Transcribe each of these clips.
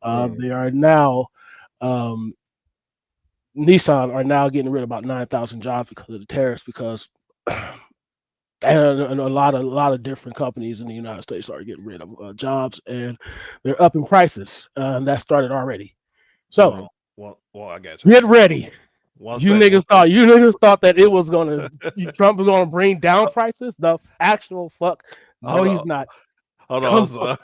They are now Nissan are now getting rid of about 9,000 jobs because of the tariffs because and a lot of different companies in the United States are getting rid of jobs and they're upping prices. That started already. Hold So on. Well, I got you. get ready. One You second. One niggas second. thought you niggas thought that it was gonna Trump was gonna bring down prices. The actual fuck. No, Hold he's on. not. Hold on, No, son.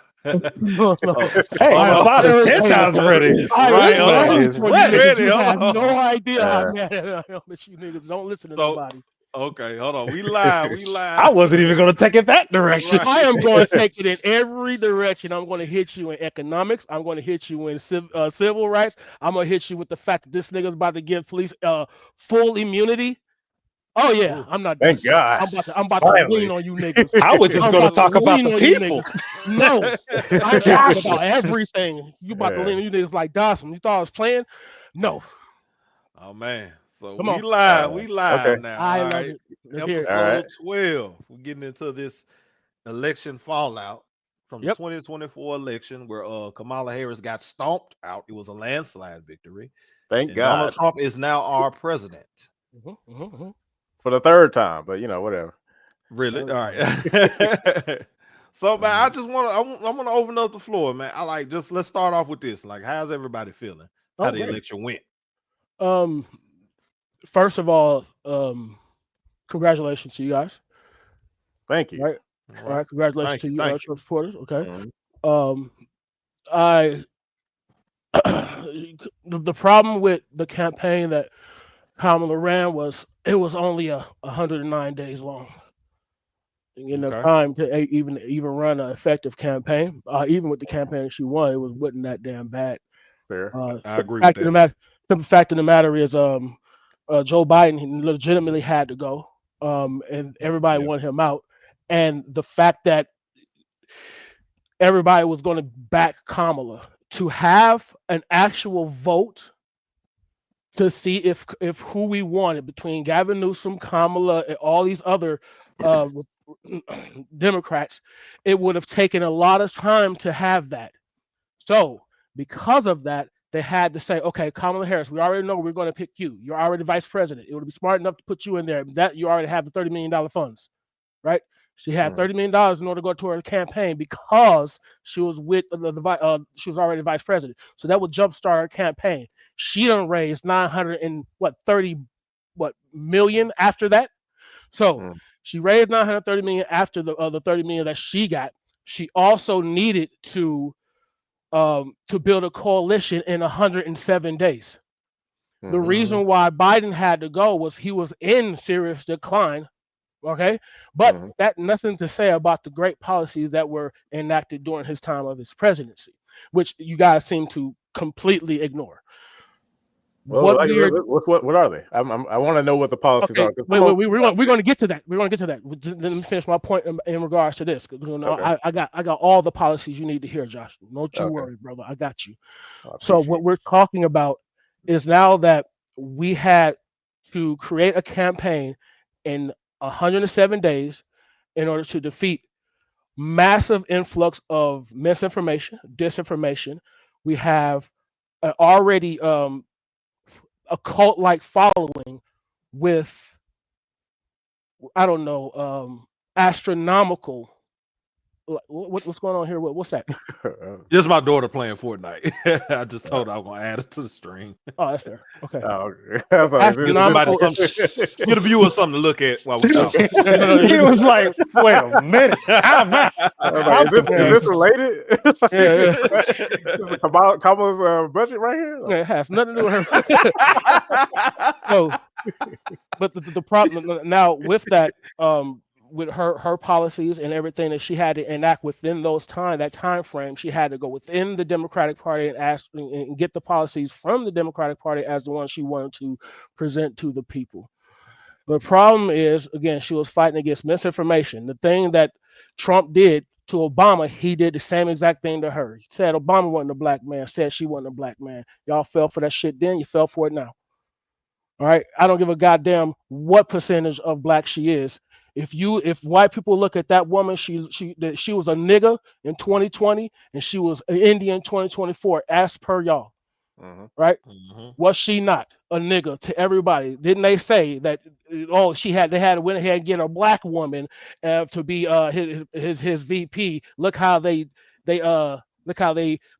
no, no. Hold Hey, hold on. Hassan is 10 Hey, times ready. I am Right. This Hold man on. ready is for you ready. niggas. Ready. You Hold have no on. idea how Uh, mad I am at you niggas. Don't listen to So, nobody. okay. Hold on. We live. We I live. wasn't even going to take it that direction. Right. I am going to take it in every direction. I'm going to hit you in economics. I'm going to hit you in civil rights. I'm going to hit you with the fact that this nigga's about to give police full immunity. Oh yeah, Ooh. I'm not done Thank yet. God. I'm about to lean Finally. on you niggas. I was just I'm going to about to talk about lean the on you people. niggas. No, I'm talking about everything. You about to Yeah. lean on you niggas like Dawson. You thought I was playing? No. Oh man. So Come we on. live. We live Okay. now. I All love right. it. Let's hear it. All right. Episode 12. We're getting into this election fallout from the Yep. 2024 election where Kamala Harris got stomped out. It was a landslide victory. Thank And Donald God. Trump is now our president. Mhm. For the third time, but whatever. Really? All Third time. right. So man, I Mhm. just want to I'm gonna open up the floor, man. I like just let's start off with this. Like, how's everybody feeling? How Oh, the great. election went? Um, first of all, congratulations to you guys. Thank you. Right. All All right. right. Congratulations Thank to you. you, Thank you. Trump supporters. Okay. Mhm. Um, I the problem with the campaign that Kamala ran was it was only 109 days long. Enough Okay. time to even run an effective campaign. Even with the campaign she won, it wasn't that damn bad. Fair. I Simple agree with fact of the that. matter, simple fact of the matter is, Joe Biden he legitimately had to go, and everybody Yeah. wanted him out, and the fact that everybody was going to back Kamala to have an actual vote to see if who we wanted between Gavin Newsom, Kamala, and all these other uh, Democrats, it would have taken a lot of time to have that. So because of that, they had to say, okay, Kamala Harris, we already know we're going to pick you. You're already vice president. It would be smart enough to put you in there. That you already have the $30 million funds, right? She had Mhm. $30 million in order to go to her campaign because she was with she was already vice president. So that would jumpstart her campaign. She done raised 900 and what 30 what million after that. So Mhm. she raised 930 million after the 30 million that she got. She also needed to build a coalition in 107 days. The Mhm. Hmm. reason why Biden had to go was he was in serious decline. Okay, but Mhm. that nothing to say about the great policies that were enacted during his time of his presidency, which you guys seem to completely ignore. Well, What like, we are what are they? I want to know what the policies okay. are. 'Cause Wait, wait. We're going to get to that. We're going to get to that. Let me finish my point in regards to this. 'Cause, Okay. I got all the policies you need to hear, Josh. Don't you Okay. worry, brother. I got you. I So appreciate what we're talking about is now that we had to create a campaign in 107 days in order to defeat massive influx of misinformation, disinformation. We have already a cult-like following with I don't know astronomical. What's going on here? What's that? it. Just my daughter playing Fortnite. I just Uh, told her I was gonna add it to the stream. Oh, that's fair. Okay, oh, okay. I was like, Get somebody astronomical. some get a viewer something to look at while we talking. okay. No, no, He was like, "Wait a minute, time out." yeah, I was like, I'm is this confused. related? Yeah, Like, yeah, this is Kamala's budget right here. yeah. Like, It has nothing to do with her. So, but the problem now with that, with her policies and everything that she had to enact within that time frame, she had to go within the Democratic Party and ask and get the policies from the Democratic Party as the ones she wanted to present to the people. The problem is, again, she was fighting against misinformation. The thing that Trump did to Obama, he did the same exact thing to her. He said Obama wasn't a black man, said she wasn't a black man. Y'all fell for that shit then, you fell for it now. All right. I don't give a goddamn what percentage of black she is. If white people look at that woman, she was a nigga in 2020 and she was an Indian in 2024, as per y'all, Mhm. right? Mhm. Was she not a nigga to everybody? Didn't they say that? Oh, they had to went ahead and get a black woman to be his VP. Look how they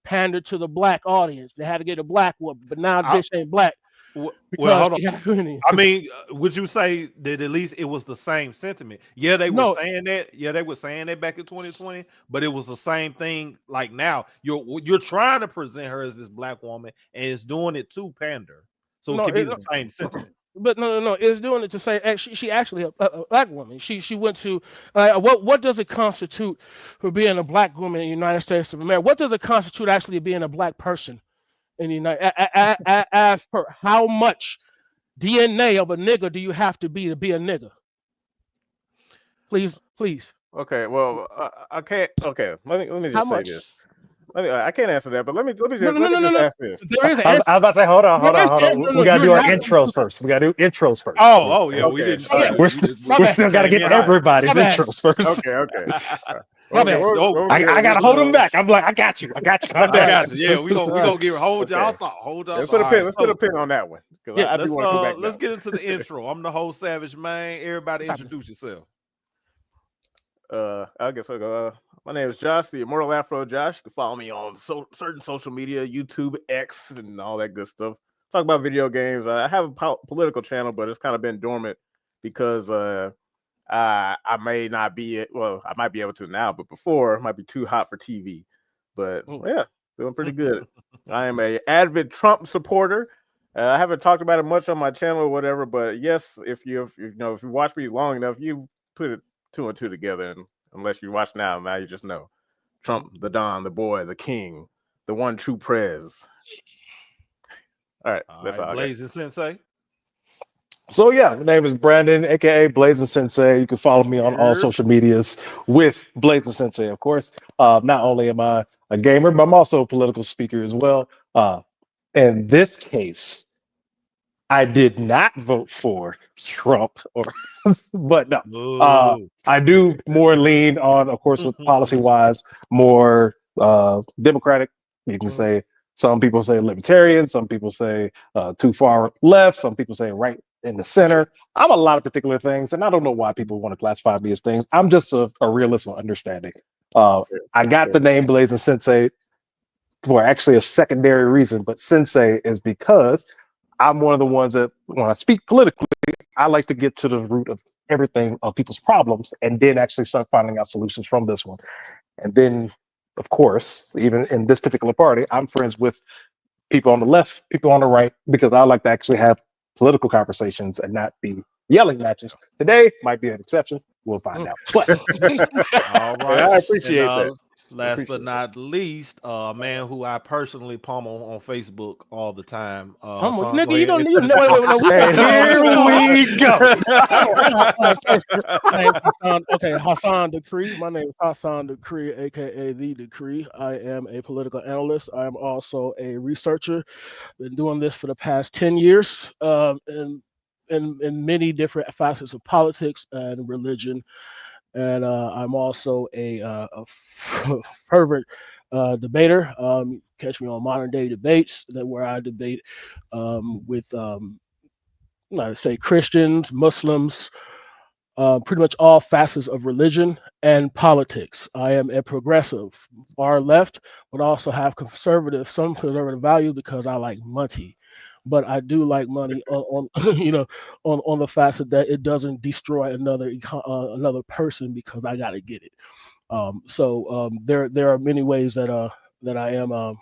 pandered to the black audience. They had to get a black woman, but now the I, bitch ain't black well, because hold on. she had I mean, would you say that at least it was the same sentiment? Yeah, they were no, saying that. Yeah, they were saying that back in 2020, but it was the same thing. Like now, you're trying to present her as this black woman, and it's doing it to pander, so it no, could be it, the same sentiment. but no. It's doing it to say she actually a black woman. She went to what does it constitute for being a black woman in the United States of America? What does it constitute actually being a black person in the as per how much DNA of a nigga do you have to be a nigga? Please. Okay, well, I can't. Okay, let me How just say this. much? I can't answer that, but No, let me just no. ask this. There is an I was answer. about to say, hold on, There hold on, is hold an on. answer. We No, gotta you're do our not. intros first. We gotta do intros first. Oh, yeah, we Okay, didn't all say right. that. We My We're bad. still gotta came get in hot. everybody's My bad. intros first. Okay. My Okay, bad. Dope. I gotta hold them back. I'm like, I got you. Calm All I down. right. got you. Yeah, All we right. gonna give hold y'all okay. thought. Hold y'all Let's thought. put a All pin. right, Let's put a so pin on that one because Yeah. I do want to come back let's now. get into the intro. I'm the whole Savage man. Everybody Copy. introduce yourself. I guess I'll go. My name is Josh, the Immortal Afro Josh. You can follow me on certain social media, YouTube, X, and all that good stuff. Talk about video games. I have a political channel, but it's kind of been dormant because I may not be well. I might be able to now, but before it might be too hot for TV. But yeah, doing pretty good. I am a avid Trump supporter. I haven't talked about it much on my channel or whatever, but yes, if you watch me long enough, you put it two and two together. And unless you watch now you just know Trump, the Don, the boy, the king, the one true prez. All right, All that's right, all I got. Blazing Sensei. So yeah, my name is Brandon, aka Blazing Sensei. You can follow me on all Here. social medias with Blazing Sensei, of course. Not only am I a gamer, but I'm also a political speaker as well. In this case, I did not vote for Trump, but no, Boo. I do more lean on, of course, with policy wise, more democratic. You can say some people say libertarian, some people say too far left, some people say right in the center. I'm a lot of particular things, and I don't know why people want to classify me as things. I'm just a realist on understanding. I got the name Blazing Sensei for actually a secondary reason, but Sensei is because I'm one of the ones that when I speak politically, I like to get to the root of everything of people's problems and then actually start finding out solutions from this one. And then, of course, even in this particular party, I'm friends with people on the left, people on the right, because I like to actually have political conversations and not be yelling matches. Today might be an exception. We'll find out. But All And right. I And appreciate that. last but not least, a man who I personally pummel on Facebook all the time. Humble, Son, go nigga, you ahead. don't need. Wait. No, we got and here we go. Hassan first. My name is Hassan. Okay, Hassan Decree. My name is Hassan Decree, aka the Decree. I am a political analyst. I am also a researcher. Been doing this for the past 10 years, in many different facets of politics and religion. And I'm also a fervent debater. Catch me on modern day debates where I debate with I say Christians, Muslims, pretty much all facets of religion and politics. I am a progressive, far left, but also have some conservative value because I like money. But I do like money on on the facet that it doesn't destroy another person because I got to get it. There are many ways that I am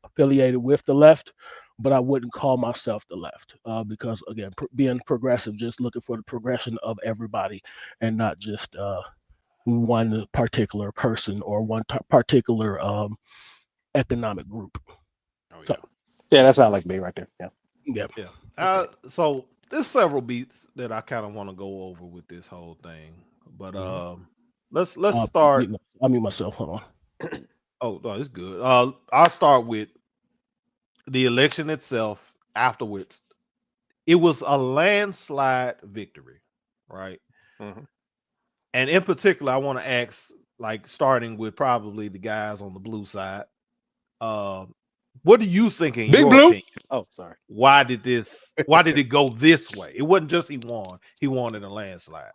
affiliated with the left, but I wouldn't call myself the left because again, being progressive, just looking for the progression of everybody and not just one particular person or one particular economic group. Oh So yeah. Yeah, that sounds like me right there. Yeah. yeah. Yeah. So there's several beats that I kind of want to go over with this whole thing. But let's start. I'll mute myself. Hold on. Oh no, it's good. I'll start with the election itself. Afterwards, it was a landslide victory, right? Mhm. And in particular, I want to ask, like, starting with probably the guys on the blue side. Um, what do you think, in Big your Blue. opinion? Oh, sorry. Why did this? Why did it go this way? It wasn't just he won; he won in a landslide.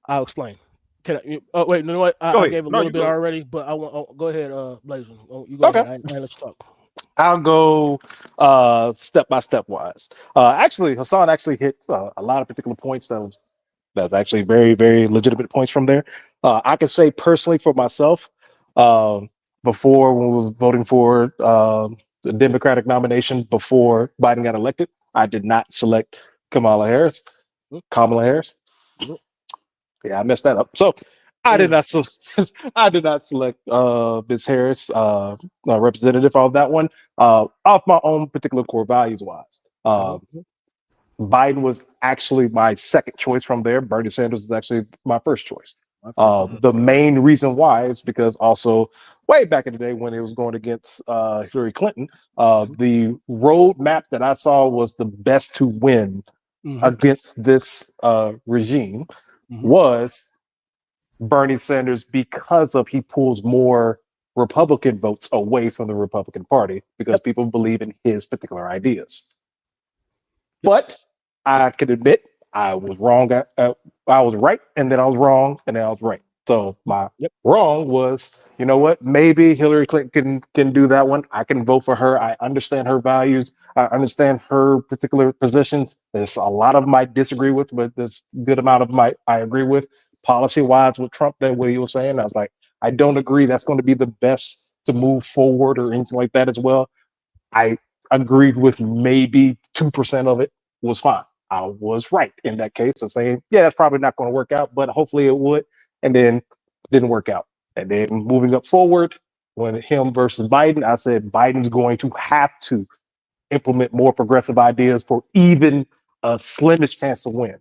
I'll explain. Can oh wait, you know what? Go I ahead. gave a No, little you bit go. already, but I want. Oh, go ahead, Blazer. Oh, you go Okay. ahead. I let you talk. I'll go step by step wise. Actually, Hassan actually hit a lot of particular points that's actually very, very legitimate points from there. I can say personally for myself, um, before when we was voting for the Democratic nomination before Biden got elected, I did not select Kamala Harris. Mm, Kamala Harris. mm, Yeah, I messed that up. So I did mm, not select. I did not select Ms. Harris, representative on that one, off my own particular core values wise. mhm, Biden was actually my second choice from there. Bernie Sanders was actually my first choice. my first one. The main reason why is because also way back in the day when it was going against Hillary Clinton, Mhm, the roadmap that I saw was the best to win mhm, against this regime mhm. was Bernie Sanders because of he pulls more Republican votes away from the Republican Party because Yep, people believe in his particular ideas. yep, But I can admit I was wrong. I was right, and then I was wrong, and then I was right. So my yep. wrong was, you know what? Maybe Hillary Clinton can do that one. I can vote for her. I understand her values. I understand her particular positions. There's a lot of them I disagree with, but there's a good amount of them I agree with. Policy wise, with Trump, that what he was saying, I was like, I don't agree. That's going to be the best to move forward or anything like that as well. I agreed with maybe 2% of it was fine. I was right in that case of saying, yeah, that's probably not going to work out, but hopefully it would. And then didn't work out. And then moving up forward, when him versus Biden, I said Biden's going to have to implement more progressive ideas for even a slimmest chance to win.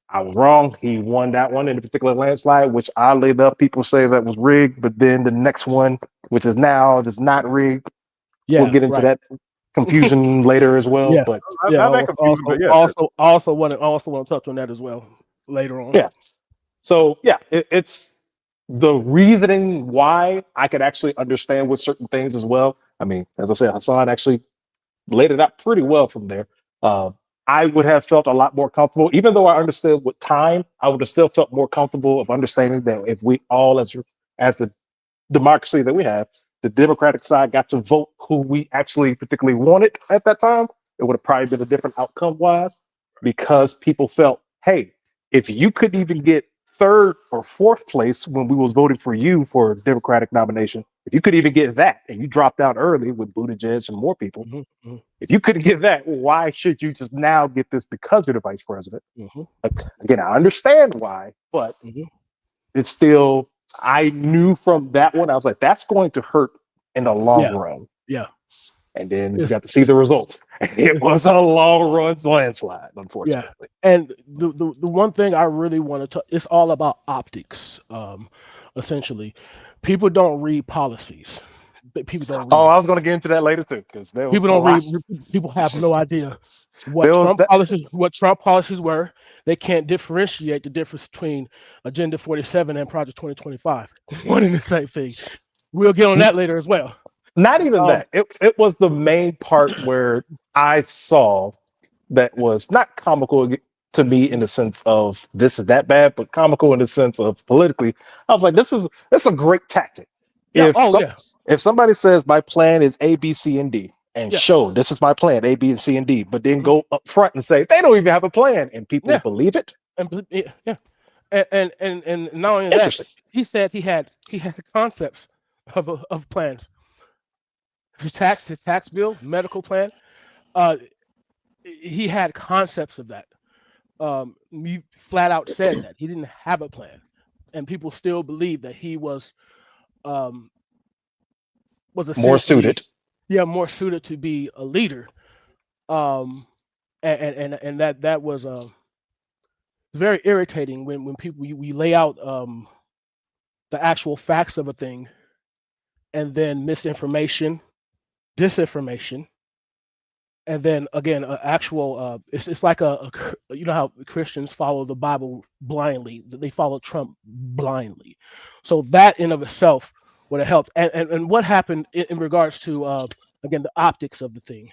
I was wrong. He won that one in a particular landslide, which I laid up. People say that was rigged, but then the next one, which is now, is not rigged. We'll Yeah, get into right. that confusion later as well. Yeah, But yeah. Not that confusing, Also, but yeah, sure. also want to touch on that as well later on. yeah, so yeah, it's the reasoning why I could actually understand with certain things as well. I mean, as I said, Hassan actually laid it out pretty well from there. Uh, I would have felt a lot more comfortable, even though I understood with time, I would have still felt more comfortable of understanding that if we all, as the democracy that we have, the Democratic side got to vote who we actually particularly wanted at that time, it would have probably been a different outcome wise because people felt, hey, if you couldn't even get third or fourth place when we was voting for you for a Democratic nomination, if you could even get that and you dropped out early with Buttigieg and more people, Hmm, hmm, if you couldn't get that, why should you just now get this because you're the vice president? hmm, Again, I understand why, but hmm. it's still, I knew from that one, I was like, that's going to hurt in the long Yeah, run. yeah. And then we It's, got to see the results. It it's, was a long run landslide, yeah. unfortunately. And the one thing I really want to, it's all about optics. Essentially, people don't read policies. People don't Oh, read. I was going to get into that later too, because there People was a don't lot. read. People have no idea what There was Trump that. policies, were. They can't differentiate the difference between Agenda 47 and Project 2025. One and the same thing. We'll get on that later as well. Not even Um, that. It was the main part where I saw that was not comical to me in the sense of this is that bad, but comical in the sense of politically. I was like, this is a great tactic. yeah. If Oh some yeah. if somebody says my plan is A, B, C, and D, and Yeah. show this is my plan, A, B, and C, and D, but then Mhm. go up front and say they don't even have a plan, and people Yeah. believe it. Yeah. Yeah. And not only that, Interesting. he said he had concepts of plans. His tax bill, medical plan. Uh, he had concepts of that. He flat out said that he didn't have a plan, and people still believe that he um, was More essentially, suited. yeah, more suited to be a leader. Um, and that was very irritating when people we lay out the actual facts of a thing, and then misinformation, disinformation, and then again, actual. It's like you know how Christians follow the Bible blindly. They follow Trump blindly. So that in of itself would have helped. And what happened in regards to again the optics of the thing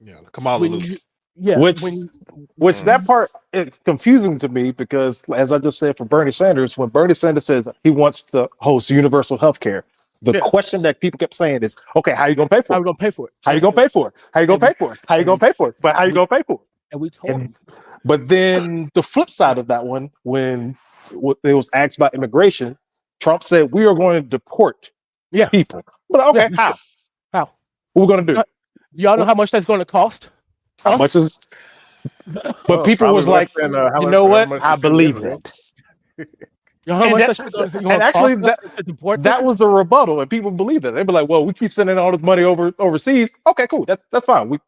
Yeah, Kamala when Lewis. you yeah Which, when which Mm. that part it's confusing to me because, as I just said for Bernie Sanders, when Bernie Sanders says he wants to host universal health care, the yeah question that people kept saying is, okay, how you gonna pay how for we it? gonna pay for it? How you Yeah, gonna pay for it? How you gonna and we pay for it? How you and gonna we pay for it? But how you we gonna pay for and we it? told And them. but then the flip side of that one, when it was asked about immigration, Trump said we are going to deport Yeah, people. But yeah. okay, how? How? What we gonna do? Uh, Do y'all know What, how much that's going to cost how much us? is? But Oh, people probably was less like, than you know how what? much I you pay to believe immigrate. that. You know how And much that, that's going and to actually, cost us to deport them? that was the rebuttal, and people believe it. They'd be like, "Well, we keep sending all this money overseas. Okay, cool. That's fine.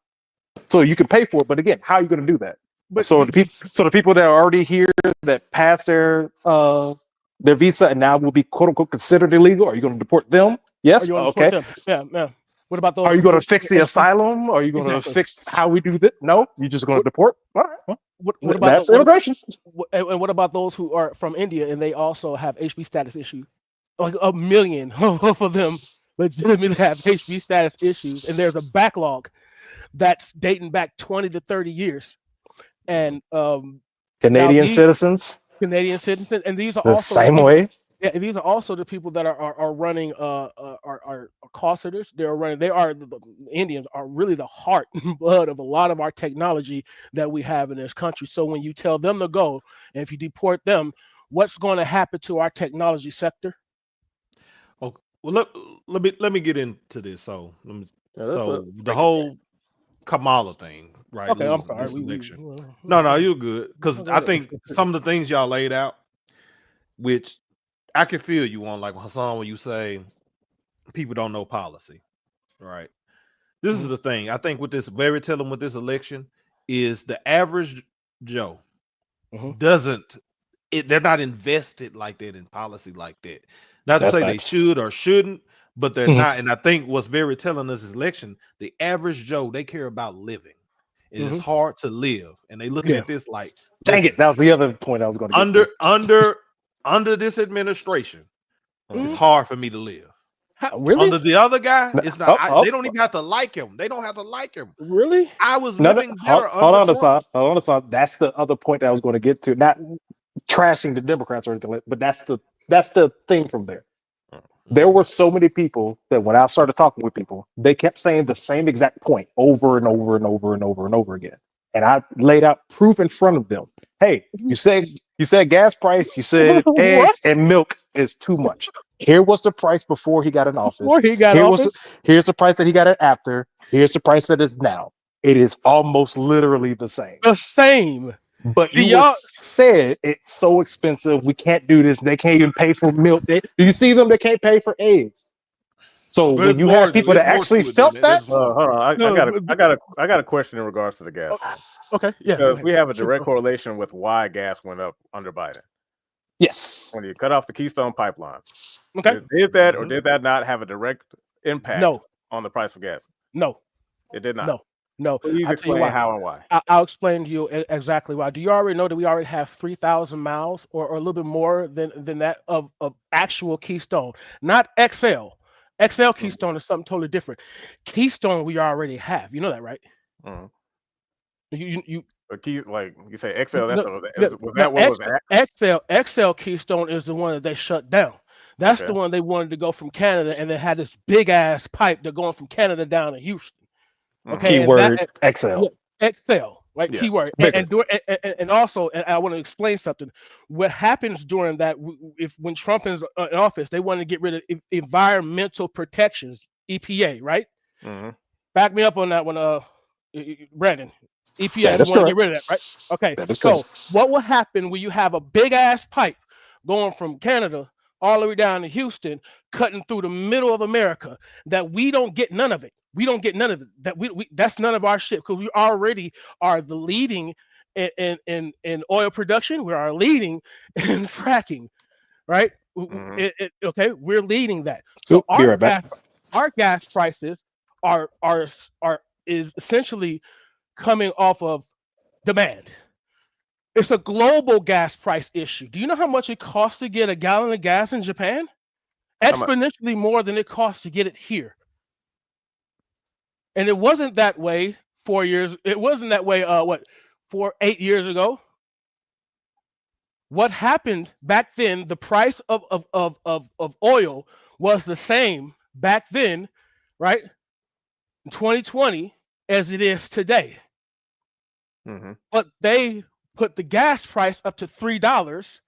So you can pay for it. But again, how are you going to do that? But So the people that are already here that passed their visa and now will be quote unquote considered illegal, are you going to deport them? are Yes. you going to deport Okay. them? Yeah, yeah. What about Are those you who going to did fix the HB? asylum? Are you going to Exactly. fix how we do that? No, you're just going to What deport. All right. Well, what about the that's immigration. and what about those who are from India and they also have HB status issue? Like a million of them legitimately have HB status issues, and there's a backlog that's dating back 20 to 30 years. And now Canadian these citizens Canadian citizens, and these are the also the same people. way. Yeah, and these are also the people that are running are cost centers. They're running. They are the Indians are really the heart and blood of a lot of our technology that we have in this country. So when you tell them to go, and if you deport them, what's going to happen to our technology sector? Okay. Well, let me get into this. Yeah, let's So the break it down. whole Kamala thing, right? Okay, I'm Losing sorry. this We election. well, No, okay. you're good. Because Okay. I think some of the things y'all laid out, which I can feel you on, like Hassan, when you say people don't know policy, right? This is Mhm, the thing. I think with this very telling with this election is the average Joe mhm, doesn't they're not invested like that in policy like that. Not to That's say they facts. should or shouldn't, but they're Mhm. not. And I think what's very telling us is election, the average Joe, they care about living. And it's mhm. hard to live. And they looking Yeah. at this like, Dang it, listen, that was the other point I was going to get under to. under under this administration, it's Mhm. Mhm. hard for me to live. How, really? Under the other guy, No, it's not. oh, They oh, don't even have to like him. They don't have to like him. Really? I was no, no, living hold, better hold under on, Trump. Hassan. Hold on, Hassan. That's the other point that I was going to get to. Not trashing the Democrats or anything, but that's the thing from there. There Mhm. were so many people that when I started talking with people, they kept saying the same exact point over and over and over and over and over again. And I laid out proof in front of them. Hey, you said gas price, you said What? eggs and milk is too much. Here was the price before he got in office. Before he got Here was office? here's the price that he got it after. Here's the price that is now. It is almost literally the same. The same. But Do you were y'all? said it's so expensive. We can't do this. They can't even pay for milk. Do you see them? They can't pay for eggs. So But when you have people it's that more actually to it than felt that. that, That's true. Hold on. I No, got a I got a question in regards to the gas oh, thing. okay, yeah, go Because ahead. we have a Sure, direct go. correlation with why gas went up under Biden. yes, When you cut off the Keystone pipeline, Okay. did that or Mhm. did that not have a direct impact No, on the price of gas? no, It did not. no, no. Please I'll tell you explain why. how and why. I'll explain to you exactly why. Do you already know that we already have 3,000 miles or a little bit more than that of actual Keystone, not XL. XL Mhm. Keystone is something totally different. Keystone we already have. You know that, right? Mhm. You But key, like you say, XL. the, Was the that what was that? XL Keystone is the one that they shut down. That's Okay. the one they wanted to go from Canada, and they had this big ass pipe that going from Canada down to Houston. Hmm. Okay, and that keyword yeah, Excel, Excel, right? Yeah. Keyword, bigger. and also, and I want to explain something. What happens during that, if when Trump is in office, they want to get rid of environmental protections, EPA, right? Hmm. Back me up on that one, Brandon. EPA, That he is want to get correct. rid of that, right? Okay, That is so correct. what will happen when you have a big ass pipe going from Canada all the way down to Houston, cutting through the middle of America, that we don't get none of it? We don't get none of it. That we that's none of our shit because we already are the leading in oil production. We are leading in fracking, right? Hmm. Okay, we're leading that. So Oop, be right back. our gas prices are is essentially coming off of demand. It's a global gas price issue. Do you know how much it costs to get a gallon of gas in Japan? How much? Exponentially more than it costs to get it here. And it wasn't that way 4 years. It wasn't that way. 8 years ago. What happened back then? The price of oil was the same back then, right? In 2020 as it is today. Mm-hmm. But they put the gas price up to $3.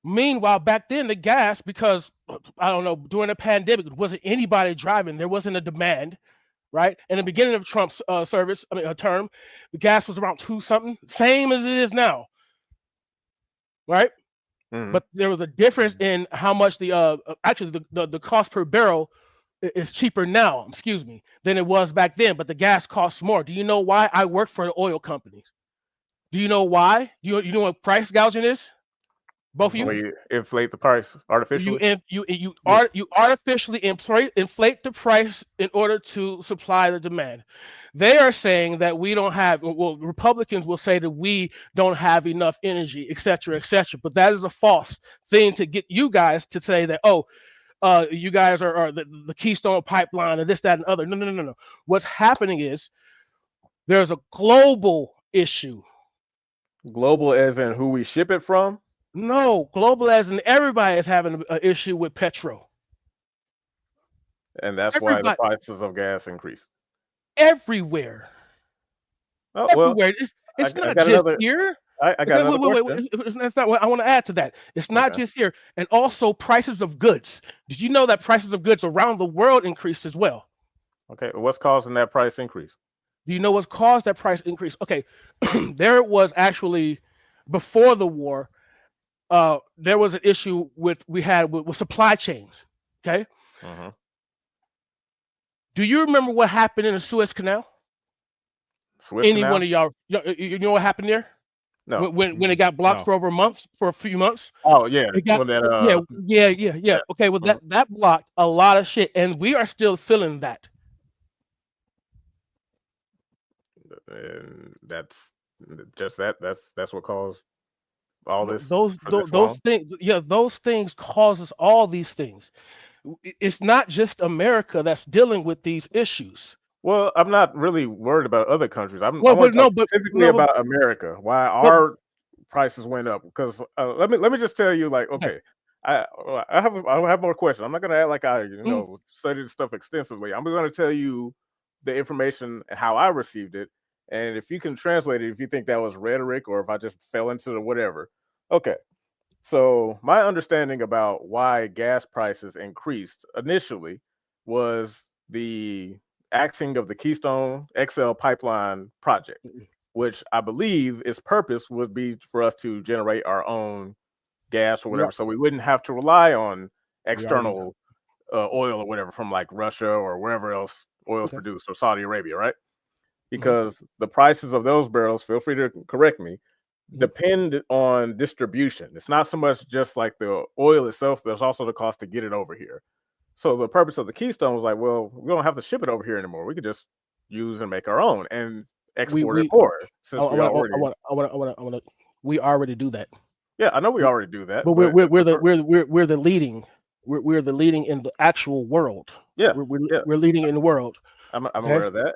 Meanwhile, back then the gas, because I don't know, during the pandemic, there wasn't anybody driving. There wasn't a demand, right? In the beginning of Trump's term, the gas was around 2 something, same as it is now, right? Mm-hmm. But there was a difference in how much the cost per barrel is cheaper now, excuse me, than it was back then. But the gas costs more. Do you know why? I work for the oil companies. Do you know why? You know what price gouging is? Both of you? When you inflate the price artificially. You artificially inflate the price in order to supply the demand. They are saying that we don't have. Well, Republicans will say that we don't have enough energy, et cetera, et cetera. But that is a false thing to get you guys to say that. You guys are the Keystone Pipeline and this, that, and other. No, no, no, no, no. What's happening is there's a global issue. Global as in who we ship it from. No, global as in everybody is having an issue with petrol. And that's why the prices of gas increase. Everywhere. Oh, everywhere. It's not just here. I got another question. That's not what I want to add to that. It's not just here. And also prices of goods. Did you know that prices of goods around the world increased as well? Okay, what's causing that price increase? Do you know what's caused that price increase? Okay, there was actually before the war. There was an issue with supply chains. Okay. Mm-hmm. Do you remember what happened in the Suez Canal? Canal? One of y'all, you know what happened there? No. When it got blocked for a few months. Oh yeah. Yeah. Okay, well that blocked a lot of shit, and we are still feeling that. And that's just that. That's what caused all this. Those things, those things causes all these things. It's not just America that's dealing with these issues. Well, I'm not really worried about other countries. I want to talk specifically about America. Why our prices went up? Because let me just tell you, like, okay, I have more questions. I'm not going to act like I studied stuff extensively. I'm going to tell you the information and how I received it, and if you can translate it, if you think that was rhetoric or if I just fell into the whatever. Okay. So my understanding about why gas prices increased initially was the axing of the Keystone XL pipeline project, which I believe its purpose would be for us to generate our own gas or whatever, so we wouldn't have to rely on external oil or whatever from like Russia or wherever else oil is produced, or Saudi Arabia, right? Because the prices of those barrels, feel free to correct me, depend on distribution. It's not so much just like the oil itself, there's also the cost to get it over here. So the purpose of the Keystone was like, well, we don't have to ship it over here anymore. We could just use and make our own and export it more. Since we already do that. Yeah, I know we already do that. But we're the leading. We're the leading in the actual world. Yeah, we're leading in the world. I'm aware of that.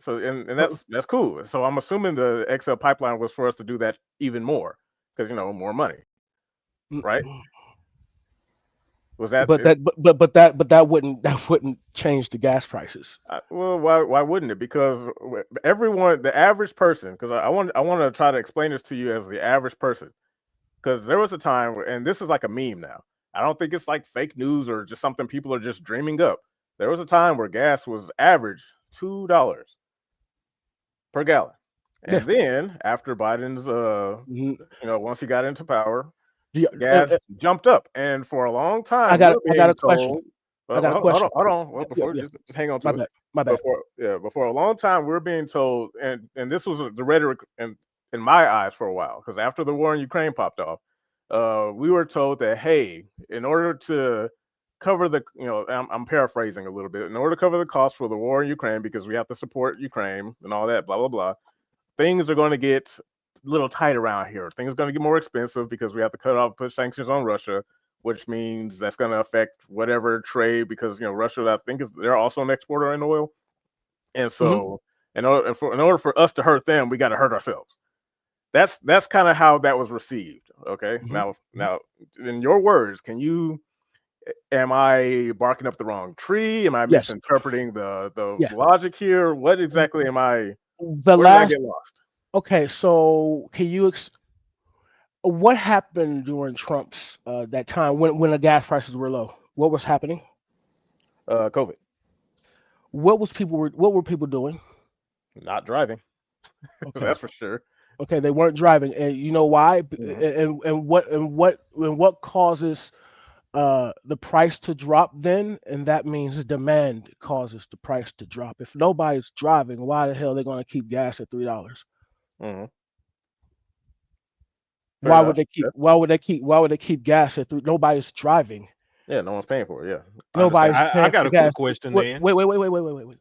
So and that's cool. So I'm assuming the XL pipeline was for us to do that even more because more money, right? Was that? But that wouldn't change the gas prices. Well, why wouldn't it? Because everyone, the average person, because I want to try to explain this to you as the average person, because there was a time where, and this is like a meme now. I don't think it's like fake news or just something people are just dreaming up. There was a time where gas was average $2 per gallon, and then after Biden's, once he got into power, gas jumped up, and for a long time, I got a question. Hold on. Well, before just hang on to it. My bad. Before a long time, we're being told, and this was the rhetoric in my eyes for a while, because after the war in Ukraine popped off, we were told that, hey, in order to cover the, I'm paraphrasing a little bit. In order to cover the cost for the war in Ukraine, because we have to support Ukraine and all that, blah blah blah. Things are going to get a little tight around here. Things are going to get more expensive because we have to put sanctions on Russia, which means that's going to affect whatever trade, because Russia, I think, they're also an exporter in oil, and so in order for us to hurt them, we got to hurt ourselves. That's kind of how that was received. Okay, now in your words, am I barking up the wrong tree? Am I misinterpreting the logic here? What exactly am I? Where did I get lost? Okay, so can you what happened during Trump's that time when the gas prices were low? What was happening? COVID. What were people doing? Not driving. Okay. That's for sure. Okay, they weren't driving, and you know why? And what causes the price to drop then? And that means demand causes the price to drop. If nobody's driving, why the hell are they going to keep gas at $3? Why would they keep gas at $3? Nobody's driving. Yeah, no one's paying for it. Yeah, nobody's. I got a quick question then. Wait.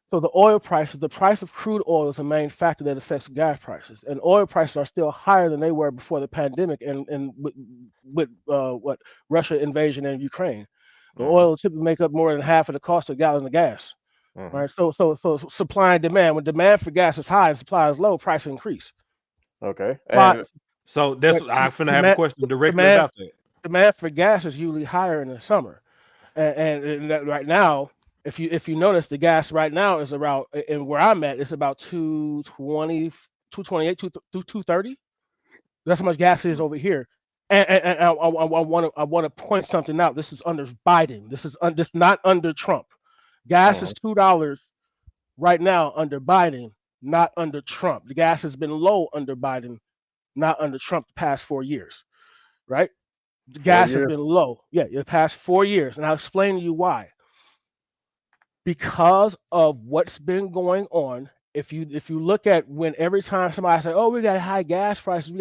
So the oil prices, the price of crude oil is the main factor that affects gas prices, and oil prices are still higher than they were before the pandemic and with Russia invasion in Ukraine. The oil typically make up more than half of the cost of a gallon of gas. Right. So supply and demand. When demand for gas is high and supply is low, price increase. Okay. So that's I'm finna have a question directly about that. Demand for gas is usually higher in the summer, and that right now, if you notice, the gas right now is around, and where I'm at, it's about 220, 228, 230. That's how much gas is over here. And I want to point something out. This is under Biden. This is not under Trump. Gas is $2 right now under Biden, not under Trump. The gas has been low under Biden, not under Trump, the past 4 years, right? The gas has been low, the past 4 years, and I'll explain to you why. Because of what's been going on. If you look at when every time somebody says, "Oh, we got high gas prices,"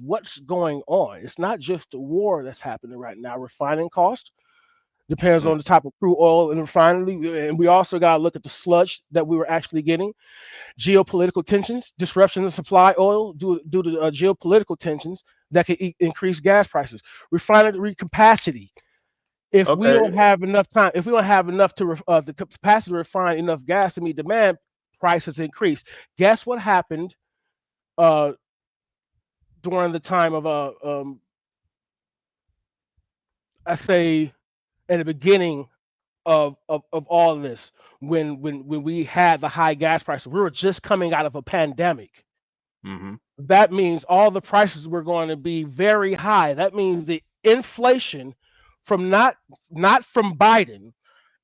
what's going on? It's not just the war that's happening right now. Refining cost depends on the type of crude oil and refinery, and we also got to look at the sludge that we were actually getting. Geopolitical tensions, disruption of supply oil due to geopolitical tensions that could increase gas prices. Refinery capacity. If we don't have enough time, if we don't have enough the capacity to refine enough gas to meet demand, prices increase. Guess what happened during the time of I say in the beginning of all of this, when we had the high gas prices, we were just coming out of a pandemic. That means all the prices were going to be very high. That means the inflation from not from Biden,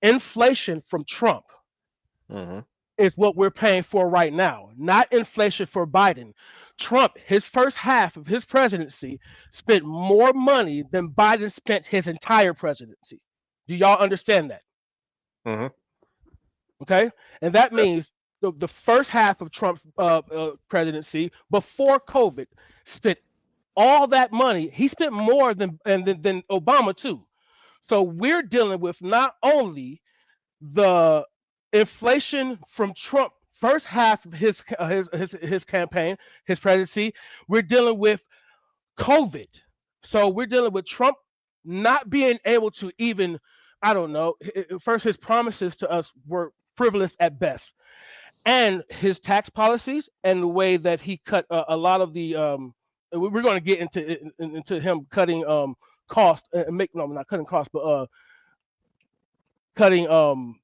inflation from Trump is what we're paying for right now, not inflation for Biden. Trump, his first half of his presidency, spent more money than Biden spent his entire presidency. Do y'all understand that? Okay, and that means the first half of Trump's presidency before COVID spent all that money. He spent more than Obama too. So we're dealing with not only the inflation from Trump first half of his campaign, his presidency, we're dealing with COVID. So we're dealing with Trump not being able to even, I don't know, first his promises to us were frivolous at best. And his tax policies and the way that he cut a lot of the we're going to get into him cutting cost and not cutting costs, but cutting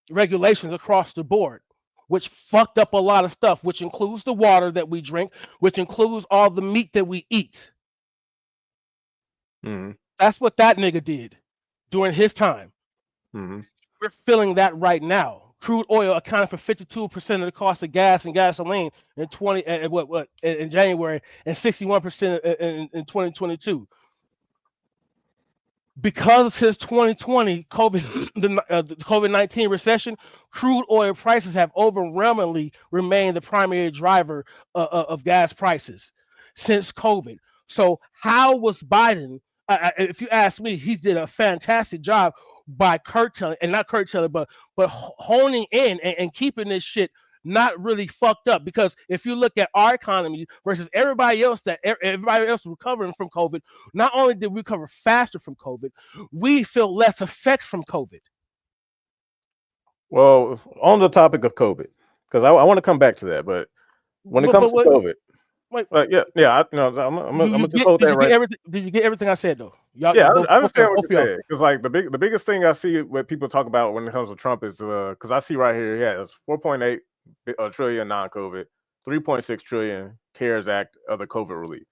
regulations across the board, which fucked up a lot of stuff, which includes the water that we drink, which includes all the meat that we eat. That's what that nigga did during his time. We're feeling that right now. Crude oil accounted for 52% of the cost of gas and gasoline in in January, and 61% in 2022. Because since 2020 the COVID-19 recession, crude oil prices have overwhelmingly remained the primary driver of gas prices since COVID. So how was Biden if you ask me, he did a fantastic job by curtailing and not curtailing, but honing in and keeping this shit not really fucked up. Because if you look at our economy versus everybody else everybody else recovering from COVID, not only did we recover faster from COVID, we feel less effects from COVID. Well, on the topic of COVID, because I want to come back to that, but when it comes to But COVID, wait, yeah, I'm gonna just hold did that you get right. everything? Did you get everything I said though? Yeah, Y'all both I both understand what both you're y'all. saying. Because like the biggest thing I see what people talk about when it comes to Trump is because I see right here, yeah, it's 4.8 trillion non-COVID, 3.6 trillion CARES Act other COVID relief.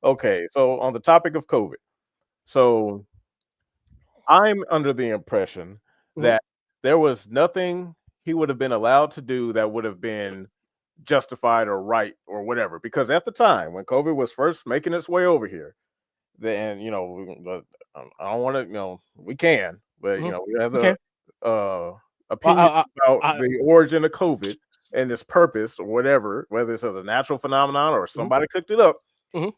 Okay, so on the topic of COVID, so I'm under the impression Mhm. that there was nothing he would have been allowed to do that would have been justified or right or whatever. Because at the time when COVID was first making its way over here, then I don't want to, we can, but Mhm. we have Okay. opinion I, about I, the origin of COVID and its purpose or whatever, whether it's as a natural phenomenon or mhm, somebody cooked it up. mhm.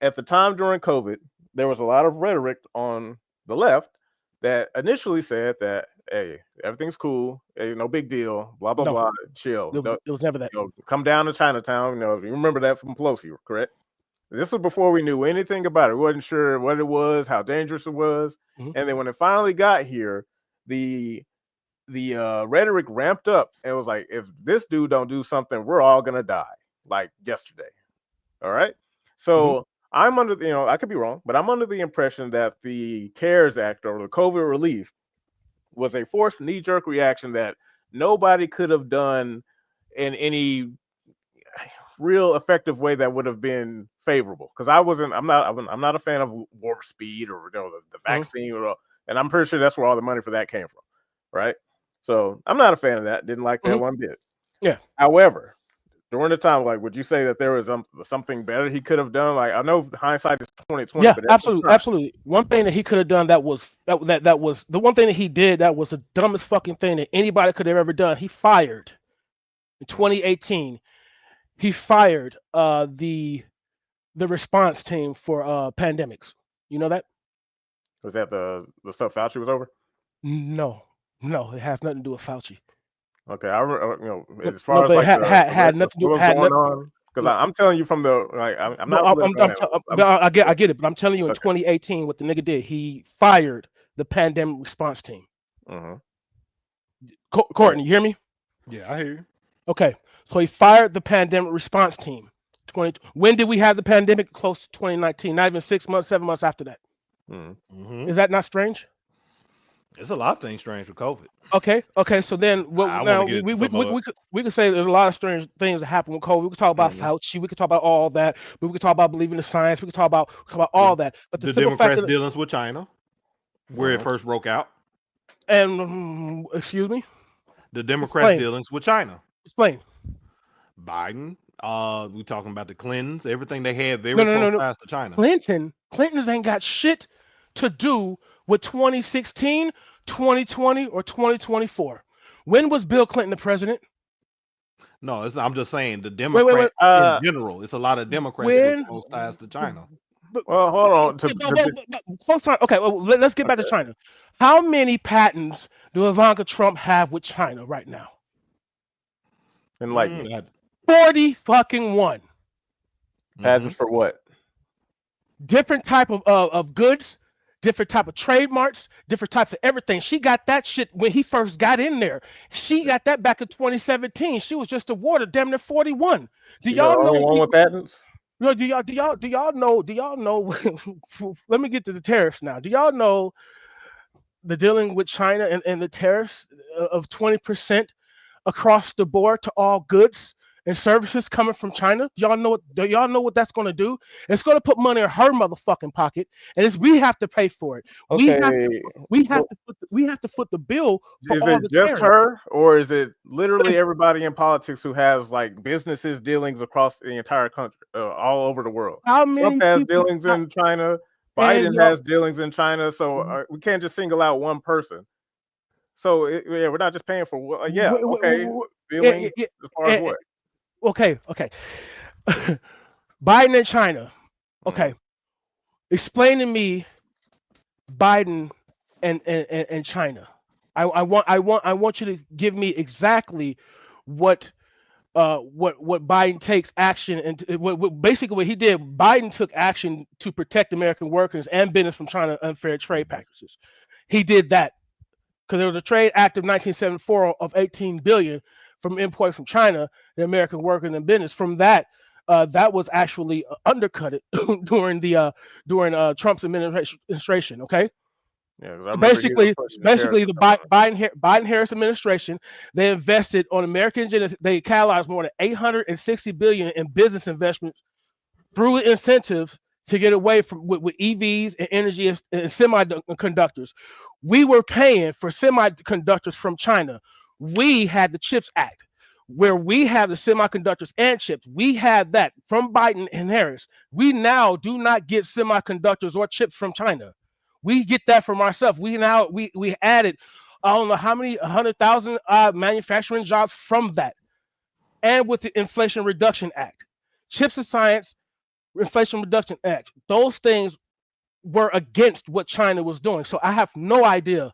At the time during COVID, there was a lot of rhetoric on the left that initially said that, hey, everything's cool, hey, no big deal, blah blah No, blah, chill. it was never that. Come down to Chinatown. You remember that from Pelosi, correct? This was before we knew anything about it. We wasn't sure what it was, how dangerous it was, Mhm. and then when it finally got here, the rhetoric ramped up and it was like, if this dude don't do something, we're all gonna die, like yesterday. All right. Mhm. So I'm under I could be wrong, but I'm under the impression that the CARES Act or the COVID relief was a forced knee-jerk reaction that nobody could have done in any real effective way that would have been favorable. Because I'm not a fan of warp speed or the Mhm. vaccine and I'm pretty sure that's where all the money for that came from, right? So I'm not a fan of that. Didn't like that Mhm. one bit. Yeah. However, during the time, like, would you say that there was something better he could have done? Like, I know hindsight is 2020, Yeah, but at the absolutely, time, absolutely. One thing that he could have done that was the one thing that he did that was the dumbest fucking thing that anybody could have ever done. He fired in 2018. He fired the response team for pandemics. You know that? was that the stuff Fauci was over? No, no, it has nothing to do with Fauci. Okay, I remember, No, as no, far as but it like the had rest of nothing to what do was had going nothing. on, because No, I'm telling you from the I'm no, not a political analyst. I get it, but I'm telling you in Okay. 2018 what the nigga did. He fired the pandemic response team. Mhm. And Courtney, you hear me? Yeah, I hear you. Okay, so he fired the pandemic response team. 20. When did we have the pandemic? Close to 2019. Not even 6 months, 7 months after that. mhm. Hmm. Is that not strange? It's a lot of things strange with COVID. Okay, okay. So then, I want now to get into some of it. we could say there's a lot of strange things that happen with COVID. We could talk about Mhm. Fauci. We could talk about all that. But we could talk about believing the science. We could talk about all The that. But the the simple fact Democrats' that dealings with China, where it Mhm. first broke out. and excuse me, The Democrats' explain, dealings with China. explain. Biden. We talking about the Clintons. Everything they had No, very no, no, close no. ties to China. Clinton's ain't got shit to do with 2016, 2020, or 2024. When was Bill Clinton the president? No, I'm just saying the Wait. Democrats in Uh, general. It's a lot of Democrats with When? close ties to China. But, well, hold on. close time. Okay, well, let's get back to Okay. China. How many patents do Ivanka Trump have with China right now? Enlighten me. That, 40 fucking one. Patents for what? Different type of goods, different type of trademarks, different types of everything. She got that shit when he first got in there. She got that back in 2017. She was just awarded damn near 41. Do She's the y'all only know one with people? patents. Do y'all know? Let me get to the tariffs now. Do y'all know the dealing with China and the tariffs of 20% across the board to all goods and services coming from China? Do y'all know what that's going to do? It's going to put money in her motherfucking pocket, and we have to pay for it. Okay. Well, We have to foot the bill for is all it the just tariffs. her, or is it literally It's everybody in politics who has like businesses dealings across the entire country, all over the world? how Trump many has people dealings in China. and Biden y'all has dealings in China. So we can't just single out one person. So yeah, we're not just paying for. Yeah, okay, dealings it, as far as it, what? okay. Biden and China. Hmm. Okay, explain to me. Biden and China. I want you to give me exactly what what Biden takes action and basically what he did. Biden took action to protect American workers and business from China unfair trade practices. He did that because there was a trade act of 1974 of 18 billion from import from China, the American workers and business. From that, that was actually undercut during Trump's administration. Okay, Yeah, because I so remember he was pushing the tariffs basically and the stuff like that. Biden Harris administration, they invested on American they catalyzed more than 860 billion in business investments through incentives to get away from with EVs and energy and semiconductors. We were paying for semiconductors from China. We had the Chips Act, where we have the semiconductors and chips. We had that from Biden and Harris. We now do not get semiconductors or chips from China. We get that from ourselves. We added I don't know how many 100,000 manufacturing jobs from that, and with the Inflation Reduction Act, Chips and Science, Inflation Reduction Act. Those things were against what China was doing. So I have no idea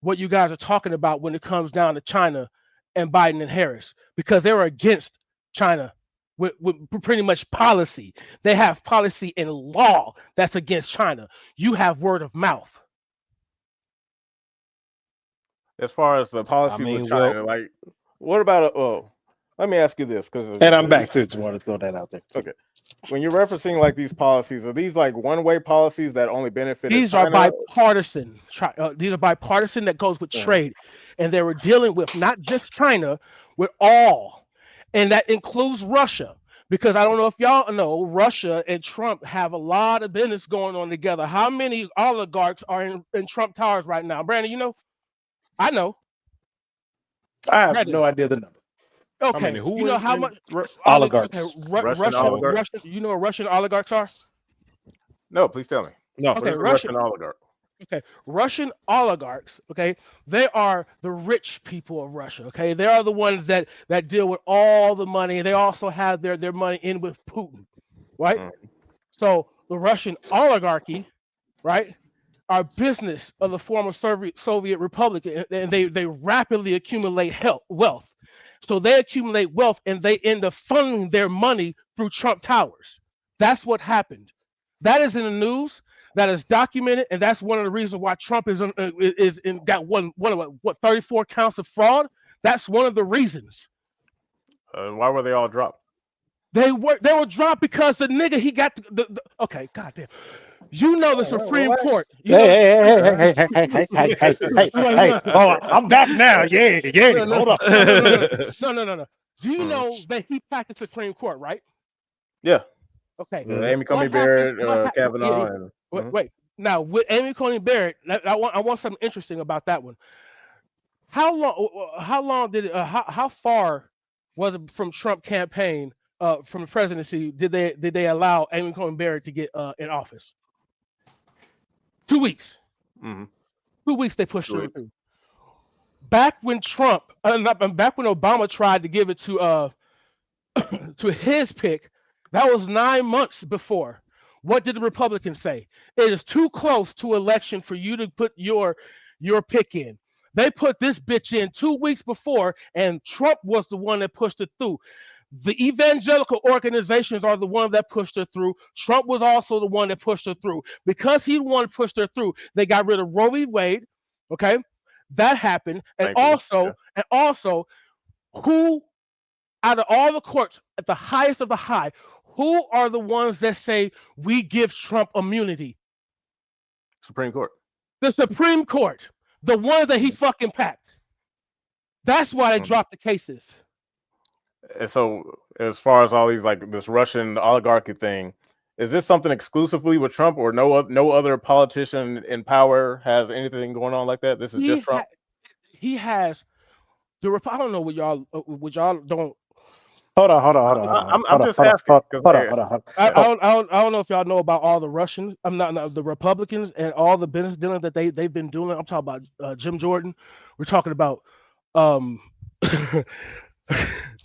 what you guys are talking about when it comes down to China and Biden and Harris, because they were against China with pretty much policy. They have policy and law that's against China. You have word of mouth. As far as the I policy with mean, China, well, like, what about? Oh, let me ask you this, because And I'm back too. Just want to throw that out there. Too. okay, when you're referencing like these policies, are these like one-way policies that only benefited These are China? bipartisan. These are bipartisan that goes with trade, and they were dealing with not just China, with all, and that includes Russia. Because I don't know if y'all know, Russia and Trump have a lot of business going on together. How many oligarchs are in Trump Towers right now? Brandon, you know? I know. I have Brandon. no idea the number. how Okay. many? Who You know how in much Oligarchs. Okay, Russian oligarchs? Russian. You know what Russian oligarchs are? No, please tell me. No, What Okay, is a Russian. Russian oligarch? Okay, Russian oligarchs. Okay, they are the rich people of Russia. Okay, they are the ones that deal with all the money. They also have their money in with Putin, right? Mm. So the Russian oligarchy, right, are business of the former Soviet Republic, and they rapidly accumulate wealth. So they accumulate wealth, and they end up funding their money through Trump Towers. That's what happened. That is in the news. That is documented, and that's one of the reasons why Trump got one of what 34 counts of fraud. That's one of the reasons. Why were they all dropped? They were dropped because the nigga he got the okay, goddamn. You know the Supreme Court. You know Hey. Oh, I'm back now. Yeah. Hold on. no. Do you know that he packed the Supreme Court, right? Yeah. Okay. Amy Coney What happened? Barrett, Kavanaugh, and Wait. Now with Amy Coney Barrett, I want something interesting about that one. How long? How long did it? How far was it from Trump campaign? From the presidency, did they allow Amy Coney Barrett to get in office? 2 weeks. mm-hmm. 2 weeks they pushed her through. Back when back when Obama tried to give it to to his pick, that was 9 months before. What did the Republicans say? It is too close to election for you to put your pick in. They put this bitch in 2 weeks before, and Trump was the one that pushed it through. The evangelical organizations are the one that pushed her through. Trump was also the one that pushed her through. Because he wanted to push her through, they got rid of Roe v. Wade. Okay, that happened, and also, who out of all the courts at the highest of the high, who are the ones that say we give Trump immunity? Supreme Court. The Supreme Court, the one that he fucking packed. That's why they dropped the cases. And so, as far as all these like this Russian oligarchy thing, is this something exclusively with Trump, or no other politician in power has anything going on like that? This is just Trump. He has the. I don't know what y'all don't. Hold on. I'm just asking. Hold on. I don't know if y'all know about all the Russians. I'm not the Republicans and all the business dealing that they've been doing. I'm talking about Jim Jordan. We're talking about hold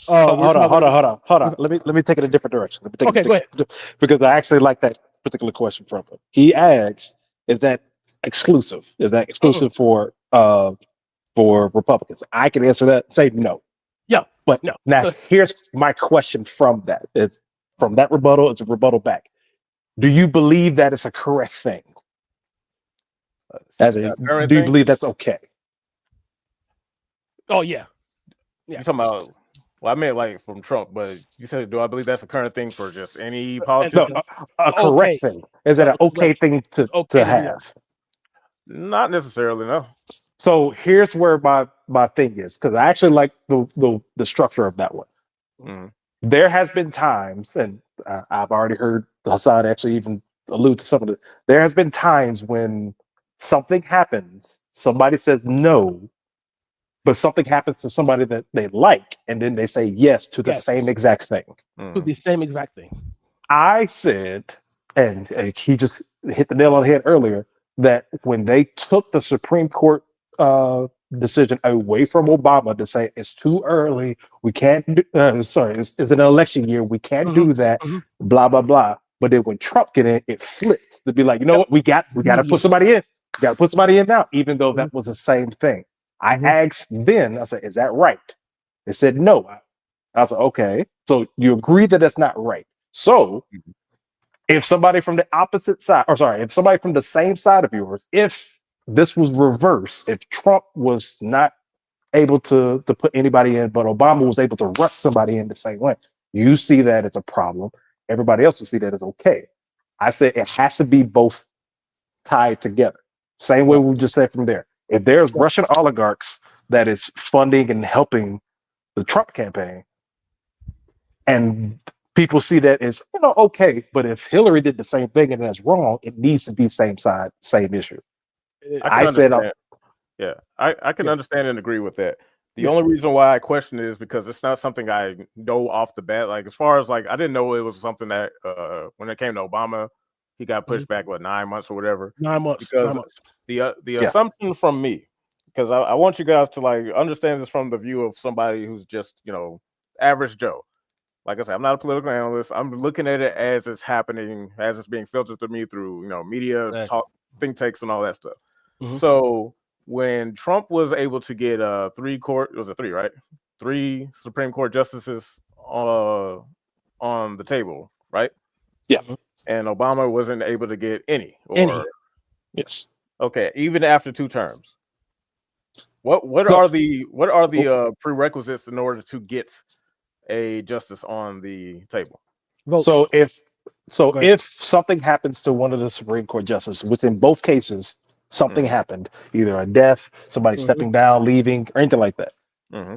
on. Let me take it a different direction. Go ahead. Because I actually like that particular question from him. He asks, is that exclusive? Is that Mm-mm. exclusive for Republicans? I can answer that. Say no. Yeah. But No. now here's my question from that. It's from that rebuttal. It's a rebuttal back. Do you believe that is a correct thing? As a, current do you thing? believe that's okay? Oh yeah. You talking about? Well, I meant like from Trump, but you said, do I believe that's a current thing for just any And politician? No, a correct okay. thing. Is it an okay Correct. thing to Okay to do that. have? Not necessarily, no. So here's where my thing is, because I actually like the structure of that one. Mhm. There has been times, and I've already heard Hassan actually even allude to some of it. There has been times when something happens, somebody says no, but something happens to somebody that they like, and then they say yes to the Yes. same exact thing. To Mhm. the same exact thing. I said, and he just hit the nail on the head earlier, that when they took the Supreme Court decision away from Obama to say it's too early, we can't do, it's an election year, we can't Mhm. do that, Mhm. blah blah blah. But then when Trump get in, it flips to be like, you know Yep. what, we got to put Immediate. somebody in, got to put somebody in now, even though Mhm. that was the same thing. I Mhm. asked then, I said, is that right? They said no. I was like, okay, so you agree that that's not right. So if somebody from the opposite side, or sorry, if somebody from the same side of yours, if this was reversed, if Trump was not able to put anybody in, but Obama was able to rush somebody in the same way, you see that as a problem. Everybody else will see that as okay. I said it has to be both tied together. Same way Yep. we just said from there. If there's Yep. Russian oligarchs that is funding and helping the Trump campaign, and people see that as okay, but if Hillary did the same thing and that's wrong, it needs to be same side, same issue. I can I said, understand. Yeah, I can Yeah. understand and agree with that. The Yeah. only reason why I question it is because it's not something I know off the bat. Like as far as like I didn't know it was something that when it came to Obama, he got pushed back 9 months or whatever. 9 months. Because 9 months. the Yeah. assumption from me, because I want you guys to like understand this from the view of somebody who's just average Joe. Like I said, I'm not a political analyst. I'm looking at it as it's happening, as it's being filtered to me through media, Exactly. talk, think tanks, and all that stuff. Mhm. So when Trump was able to get three Supreme Court justices on the table, right? Yeah. Mhm. And Obama wasn't able to get any, Any. or yes. okay, even after 2 terms. What So, are the prerequisites in order to get a justice on the table? Votes. so if Go ahead. if something happens to one of the Supreme Court justices, within both cases, something happened, either a death, somebody Mhm. stepping down, leaving, or anything like that. Mm-hmm.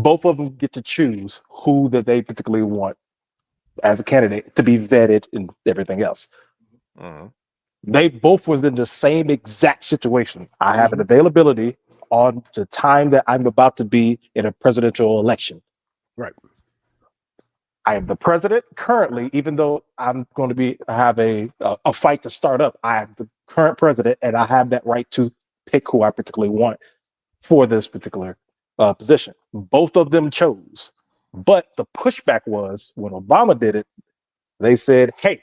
Both of them get to choose who that they particularly want as a candidate to be vetted and everything else. Mm-hmm. They both was in the same exact situation. I have an Mhm. availability on the time that I'm about to be in a presidential election. Right. I am the president currently, even though I'm going to have a fight to start up. I am the current president, and I have that right to pick who I particularly want for this particular position. Both of them chose, but the pushback was when Obama did it. They said, "Hey,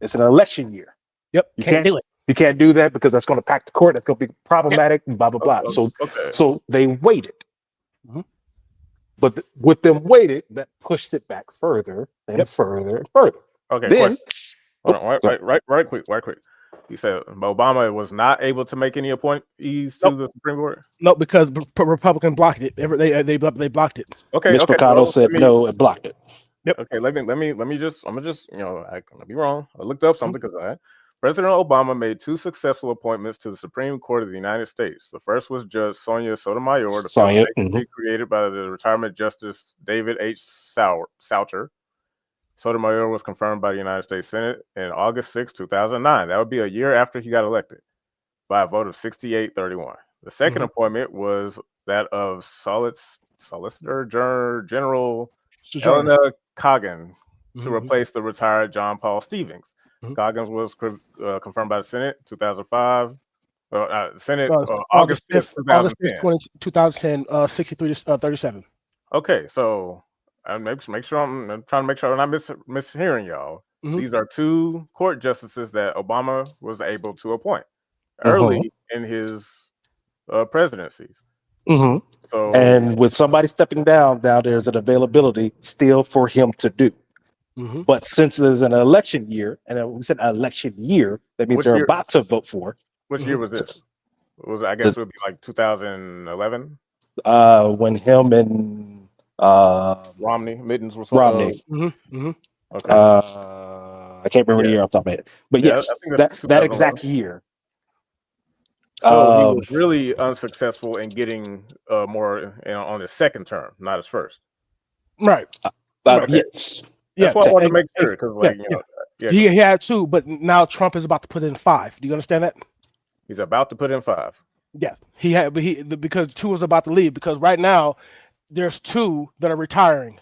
it's an election year. Yep. You Can't do it. You can't do that because that's going to pack the court. That's going to be problematic. And blah blah blah." Okay. So they waited. Mhm. But with them waited, that pushed it back further and Yep. further and further. Okay. Then, Hold on, right quick. You said Obama was not able to make any appointees to Nope. the Supreme Court. No, because Republican blocked it. They blocked it. Okay. Mitch McConnell said no and blocked it. Yep. Okay, let me just I'm gonna just I can be wrong. I looked up something because President Obama made 2 successful appointments to the Supreme Court of the United States. The first was Judge Sonia Sotomayor, the Sonia, vacancy created by the retirement Justice David H. Souter. Sotomayor was confirmed by the United States Senate in August 6, 2009. That would be a year after he got elected by a vote of 68-31. The second appointment was that of Solicitor General Elena Coggin to replace the retired John Paul Stevens. Coggins was confirmed by the Senate 2005. Senate August 5th, 2010. 2010, 63 to 37. Okay, so make sure I'm trying to make sure I'm not mishearing y'all. These are 2 court justices that Obama was able to appoint. early in his presidencies. Mm-hmm. So And with somebody stepping down, now there's an availability still for him to do. Mm-hmm. But since there's an election year, and we said election year, that means Which they're year? about to vote for. which year was this? I guess it would be like 2011. When him and Romney Mittens was Romney. Mm-hmm. Mm-hmm. Okay. I can't remember the year off the top of my head, but Yeah, I yes, think that's that 2011. exact year. So he was really unsuccessful in getting more on his second term, not his first. Right. Right. Yes. That's Yeah. why I wanted to And- make sure because, like, He had 2, but now Trump is about to put in 5. Do you understand that? he's about to put in 5. Yeah. He had, but because 2 is about to leave. Because right now there's 2 that are retiring.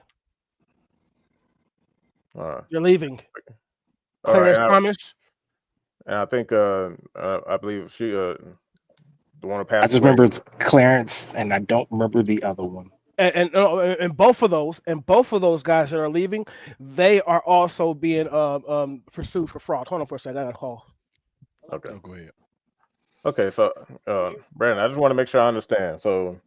They're leaving. Clarence Thomas. And I think I believe she the one who passed. I just remember it's Clarence, and I don't remember the other one. And both of those guys that are leaving, they are also being pursued for fraud. Hold on for a second. I got a call. Okay. Oh, go ahead. Okay, so Brandon, I just want to make sure I understand. So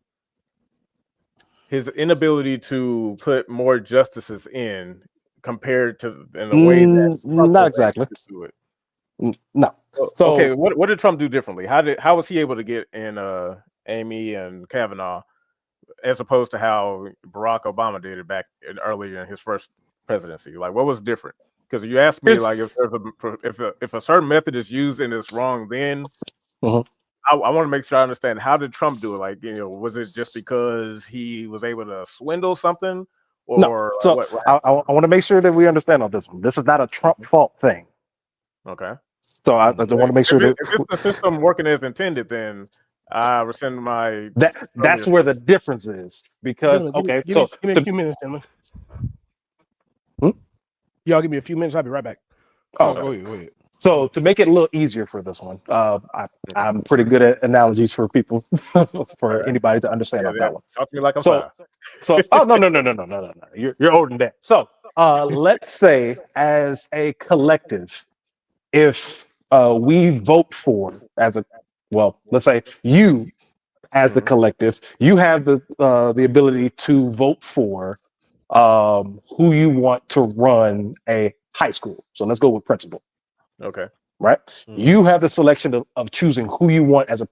his inability to put more justices in compared to in the way that Trump not exactly do it. No. So okay, what did Trump do differently? How was he able to get in Amy and Kavanaugh as opposed to how Barack Obama did it back earlier in his first presidency? Like, what was different? Because you asked me, like, if a certain method is used and it's wrong, then I want to make sure I understand, how did Trump do it? Like, was it just because he was able to swindle something? Or no. So I want to make sure that we understand on this one. This is not a Trump fault thing. Okay. So I want to make sure that if it's the system working as intended, then I rescind my. That's where the difference is. Because give me a few minutes, gentlemen. Y'all give me a few minutes. I'll be right back. Oh, go ahead. So to make it a little easier for this one, I'm pretty good at analogies for people, for anybody to understand on that one. Talk to me like I'm five. So no. You're older than that. So let's say as a collective, if we vote for let's say you as the collective, you have the ability to vote for who you want to run a high school. So let's go with principal. Okay. Right. Mm-hmm. You have the selection of choosing who you want as a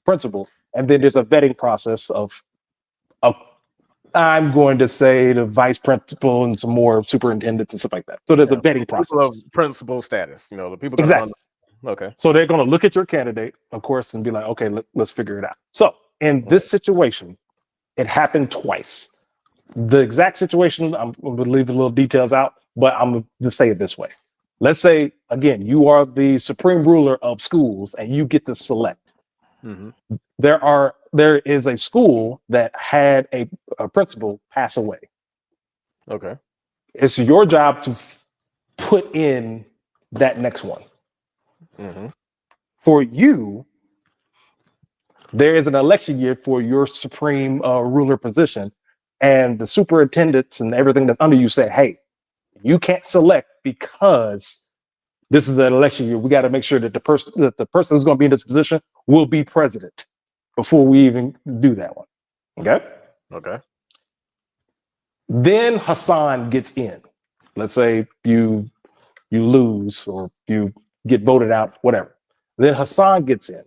principal, and then there's a vetting process of I'm going to say the vice principal and some more superintendents and stuff like that. So there's a vetting process of principal status. The people that exactly. Okay. So they're going to look at your candidate, of course, and be like, okay, let's figure it out. So in this situation, it happened twice. The exact situation, I'm going to leave a little details out, but I'm going to say it this way. Let's say, again, you are the supreme ruler of schools and you get to select. Mm-hmm. There is a school that had a principal pass away. Okay. It's your job to put in that next one. Mm-hmm. For you, there is an election year for your supreme ruler position, and the superintendents and everything that's under you say, hey, you can't select because this is an election year. We got to make sure that the person who's going to be in this position will be president before we even do that one. Okay. Then Hassan gets in. Let's say you lose or you get voted out, whatever. Then Hassan gets in.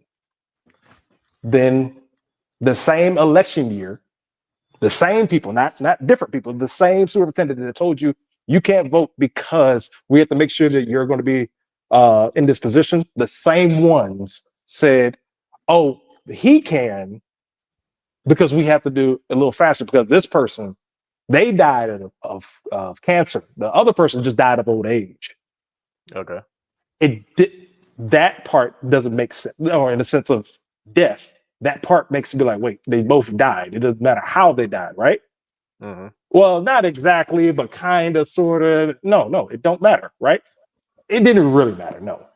Then the same election year, the same people, not different people, the same superintendent that told you can't vote because we have to make sure that you're going to be in this position. The same ones said, oh, he can because we have to do a little faster because this person, they died of cancer. The other person just died of old age. Okay. That part doesn't make sense, or in the sense of death, that part makes it be like, wait, they both died. It doesn't matter how they died, right? Mm-hmm. Well, not exactly, but kind of, sort of. No, it don't matter, right? It didn't really matter, no.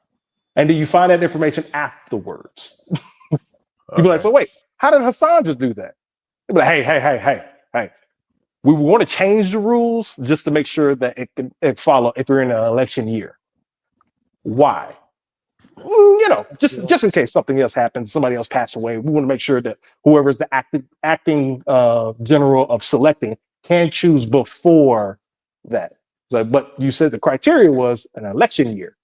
And then you find that information afterwards. You'd be like, so wait, how did Hassan just do that? You'd be like, hey. We want to change the rules just to make sure that it follow if you're in an election year. Why? just in case something else happens, somebody else passed away, we want to make sure that whoever's the acting general of selecting can choose before that. So, but you said the criteria was an election year.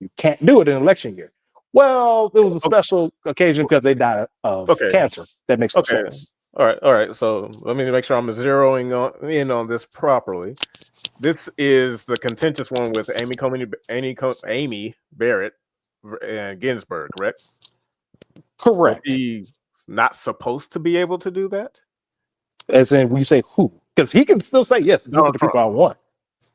You can't do it in an election year. Well, it was a special occasion because they died of cancer. That makes no sense. All right. So let me make sure I'm zeroing in on this properly. This is the contentious one with Amy Barrett and Ginsburg, correct? Correct. Was he not supposed to be able to do that? As in, we say who? Because he can still say yes. These are the people I want.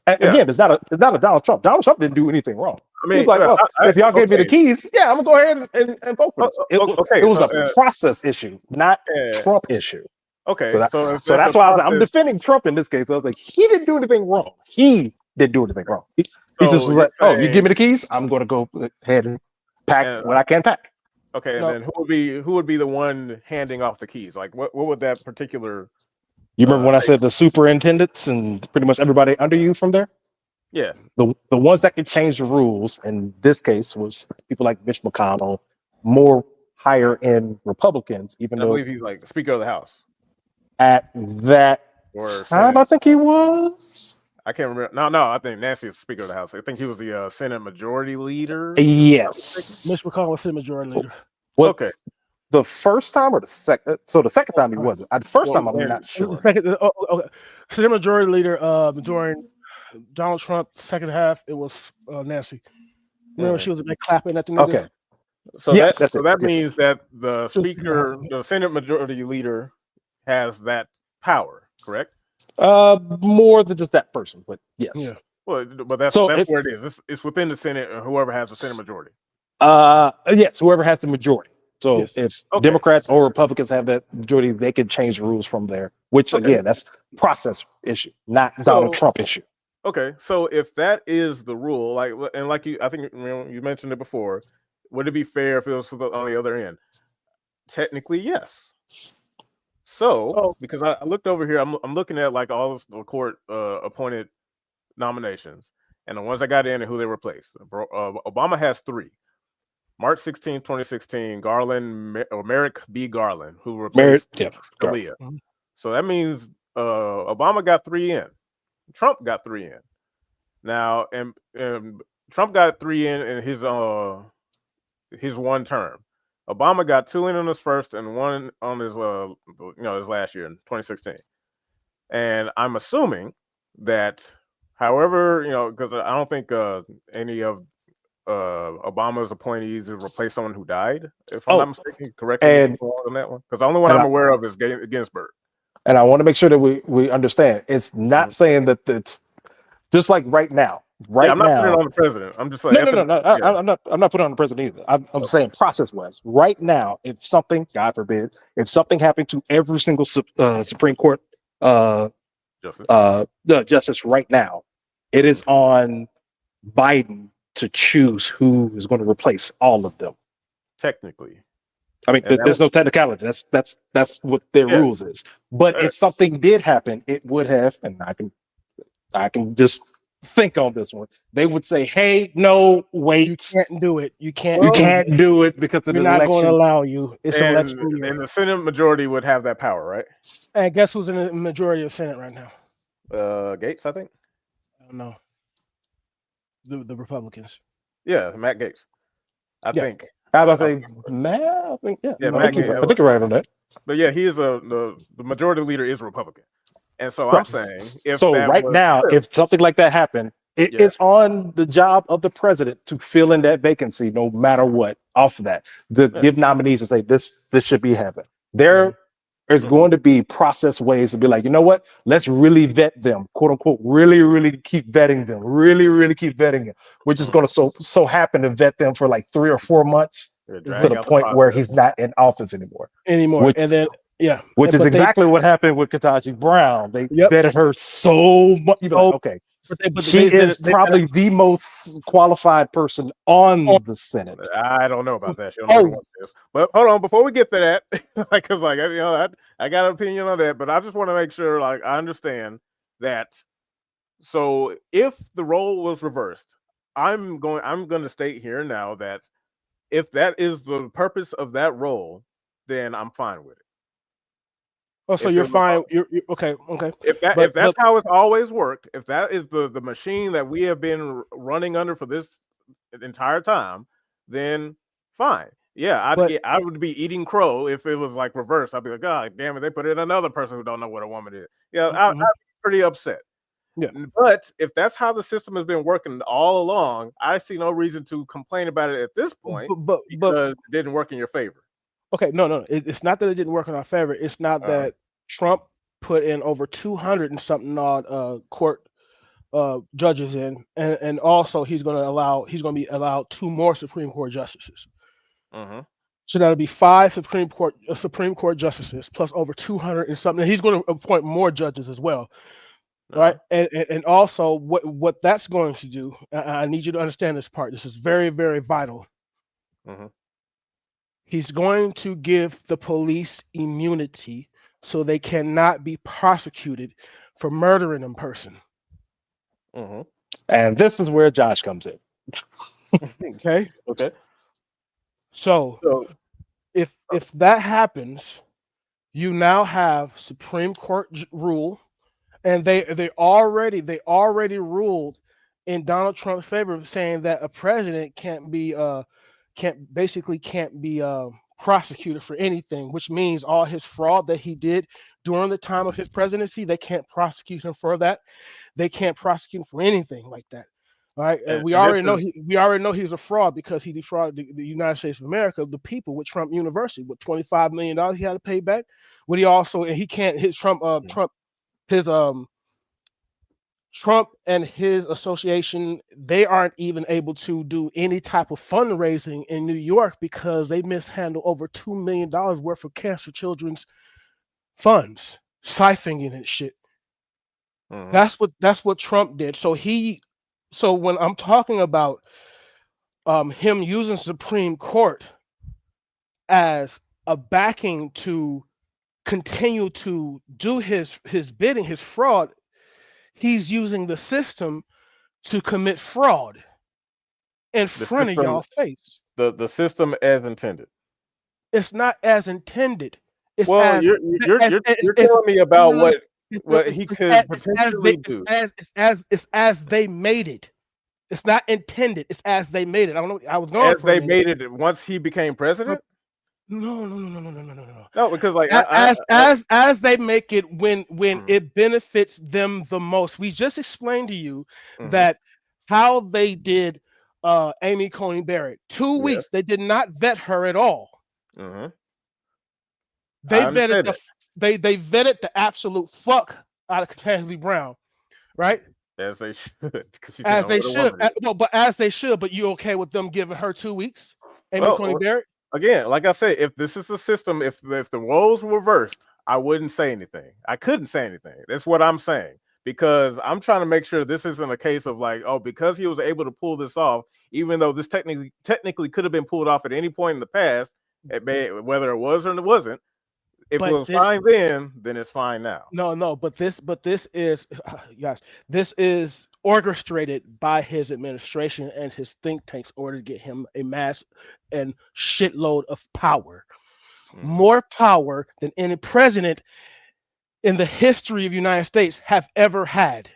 Again, it's not a Donald Trump. Donald Trump didn't do anything wrong. I mean, he's like, well, if y'all gave me the keys, yeah, I'm gonna go ahead and vote for this. It was a process issue, not Trump issue. Okay, so that's why I was like, I'm defending Trump in this case. I was like, he didn't do anything wrong. He didn't do anything wrong. He just was like, oh, you give me the keys, I'm gonna go ahead and pack what I can pack. Okay, and then who would be the one handing off the keys? Like, what would that particular? You remember when I said the superintendents and pretty much everybody under you from there? Yeah. The ones that could change the rules in this case was people like Mitch McConnell, more higher end Republicans, even though I believe he's like Speaker of the House. At that time, I think he was. I can't remember. No, I think Nancy is Speaker of the House. I think he was the Senate Majority Leader. Yes. Mitch McConnell was Senate Majority Leader. Well, okay. The first time or the second? So the second time he wasn't. The first time I'm not sure. The second, okay. Senate Majority Leader during Donald Trump second half, it was Nancy. Remember, she was like clapping at the nigga? Okay. So that means that the Speaker, the Senate Majority Leader, has that power, correct? More than just that person, but yes. Yeah. Well, but that's where it is. It's within the Senate, and whoever has the Senate majority. Yes, whoever has the majority. So if Democrats or Republicans have that majority, they can change the rules from there. Which again, that's process issue, not Donald Trump issue. Okay, so if that is the rule, I think you mentioned it before, would it be fair if it was on the other end? Technically, yes. So, because I looked over here, I'm looking at like all of the court appointed nominations and the ones that got in and who they replaced. Obama has 3. March 16, 2016, Merrick B. Garland, who replaced Scalia. So that means Obama got 3 in. Trump got 3 in. Now, and Trump got 3 in his one term. Obama got 2 in on his first and 1 on his his last year in 2016. And I'm assuming that, however, because I don't think any of Obama's appointees replaced someone who died. If I'm not mistaken, correct me on that one. Because the only one I'm aware of is Ginsburg. And I want to make sure that we understand. It's not saying that it's just like right now. I'm not putting it on the president. I'm just like no. I'm not putting it on the president either. I'm saying process-wise. Right now, if something, God forbid, if something happened to every single Supreme Court justice right now, it is on Biden to choose who is going to replace all of them. Technically, I mean, there's no technicality. That's what their rules is. But if something did happen, it would have, and I can just think on this one. They would say, "Hey, no, wait, you can't do it. You can't do it because of the election. We're not going to allow you. It's an election year." And the Senate majority would have that power, right? And guess who's in the majority of Senate right now? Gates, I think. I don't know. The Republicans. Yeah, Matt Gaetz. I think. I was about to say Matt. I think I think you're right on that. But yeah, he is the majority leader is Republican. And so I'm saying, if something like that happened, it is on the job of the president to fill in that vacancy, no matter what. Off of that, to give nominees and say this should be happening. There's going to be process ways to be like, you know what? Let's really vet them, quote unquote. Really, really keep vetting them. Really, really keep vetting them. We're just going to so happen to vet them for like 3 or 4 months to the point where he's not in office anymore. And then. Yeah, which is exactly what happened with Ketanji Brown. They vetted her so much. Okay, she is probably the most qualified person on the Senate. I don't know about that. But hold on, before we get to that, because I got an opinion on that, but I just want to make sure, I understand that. So if the role was reversed, I'm going to state here now that if that is the purpose of that role, then I'm fine with it. Oh, so If you're it was fine. You're okay. Okay. if But that's how it's always worked, if that is the machine that we have been running under for this entire time, then fine. Yeah, but I would be eating crow if it was like reverse. I'd be like, God damn it, they put in another person who don't know what a woman is. Yeah, I'd be pretty upset. yeah. But if that's how the system has been working all along, I see no reason to complain about it at this point But because it didn't work in your favor. okay, no. It's not that it didn't work in our favor. It's not that Trump put in over 200 and something odd court judges in, and also he's going to be allowed 2 more Supreme Court justices. So that'll be 5 Supreme Court justices plus over 200 and something. He's going to appoint more judges as well, right? And also what that's going to do. I need you to understand this part. This is very, very vital. He's going to give the police immunity so they cannot be prosecuted for murdering a person. And this is where Josh comes in. Okay. Okay. So if that happens, you now have Supreme Court rule, and they already ruled in Donald Trump's favor, saying that a president can't be prosecuted for anything, which means all his fraud that he did during the time of his presidency, they can't prosecute him for that. They can't prosecute him for anything like that. All right, and we already know he's a fraud because he defrauded the United States of America, the people, with Trump University, with $25 million he had to pay back. What he also, and he can't hit Trump and his association, they aren't even able to do any type of fundraising in New York because they mishandled over $2 million worth of cancer children's funds, siphoning and shit. That's what Trump did. So when I'm talking about him using Supreme Court as a backing to continue to do his bidding, his fraud, he's using the system to commit fraud in front of y'all face. The system as intended. It's not as intended. It's you're telling me about what he could potentially do. It's as they made it. It's not intended. It's as they made it. I don't know. I was going as they made it once he became president. No. No, because like as they make it when it benefits them the most. We just explained to you that how they did Amy Coney Barrett. 2 weeks. They did not vet her at all. They vetted they vetted the absolute fuck out of Ketanji Brown, right? As they should. As they should. But you okay with them giving her 2 weeks? Amy Coney Barrett? Again, like I said, if this is the system, if the roles were reversed, I wouldn't say anything. I couldn't say anything. That's what I'm saying. Because I'm trying to make sure this isn't a case of like, oh, because he was able to pull this off, even though this technically could have been pulled off at any point in the past, whether it was or it wasn't. If it was fine then it's fine now. No, but this is yes, this is orchestrated by his administration and his think tanks in order to get him a mass and shitload of power. More power than any president in the history of the United States have ever had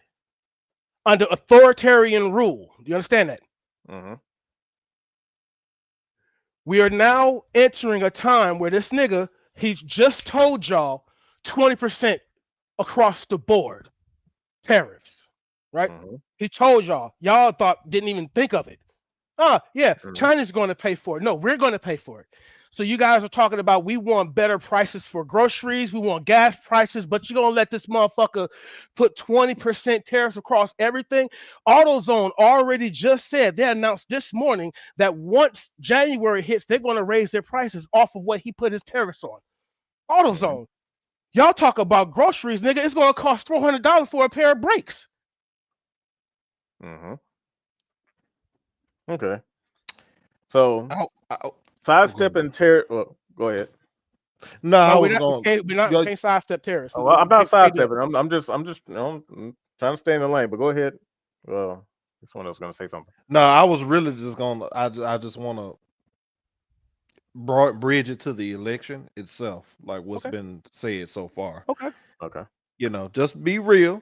under authoritarian rule. Do you understand that? We are now entering a time where this nigga, he just told y'all 20% across the board tariffs, right? He told y'all didn't even think of it. China's going to pay for it. No, we're going to pay for it. So you guys are talking about we want better prices for groceries, we want gas prices, but you're going to let this motherfucker put 20% tariffs across everything? AutoZone already just said, they announced this morning that once January hits, they're going to raise their prices off of what he put his tariffs on. AutoZone. Y'all talk about groceries, nigga. It's going to cost $400 for a pair of brakes. Okay. So sidestepping tariff. Well, go ahead. No, we're not can't sidestep tariffs. I'm not sidestepping. I'm just I'm trying to stay in the lane. But go ahead. Well, someone else going to say something. No, I was really just going. I just want to bridge it to the election itself, like what's Okay. been said so far. Okay. Okay. Just be real,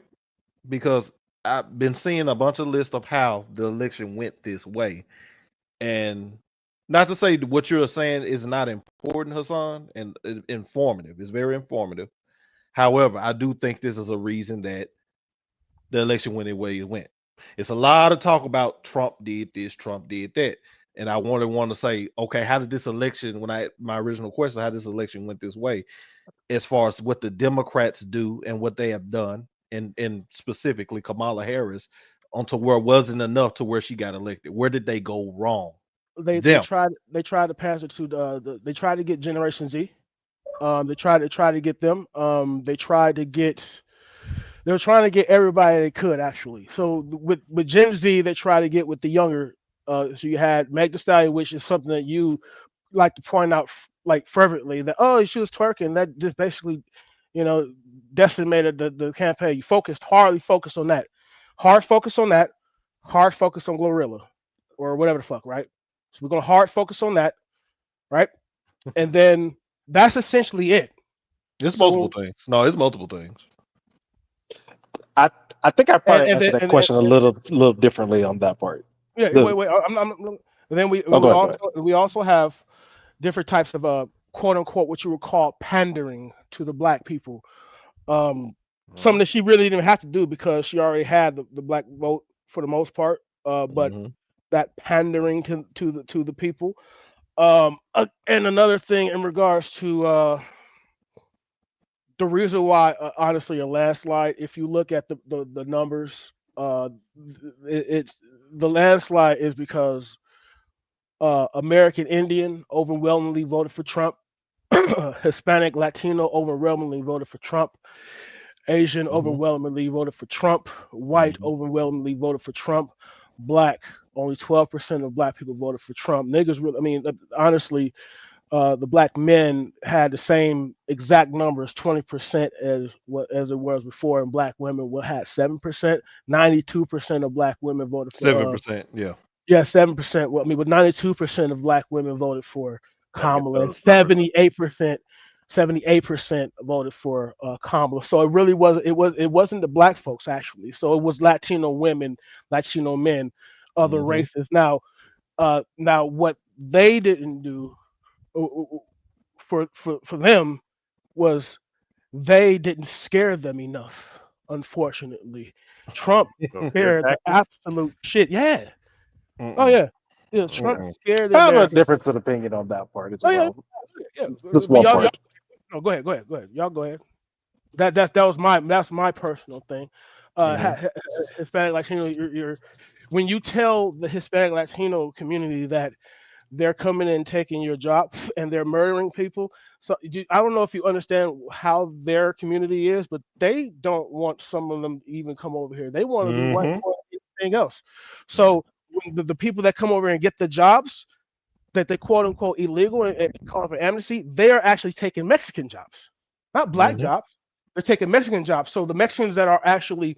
because I've been seeing a bunch of lists of how the election went this way. And not to say what you're saying is not important, Hassan, and informative. It's very informative. However, I do think this is a reason that the election went the way it went. It's a lot of talk about Trump did this, Trump did that. And I want to say, okay, how did this election, my original question, how this election went this way, as far as what the Democrats do and what they have done, and specifically Kamala Harris, onto where it wasn't enough to where she got elected. Where did they go wrong? They Them. tried to pass it to they tried to get Generation Z. They tried to get them. They were trying to get everybody they could actually. So with Gen Z, they tried to get with the younger. So you had Meg Thee Stallion, which is something that you like to point out like fervently that she was twerking. That just basically, you know, decimated the campaign. You hardly focused on that, hard focus on that, hard focus on Glorilla, or whatever the fuck, right? So we're gonna hard focus on that, right? And then that's essentially it. It's multiple So things. No, it's multiple things. I think I probably and answered then that question a little differently on that part. yeah, The, wait. Then we oh, we go ahead, go also ahead. we also have different types of quote unquote what you would call pandering to the black people. Something that she really didn't have to do because she already had the black vote for the most part. But Mhm. that pandering to the people. And another thing in regards to the reason why, honestly, a landslide. If you look at the numbers, it's the landslide is because American Indian overwhelmingly voted for Trump. Hispanic Latino overwhelmingly voted for Trump. Asian Mhm. overwhelmingly voted for Trump. White Mhm. overwhelmingly voted for Trump. Black, only 12% of black people voted for Trump. Niggas really, I mean, honestly, the black men had the same exact numbers, 20% as it was before, and black women had 7%. 92% of black women voted for 7%. Yeah. yeah, 7%. Well, I mean, but 92% of black women voted for Gotta get Kamala, and those numbers up. 78% voted for Kamala. So it really wasn't the black folks actually. So it was Latino women, Latino men, other Mhm. races. Now what they didn't do for them was they didn't scare them enough. Unfortunately, Trump Those scare scared the tactics. absolute shit. Yeah. Oh Mm-mm. yeah. Yeah. Trump Mm-mm. scared the I have a American. difference of opinion on that part as Oh yeah. well. Yeah. This But one y'all part. no, go ahead. Y'all go ahead. That's my personal thing. Mhm. Hispanic Latino, you're when you tell the Hispanic Latino community that they're coming in taking your job and they're murdering people. So I don't know if you understand how their community is, but they don't want some of them to even come over here. They want to be white Mhm. more than anything else. Yeah. So when the people that come over and get the jobs that they quote unquote illegal and call for amnesty, they are actually taking Mexican jobs, not black Mhm. jobs. They're taking Mexican jobs. So the Mexicans that are actually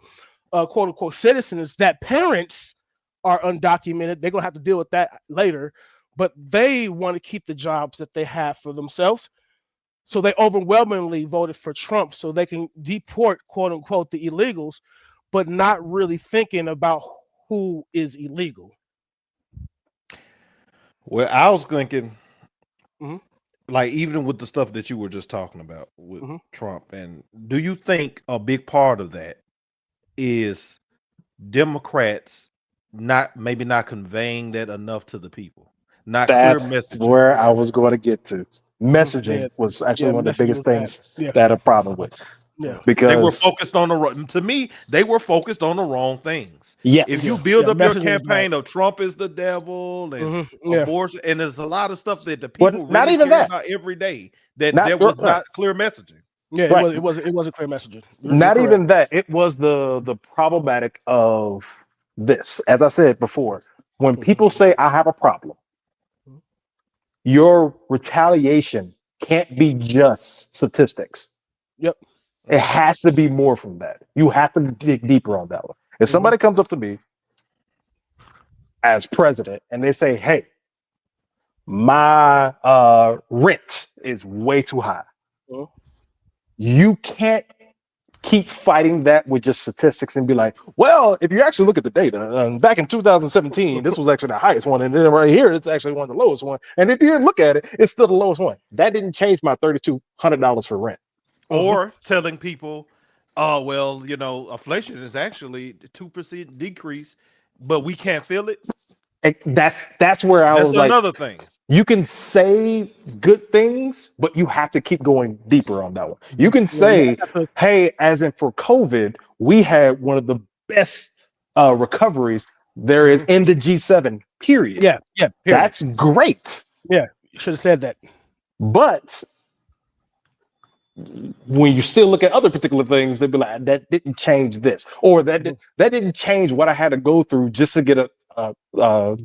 quote unquote citizens that parents are undocumented. They're gonna have to deal with that later, but they want to keep the jobs that they have for themselves. So they overwhelmingly voted for Trump so they can deport quote unquote the illegals, but not really thinking about who is illegal. Well, I was thinking, Hmm. like, even with the stuff that you were just talking about with Hmm. Trump, and do you think a big part of that is Democrats not conveying that enough to the people, not clear That's messaging? where I was going to get to. Yeah, Messaging was actually yeah, one of the messaging biggest was bad. things Yeah, that I had a problem with yeah, They were because focused on to me, they were focused on the wrong things. If you yeah, yes, build yeah. up your Messaging was bad. campaign of Trump is the devil and Yeah, abortion, and there's a lot of stuff that the people but not really even care that. about every day, that Not there was not clear messaging. yeah. It right. was. It wasn't clear messaging. You're Not correct. even that. It was the problematic of this. As I said before, when Hmm. people say I have a problem, your retaliation can't be just statistics. Yep. It Mhm. has to be more from that. You have to dig deeper on that one. If Hmm. somebody comes up to me as president and they say, "Hey, my rent is way too high. Mhm. You can't keep fighting that with just statistics and be like, well, if you actually look at the data, back in 2017, this was actually the highest one, and then right here, it's actually one of the lowest one. And if you look at it, it's still the lowest one. That didn't change my $3,200 for rent. Or telling people, oh well, inflation is actually 2% decrease, but we can't feel it. That's where I That's was like, another thing. you can say good things, but you have to keep going deeper on that one. You can say, hey, as in for COVID, we had one of the best recoveries there is in the G7, period. Yeah. Period. That's great. Yeah. You should have said that. But when you still look at other particular things, they'd be like, that didn't change this, or that didn't change what I had to go through just to get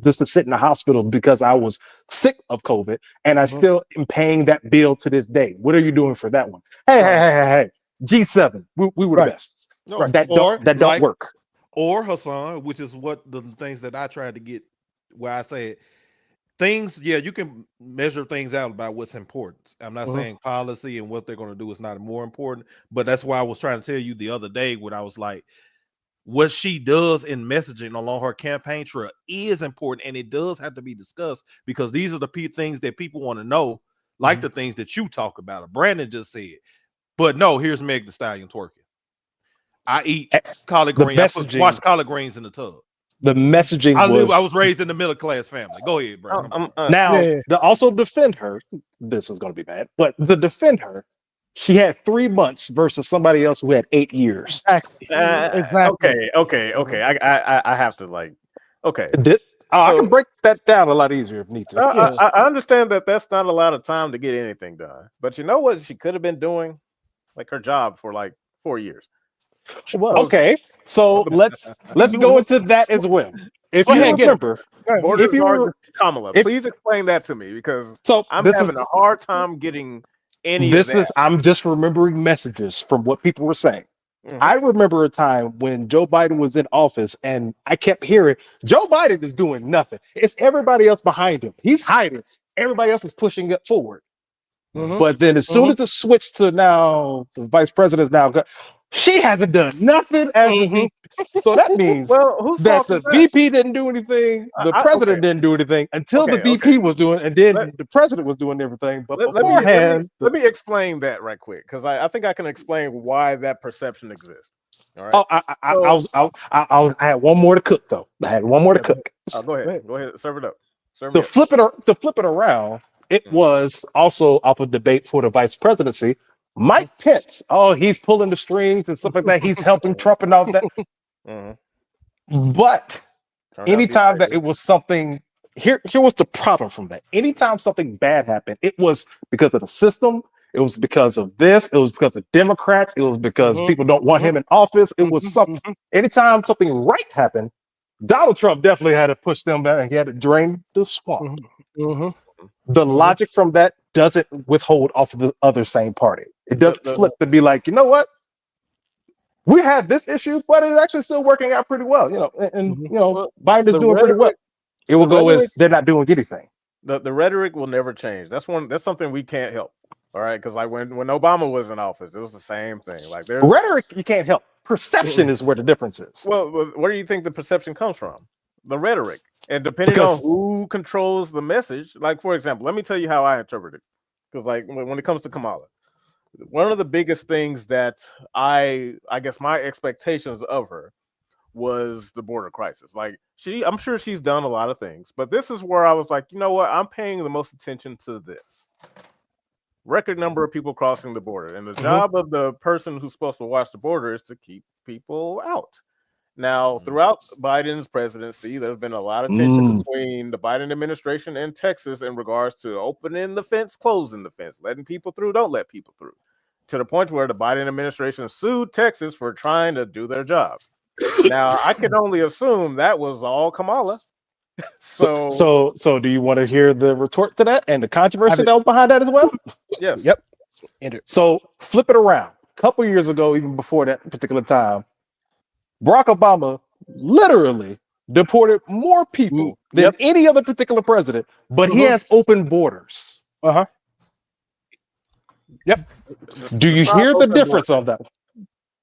just to sit in the hospital because I was sick of COVID, and I still am paying that bill to this day. What are you doing for that one? Hey, G7, we were the best. No, That don't work. Or Hassan, which is what the things that I tried to get, where I said things, you can measure things out about what's important. I'm not saying policy and what they're going to do is not more important, but that's why I was trying to tell you the other day when I was like, what she does in messaging along her campaign trail is important, and it does have to be discussed because these are the things that people want to know, like the things that you talk about. Or Brandon just said, but no, here's Meg the Stallion twerking. I eat collard greens. I watch collard greens in the tub. The messaging I was raised in the middle class family. Go ahead, Brandon. To also defend her, this is going to be bad, but to defend her, she had 3 months versus somebody else who had 8 years. Exactly. Okay. I have to okay. I can break that down a lot easier if need to. I understand that that's not a lot of time to get anything done, but you know what she could have been doing, like her job for 4 years. Okay, so let's go into that as well. If you remember, Kamala, please explain that to me because I'm having a hard time getting any. I'm just remembering messages from what people were saying. I remember a time when Joe Biden was in office, and I kept hearing Joe Biden is doing nothing. It's everybody else behind him. He's hiding. Everybody else is pushing it forward. But then, as soon as it switched to now, the vice president is now. She hasn't done nothing as a VP. So that means that the VP didn't do anything, the president didn't do anything until the VP was doing, and then the president was doing everything. But beforehand, let me explain that right quick because I think I can explain why that perception exists. All right. I had one more to cook though. I had one more to cook. Go ahead. Serve it up. To flip it around, it was also off a debate for the vice presidency. Mike Pence, he's pulling the strings and stuff like that. He's helping Trump and all that. But anytime that it was something, here was the problem from that. Anytime something bad happened, it was because of the system. It was because of this. It was because of Democrats. It was because people don't want him in office. It was something. Anytime something right happened, Donald Trump definitely had to push them down and he had to drain the swamp. The logic from that doesn't withhold off of the other same party. It doesn't flip to be like, you know what? We have this issue, but it's actually still working out pretty well. Biden is doing pretty well. It will go as they're not doing anything. The rhetoric will never change. That's something we can't help. All right, because when Obama was in office, it was the same thing. Like there's rhetoric you can't help. Perception is where the difference is. Well, where do you think the perception comes from? The rhetoric. And depending on who controls the message, like for example, let me tell you how I interpret it. Because when it comes to Kamala, one of the biggest things that I guess my expectations of her was the border crisis. I'm sure she's done a lot of things, but this is where I was like, you know what? I'm paying the most attention to this. Record number of people crossing the border. And the job of the person who's supposed to watch the border is to keep people out. Now, throughout Biden's presidency, there's been a lot of tension between the Biden administration and Texas in regards to opening the fence, closing the fence, letting people through, don't let people through, to the point where the Biden administration sued Texas for trying to do their job. Now, I can only assume that was all Kamala. So do you want to hear the retort to that and the controversy that was behind that as well? Yes. Yep. So flip it around. A couple years ago, even before that particular time, Barack Obama literally deported more people than any other particular president, but he has open borders. Yep. Do you hear the difference on that?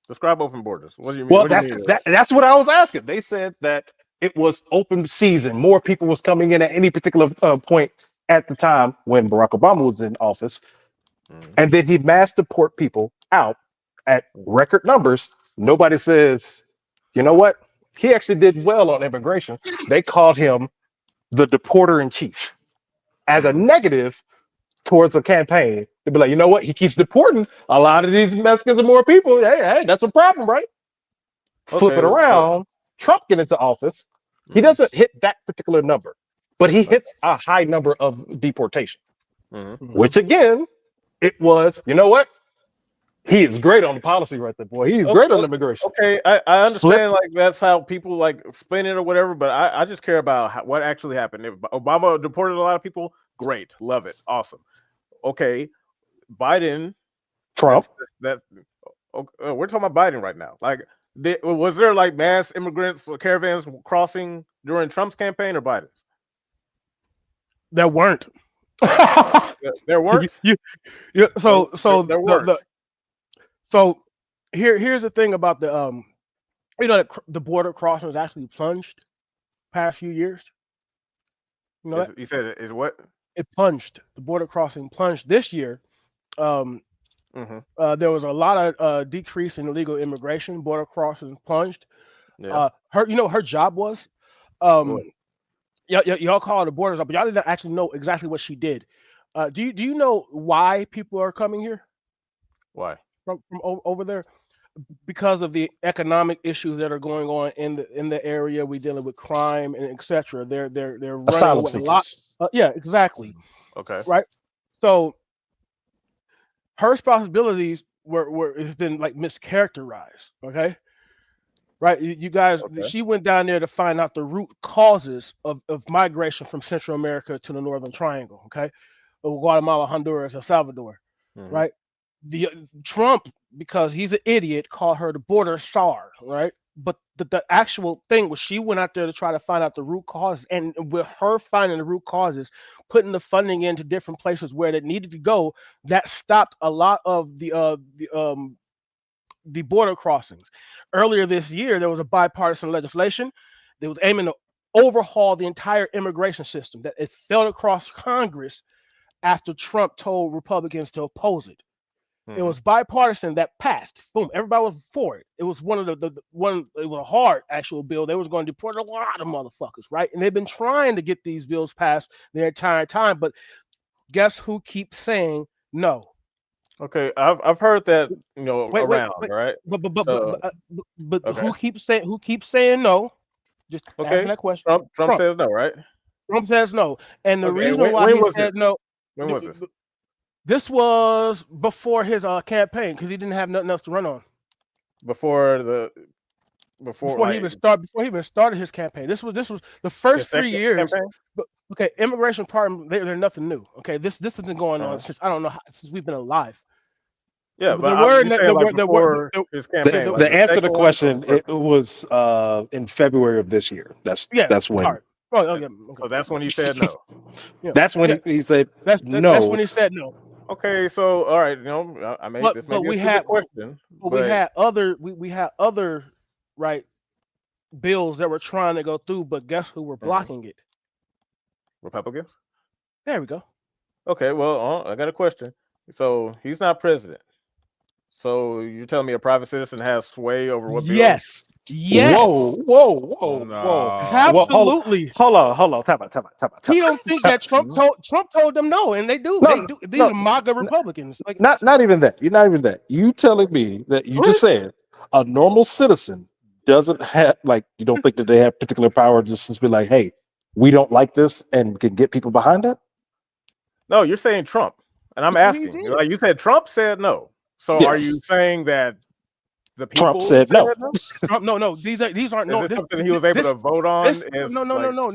Describe open borders. What do you mean? Well, that's what I was asking. They said that it was open season. More people was coming in at any particular point at the time when Barack Obama was in office. And then he mass deport people out at record numbers. Nobody says, you know what? He actually did well on immigration. They called him the deporter in chief as a negative towards a campaign. They'd be like, you know what? He keeps deporting a lot of these Mexicans and more people. Hey, that's a problem, right? Flip it around. Trump get into office. He doesn't hit that particular number, but he hits a high number of deportation, which again, it was, you know what? He is great on the policy right there, boy. He's great on immigration. Okay, I understand like that's how people like explain it or whatever, but I just care about what actually happened. If Obama deported a lot of people, great, love it, awesome. Okay, Biden, Trump. We're talking about Biden right now. Like, was there like mass immigrants or caravans crossing during Trump's campaign or Biden's? There weren't. There weren't. There weren't. So here's the thing about the the border crossings actually plunged past few years. You know You said it is what? It plunged. The border crossing plunged this year. There was a lot of decrease in illegal immigration. Border crossings plunged. Yeah. Her job was y'all call it the borders up, but y'all didn't actually know exactly what she did. Do you know why people are coming here? Why? From over there? Because of the economic issues that are going on in the area. We're dealing with crime and etc. They're running asylum with a lot. Yeah, exactly. Okay. Right. So her responsibilities were has been like mischaracterized. Okay. Right. You guys. Okay. She went down there to find out the root causes of migration from Central America to the Northern Triangle. Okay. Guatemala, Honduras, El Salvador. Right. Trump, because he's an idiot, called her the border czar, right? But the actual thing was she went out there to try to find out the root causes, and with her finding the root causes, putting the funding into different places where it needed to go, that stopped a lot of the border crossings. Earlier this year, there was a bipartisan legislation that was aiming to overhaul the entire immigration system. That it fell across Congress after Trump told Republicans to oppose it. It was bipartisan that passed. Boom, everybody was for it. It was one of it was a hard actual bill. They was going to deport a lot of motherfuckers, right? And they've been trying to get these bills passed the entire time, but guess who keeps saying no? Okay, I've heard that around, right? But okay. who keeps saying no? Just answer that question. Trump says no, right? Trump says no, and the reason why he said no. When was this? This was before his campaign because he didn't have nothing else to run on. Before he even started his campaign. This was the first 3 years. But, okay, immigration part they're nothing new. Okay, this has been going on since I don't know since we've been alive. Yeah, but the answer to the question it was in February of this year. That's when. Right. Okay. So that's when he said no. That's when he said no. That's when he said no. Okay, so all right, I made this maybe a stupid question. But we had other right bills that were trying to go through, but guess who were blocking it? Republicans. There we go. Okay, well, I got a question. So he's not president. So you're telling me a private citizen has sway over what bills? Yes. Whoa. Absolutely. Hold on. Time out. He don't think that Trump told them no, and they do. These are MAGA Republicans. Like not even that. You're not even that. You telling me that you just said a normal citizen doesn't have you don't think that they have particular power just to be like, hey, we don't like this and can get people behind that? No, you're saying Trump. And I'm asking. Like you said Trump said no. So are you saying that the people Trump said no? Trump, no. These aren't Is this something he was able to vote on?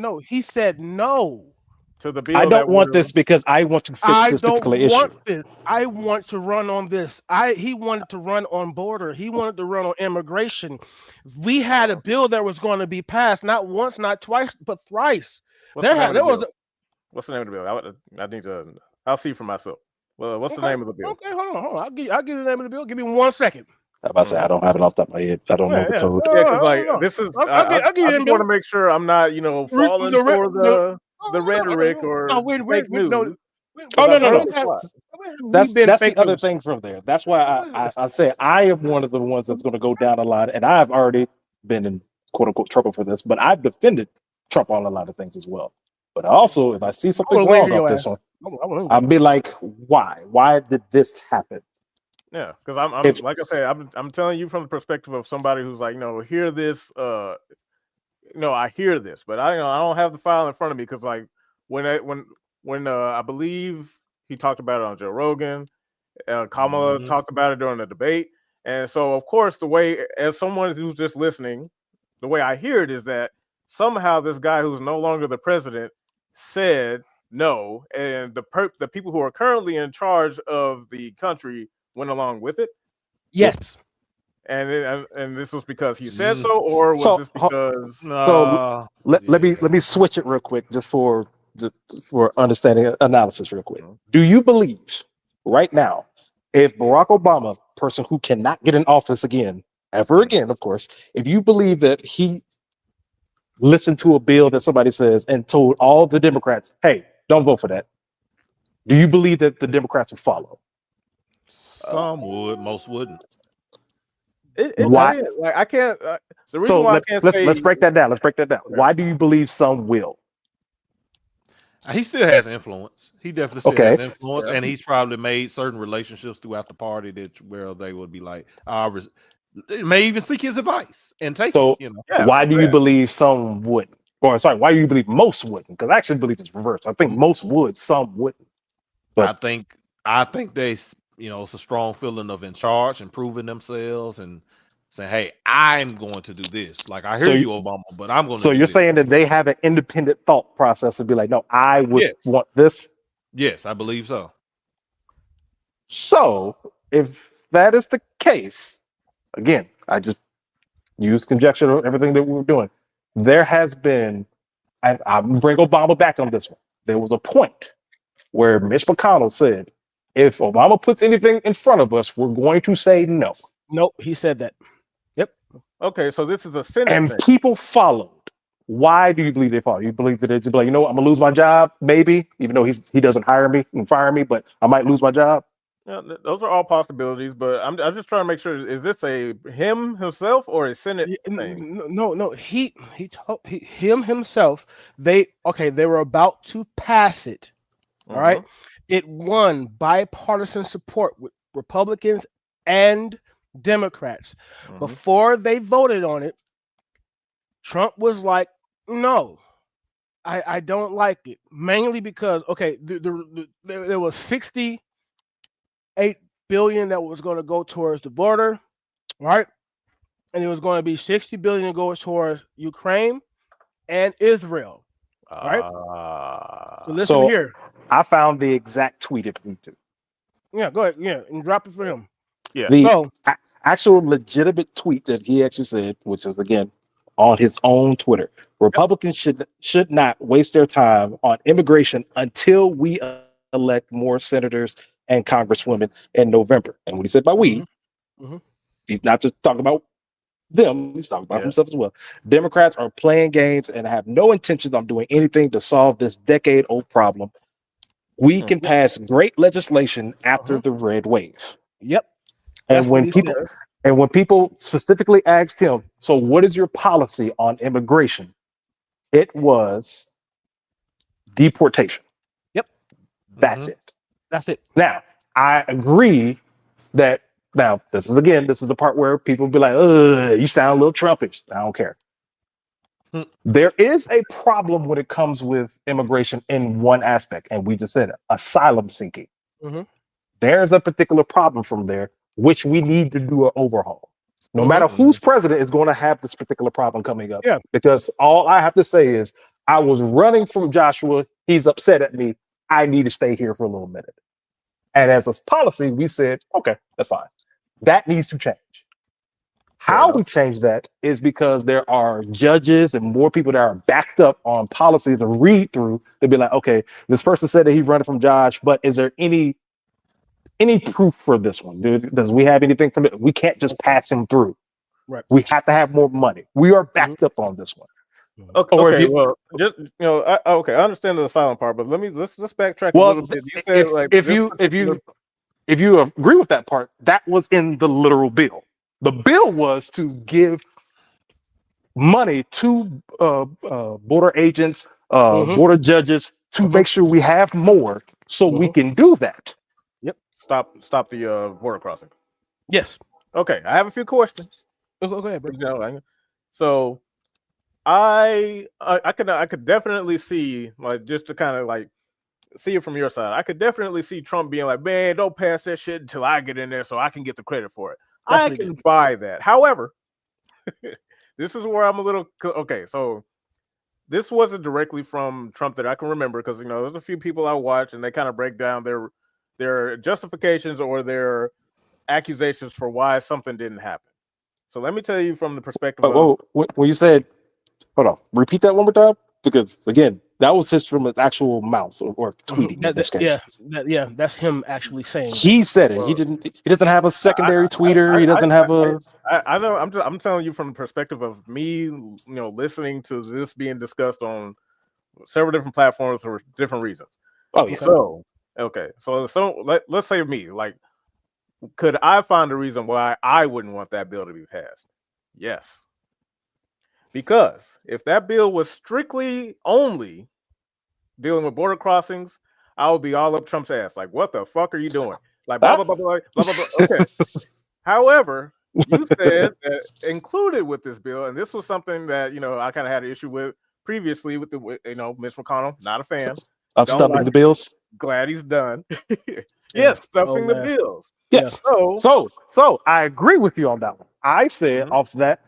No. He said no. to the bill I that don't want would this because I want to fix I this don't particular issue. want this. I want to run on this. He wanted to run on border. He wanted to run on immigration. We had a bill that was going to be passed not once, not twice, but thrice. what's the name of the There was bill? What's the name of the bill? I need to. I'll see for myself. Well, what's the okay, name of the bill? okay, hold on. I'll give you the name of the bill. Give me 1 second. I'm about to say I don't have it off the top of my head. I don't know Yeah, the yeah. code. Yeah, because like No. this is, I'll give I you the just want bill. to make sure I'm not, falling for the rhetoric No, or we're, the we're, fake we no, news. Oh, Because no, I've no, heard no. this a lot. we've been That's the fake other news. thing from there. That's why What is this? I say I am one of the ones that's going to go down a lot, and I've already been in quote unquote trouble for this, but I've defended Trump on a lot of things as well. But also, if I see I something was waiting for wrong off your this ass. one, I was I'll be like, why? Why did this happen? Yeah, because I'm If like I say, I'm telling you from the perspective of somebody who's like, hear this, I hear this, but I don't have the file in front of me because like when I believe he talked about it on Joe Rogan, Kamala talked about it during the debate, and so of course the way as someone who's just listening, the way I hear it is that somehow this guy who's no longer the president said no, and the people who are currently in charge of the country went along with it. yes. And this was because he said so, or was so, this because so let me switch it real quick just for understanding analysis real quick. Do you believe right now if Barack Obama, person who cannot get in office again, ever again, of course, if you believe that he listened to a bill that somebody says and told all the Democrats, hey, don't vote for that, do you believe that the Democrats would follow? Some would, most wouldn't. it Why? depends. Like I can't. The reason So why I can't say let's break that down. Let's break that down. Okay. Why do you believe some will? He still has influence. He definitely still Okay. has influence, Yeah. and he's probably made certain relationships throughout the party that where they would be like, may even seek his advice and take So it. Yeah, why do you yeah. believe some wouldn't? Or sorry, why do you believe most wouldn't? Because I actually believe it's reversed. I think most would, some wouldn't. But I think they, it's a strong feeling of in charge and proving themselves and saying, hey, I'm going to do this. Like I hear So you, Obama, but I'm going to. so do you're this. saying that they have an independent thought process to be like, no, I would Yes. want this. Yes, I believe so. So if that is the case, again, I just use conjecture of everything that we were doing. There has been, I'm bring Obama back on this one. There was a point where Mitch McConnell said, if Obama puts anything in front of us, we're going to say no. Nope. He said that. Yep. Okay, so this is a Senate And thing. people followed. Why do you believe they followed? You believe that they're just like, I'm gonna lose my job, maybe, even though he doesn't hire me and fire me, but I might lose my job. Yeah, those are all possibilities, but I'm just trying to make sure: is this a him himself or a Senate thing? No. He told him himself. They were about to pass it. All right. It won bipartisan support with Republicans and Democrats. Before they voted on it, Trump was like, no, I don't like it. Mainly because, there was $68 billion that was going to go towards the border, right? And it was going to be $60 billion to go towards Ukraine and Israel, right? So listen here. I found the exact tweet if you need to. Yeah, go ahead. Yeah, and drop it for him. Yeah. The actual legitimate tweet that he actually said, which is again on his own Twitter, Republicans should not waste their time on immigration until we elect more senators and congresswomen in November. And when he said by we, he's not just talking about them, he's talking about himself as well. Democrats are playing games and have no intentions of doing anything to solve this decade-old problem. We can pass great legislation after the red wave. Yep. And when people specifically asked him, so what is your policy on immigration? It was deportation. Yep. That's it. That's it. Now, I agree that this is the part where people be like, you sound a little Trumpish. I don't care. There is a problem when it comes with immigration in one aspect, and we just said it, asylum seeking. There's a particular problem from there, which we need to do an overhaul. No matter who's president is going to have this particular problem coming up. Yeah. Because all I have to say is I was running from Joshua. He's upset at me. I need to stay here for a little minute. And as a policy, we said, okay, that's fine. That needs to change. How we change that is because there are judges and more people that are backed up on policy to read through. They'd be like, okay, this person said that he's running from Josh, but is there any proof for this one? Does we have anything from it? We can't just pass him through. Right. We have to have more money. We are backed up on this one. Okay, Or if you- well, just I understand the silent part, but let's backtrack a Well, little bit. You said if you agree with that part, that was in the literal bill. The bill was to give money to border agents, border judges to make sure we have more, so we can do that. stop the border crossing. Yes. Okay, I have a few questions. Go ahead, bro. So I could definitely see, like, just to kind of like see it from your side. I could definitely see Trump being like, man, don't pass that shit until I get in there so I can get the credit for it. I can buy that. However, this is where I'm a little okay. So this wasn't directly from Trump that I can remember, because there's a few people I watch and they kind of break down their justifications or their accusations for why something didn't happen. So let me tell you from the perspective of when you said, hold on, repeat that one more time, because again, that was his from his actual mouth or tweeting. In this case. That's him actually saying. He said it. He didn't. He doesn't have a secondary tweeter. He doesn't have a. I know. I'm telling you from the perspective of me, listening to this being discussed on several different platforms for different reasons. Oh, yeah. So let's say me, like, could I find a reason why I wouldn't want that bill to be passed? Yes. Because if that bill was strictly only dealing with border crossings, I would be all up Trump's ass. Like, what the fuck are you doing? Like, blah, blah, blah, blah, blah, blah, blah. Okay. However, you said that included with this bill, and this was something that, I kind of had an issue with previously with Mitch McConnell, not a fan. Of stuffing the bills? Glad he's done. Yes, stuffing the bills. Yes. So I agree with you on that one. I said off the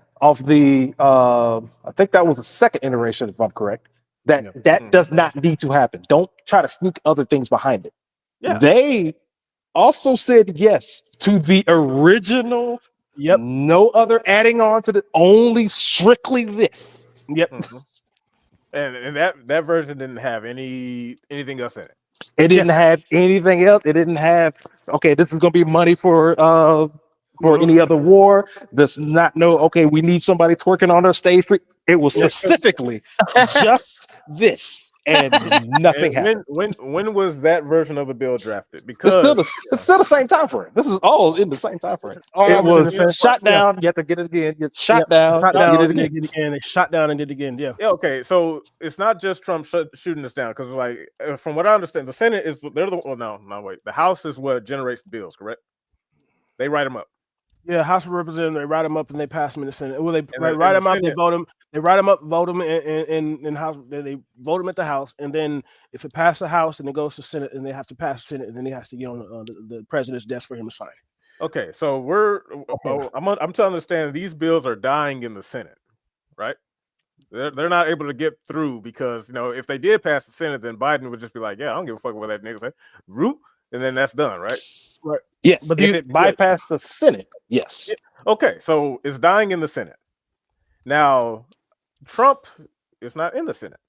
I think that was the second iteration, if I'm correct, that does not need to happen. Don't try to sneak other things behind it. Yeah. They also said yes to the original. Yep. No other adding on to the, only strictly this. Yep. And that version didn't have anything else in it. It didn't have anything else. It didn't have, okay, this is going to be money for any other war. There's not okay, we need somebody twerking on our stage. It was specifically just this, and nothing happened. When was that version of the bill drafted? Because it's still the same time frame. This is all in the same time frame. It was shot down. You have to get it again. Get shot down. Get it again. They shot down and did it again. Yeah. Okay, so it's not just Trump shooting us down, because, like, from what I understand, the Senate is the House is what generates the bills, correct? They write them up. Yeah, House of Representatives, they write them up and they pass them in the Senate. Well, they write them up, they vote them. They write them up, vote them in House. They vote them at the House, and then if it passes the House and it goes to Senate, and they have to pass the Senate, and then he has to get on the president's desk for him to sign. Okay, so I'm to understand these bills are dying in the Senate, right? They're not able to get through because if they did pass the Senate, then Biden would just be like, yeah, I don't give a fuck what that nigga said, root, and then that's done, right? Right. Yes, but if it bypassed the Senate, yes. Yeah. Okay, so it's dying in the Senate. Now, Trump is not in the Senate,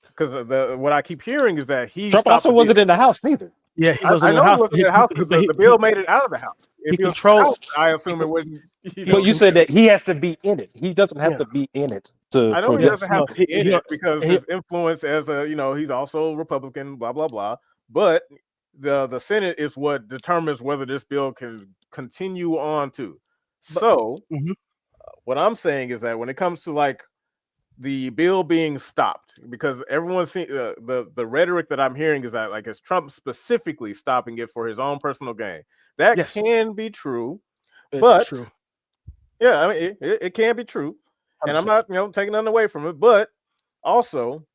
because what I keep hearing is that Trump also wasn't in the House neither. Yeah, he wasn't in the House. He wasn't in the House because the bill made it out of the House. If he controls, I assume it wouldn't. But you said that he has to be in it. He doesn't have to be in it to. I know he doesn't have to be in it because his influence as a he's also Republican, blah blah blah. But the Senate is what determines whether this bill can continue on to. So what I'm saying is that when it comes to, like, the bill being stopped, because everyone's seeing the rhetoric that I'm hearing is that, like, it's Trump specifically stopping it for his own personal gain. That can be true, but true. Yeah, I mean it can be true, 100%. And I'm not taking nothing away from it, but also,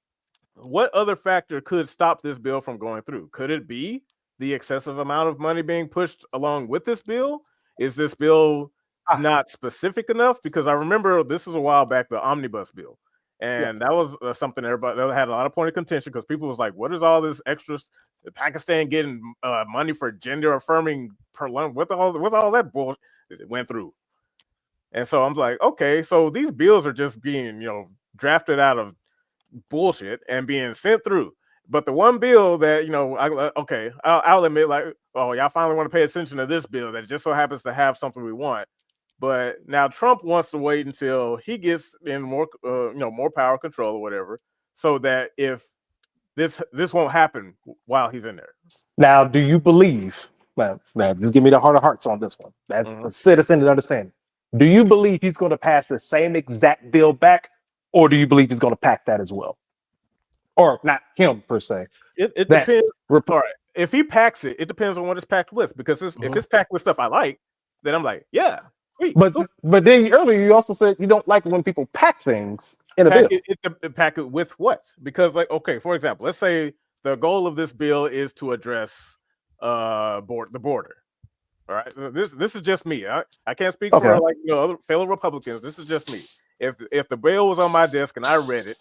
what other factor could stop this bill from going through? Could it be the excessive amount of money being pushed along with this bill? Is this bill not specific enough? Because I remember this was a while back, the omnibus bill, And that was something everybody that had a lot of point of contention because people was like, "What is all this extra? Pakistan getting money for gender affirming per lunch? What all that bullshit it went through?" And so I'm like, okay, so these bills are just being drafted out of bullshit and being sent through. But the one bill that I'll admit, like, oh, y'all finally want to pay attention to this bill that just so happens to have something we want. But now Trump wants to wait until he gets in more power control or whatever, so that if this won't happen while he's in there. Now, do you believe? Now, just give me the heart of hearts on this one. That's a citizen to understand. Do you believe he's going to pass the same exact bill back, or do you believe he's going to pack that as well? Or not him per se. It depends. All right. If he packs it, it depends on what it's packed with. Because if it's packed with stuff I like, then I'm like, yeah. Sweet. But then earlier you also said you don't like when people pack things in a bill. Pack it with what? Because, like, okay, for example, let's say the goal of this bill is to address the border. All right, this is just me. I can't speak for other fellow Republicans. This is just me. If the bill was on my desk and I read it,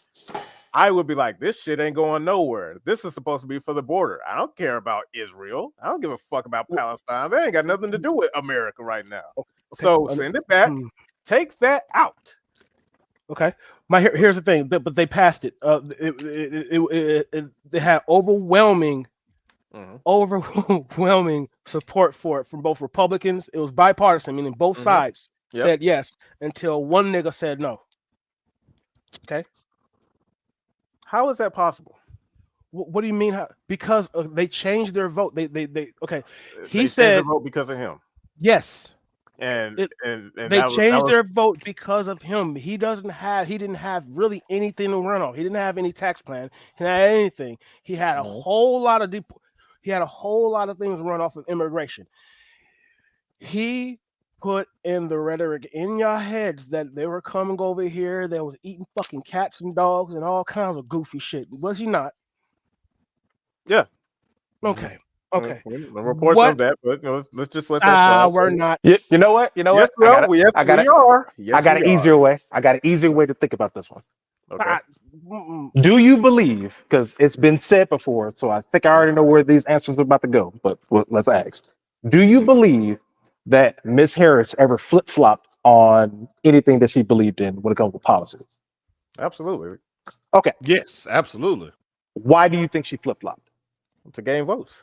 I would be like, this shit ain't going nowhere. This is supposed to be for the border. I don't care about Israel. I don't give a fuck about Palestine. They ain't got nothing to do with America right now. So send it back. Take that out. Okay. Here's the thing, but they passed it. They had overwhelming support for it from both Republicans. It was bipartisan, meaning both sides said yes until one nigga said no. Okay. How is that possible? What do you mean? Because they changed their vote. They okay. He said their vote because of him. Yes. And they changed their vote because of him. He didn't have really anything to run on. He didn't have any tax plan. He didn't have anything. He had a whole lot of things run off of immigration. He put in the rhetoric in your heads that they were coming over here, they was eating fucking cats and dogs and all kinds of goofy shit. Was he not? Yeah. Okay. Okay. The reports of that, but let's just let that slide. We're not. You know what? You know yes, what? We are. Yes, I got an easier way. I got an easier way to think about this one. Okay. Do you believe, because it's been said before, so I think I already know where these answers are about to go, but let's ask. Do you believe that Ms. Harris ever flip-flopped on anything that she believed in when it comes to policy? Absolutely. Okay. Yes, absolutely. Why do you think she flip-flopped? To gain votes.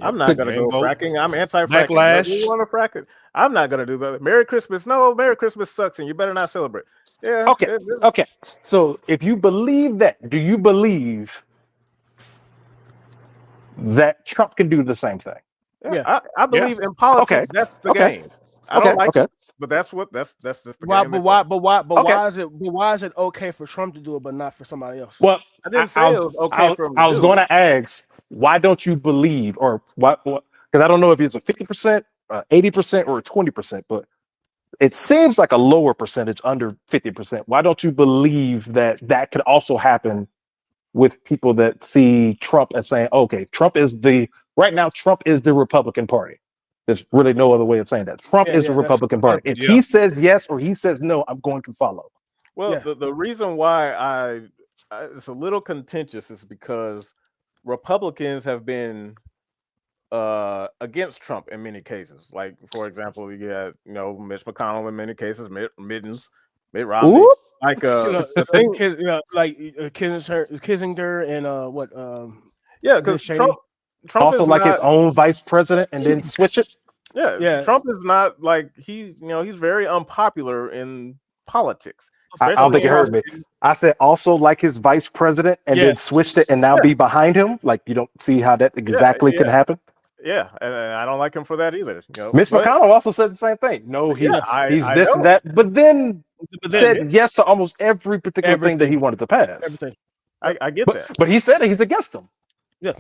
I'm not going to go fracking. I'm anti-fracking. Backlash. You want to frack it? I'm not going to do that. Merry Christmas. No, Merry Christmas sucks, and you better not celebrate. Yeah. Okay. Okay. So if you believe that, do you believe that Trump can do the same thing? Yeah. I believe in politics. Okay. That's the game. I don't like it, but that's just the game. Why is it okay for Trump to do it, but not for somebody else? Well, I didn't say it was okay for him. I was going to ask, why don't you believe, or what? Because I don't know if it's a 50%, 80%, or 20%, but it seems like a lower percentage, under 50%. Why don't you believe that could also happen with people that see Trump as saying, okay, Trump is the Republican Party. There's really no other way of saying that. Trump is the Republican Party. If he says yes or he says no, I'm going to follow. Well, the reason why it's a little contentious is because Republicans have been against Trump in many cases. Like, for example, you had Mitch McConnell in many cases, Mitt Romney. Ooh. Like Kissinger and what? Yeah, because Trump also is like not, his own vice president and then switch it. Yeah. Trump is not like he's very unpopular in politics. I don't think you heard me. I said also like his vice president and then switched it and now be behind him. Like, you don't see how that exactly can happen. Yeah, and I don't like him for that either. Mitch McConnell also said the same thing. No, he's this and that, but then said yes to almost every particular thing that he wanted to pass. Everything. I get that. But he said he's against them. Yeah.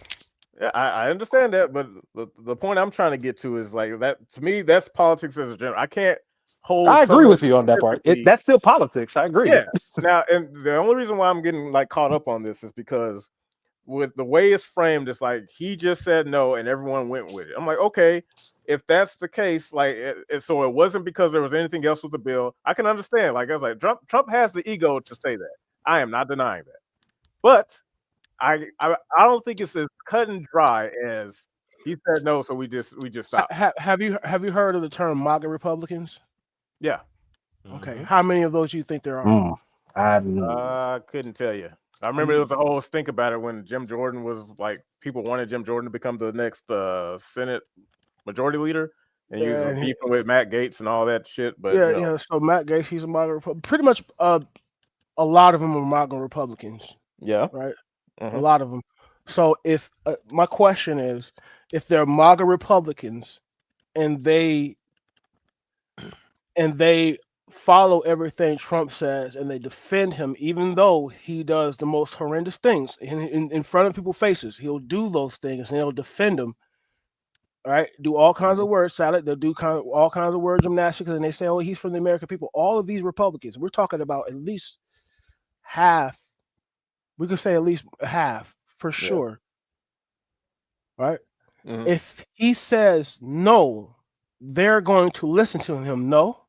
Yeah, I understand that, but the point I'm trying to get to is like that. To me, that's politics as a general. I can't hold. I agree with you on that part. That's still politics. I agree. Yeah. Now, and the only reason why I'm getting like caught up on this is because with the way it's framed, it's like he just said no and everyone went with it. I'm like, okay, if that's the case, like, so it wasn't because there was anything else with the bill. I can understand. Like, I was like, Trump has the ego to say that. I am not denying that. But I don't think it's as cut and dry as he said no, so we just stopped. Have you heard of the term MAGA Republicans? Yeah. Okay, Mhm. how many of those you think there are? I couldn't tell you. I remember there was a whole stink about it when Jim Jordan was like, people wanted Jim Jordan to become the next Senate majority leader, and he was And beefing with Matt Gates and all that shit. But yeah, yeah. So Matt Gaetz, he's a MAGA Republican. Pretty much, a lot of them are MAGA Republicans, yeah, right? A hmm lot of them. So if my question is, if they're MAGA Republicans and they follow everything Trump says and they defend him, even though he does the most horrendous things in front of people's faces, he'll do those things and they'll defend him. All right, do all kinds of word salad. They'll do all kinds of word gymnastics, and they say, "Oh, he's from the American people." All of these Republicans, we're talking about at least half. We could say at least half for yeah, sure, right? hmm If he says no, they're going to listen to him. No,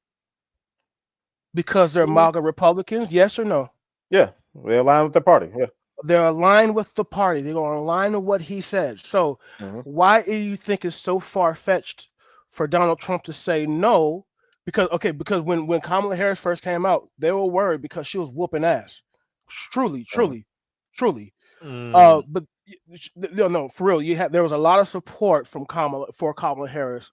because they're MAGA Republicans. Yes or no? yeah. They align with the party. Yeah. They're aligned with the party. They're going to align with what he said. So hmm why do you think it's so far fetched for Donald Trump to say no? Because when Kamala Harris first came out, they were worried because she was whooping ass. Truly, uh truly, truly. Mm. But no, no, for real. There was a lot of support from Kamala Harris,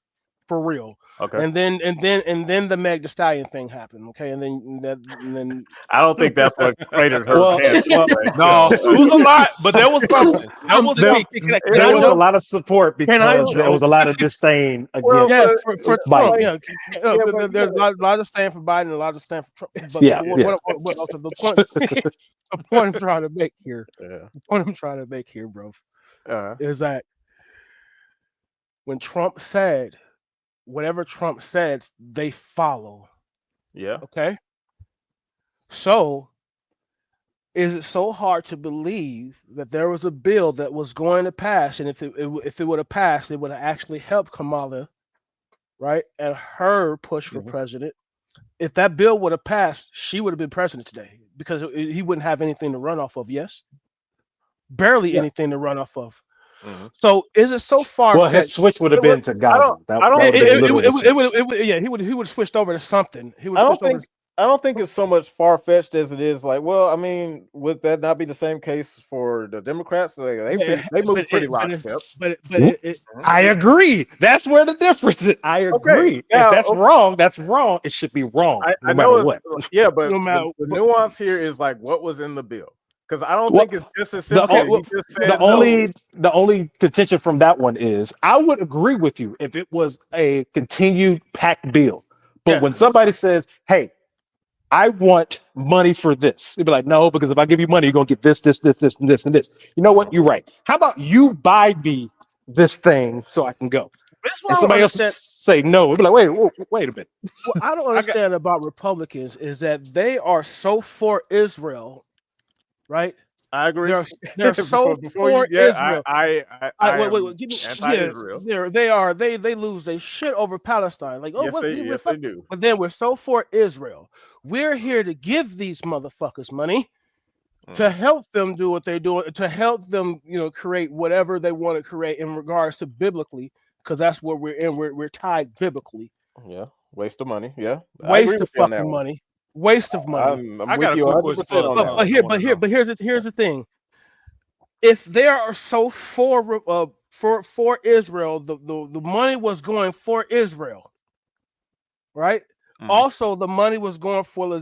for real. Okay. And then the Meg Thee Stallion thing happened. Okay, and then I don't think that's what cratered her Well, chances. well, But No, it was a lot, but there was something. That was there, something. Can there I was a joke? lot of support Can I because there was joke? a lot of disdain well, Yeah, against for Trump, like, Biden. yeah, yeah, but there's a lot of stand for Biden and a lot of stand for Trump. But Yeah, yeah, yeah. okay, the point, the point I'm trying to make here, yeah, bro, uh, is that when Trump said whatever Trump says, they follow. yeah, Okay, so is it so hard to believe that there was a bill that was going to pass, and if it would have passed, it would have actually helped Kamala, right, and her push for hmm president. If that bill would have passed, she would have been president today because he wouldn't have anything to run off of. Yes, barely yeah. anything to run off of. hmm So is it so far Well, his fetched? switch would have It was. been to I don't. Gaza. That I that don't would have think. been literally the switch. Yeah, he would have switched over to something. He would I have don't switched over. think. I don't think it's so much far fetched as it is. Like, well, I mean, would that not be the same case for the Democrats? Yeah, They but move pretty lockstep. it Mhm. I agree. That's where the difference is. I Okay, agree. If now that's wrong, that's wrong. It should be wrong, I no matter know it's what. yeah, but no matter. the nuance here is like what was in the bill because I don't Well, think it's just as the simple Okay, as o- he just the said no. only contention from that one is I would agree with you if it was a continued packed bill. But yeah, when somebody says, "Hey, I want money for this," they'd be like, "No, because if I give you money, you're gonna get this, this, this, this, and this, and this." You know what? You're right. How about you buy me this thing so I can go? that's what And I don't somebody else understand. say no. We'd be like, wait a minute. What I don't I got. understand about Republicans is that they are so for Israel, right? I agree. They're they're so Before you, for yeah, Israel. I Wait, am give me. Yeah, anti-Israel. they lose their shit over Palestine. Like, oh, we're Yes they fuck, do. but then we're so for Israel. We're here to give these motherfuckers money to Mhm. help them do what they do, to help them, create whatever they want to create in regards to biblically, because that's what we're in. We're tied biblically. Yeah, waste of money. Yeah, I agree Waste with of you on that fucking one. money. Waste of money. I'm I got with a you quick 100 question for percent the on But that fellas. but one. I here, want but to here, know. but here's the thing. If they are so for Israel, the money was going for Israel, right? Mhm. Also, the money was going for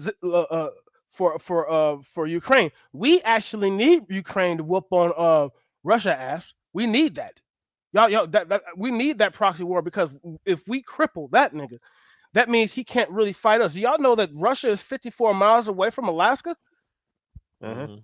Ukraine. We actually need Ukraine to whoop on Russia ass. We need that. Y'all, that we need that proxy war because if we cripple that nigga, that means he can't really fight us. Y'all know that Russia is 54 miles away from Alaska. Mhm. Hmm.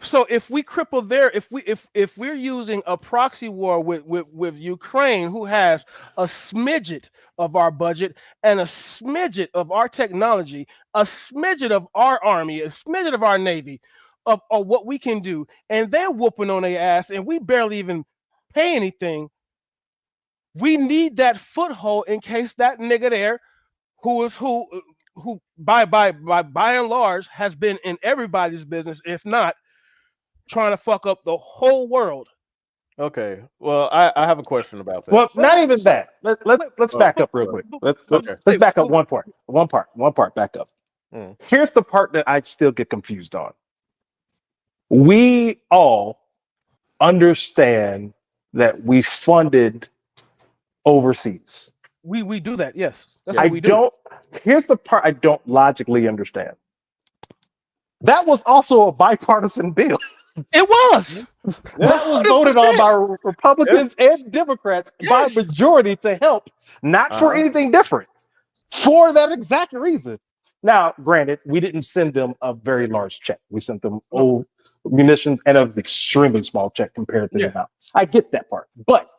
So if we cripple there, if we're using a proxy war with Ukraine, who has a smidget of our budget and a smidget of our technology, a smidget of our army, a smidget of our navy, of what we can do, and they're whooping on their ass, and we barely even pay anything. We need that foothold in case that nigga there, who is who, who by and large has been in everybody's business, if not trying to fuck up the whole world. Okay. Well, I have a question about that. Well, not even that. Let's Oh, back up real quick. Let's back up one part. Back up. Mm. Here's the part that I still get confused on. We all understand that we funded overseas. We do that, yes. That's Yeah. what I we do. don't. Here's the part I don't logically understand. That was also a bipartisan bill. It was. That was voted on by Republicans and Democrats by Yes. majority to help, not for anything different, for that exact reason. Now, granted, we didn't send them a very large check. We sent them old munitions and an extremely small check compared to the amount. I get that part. But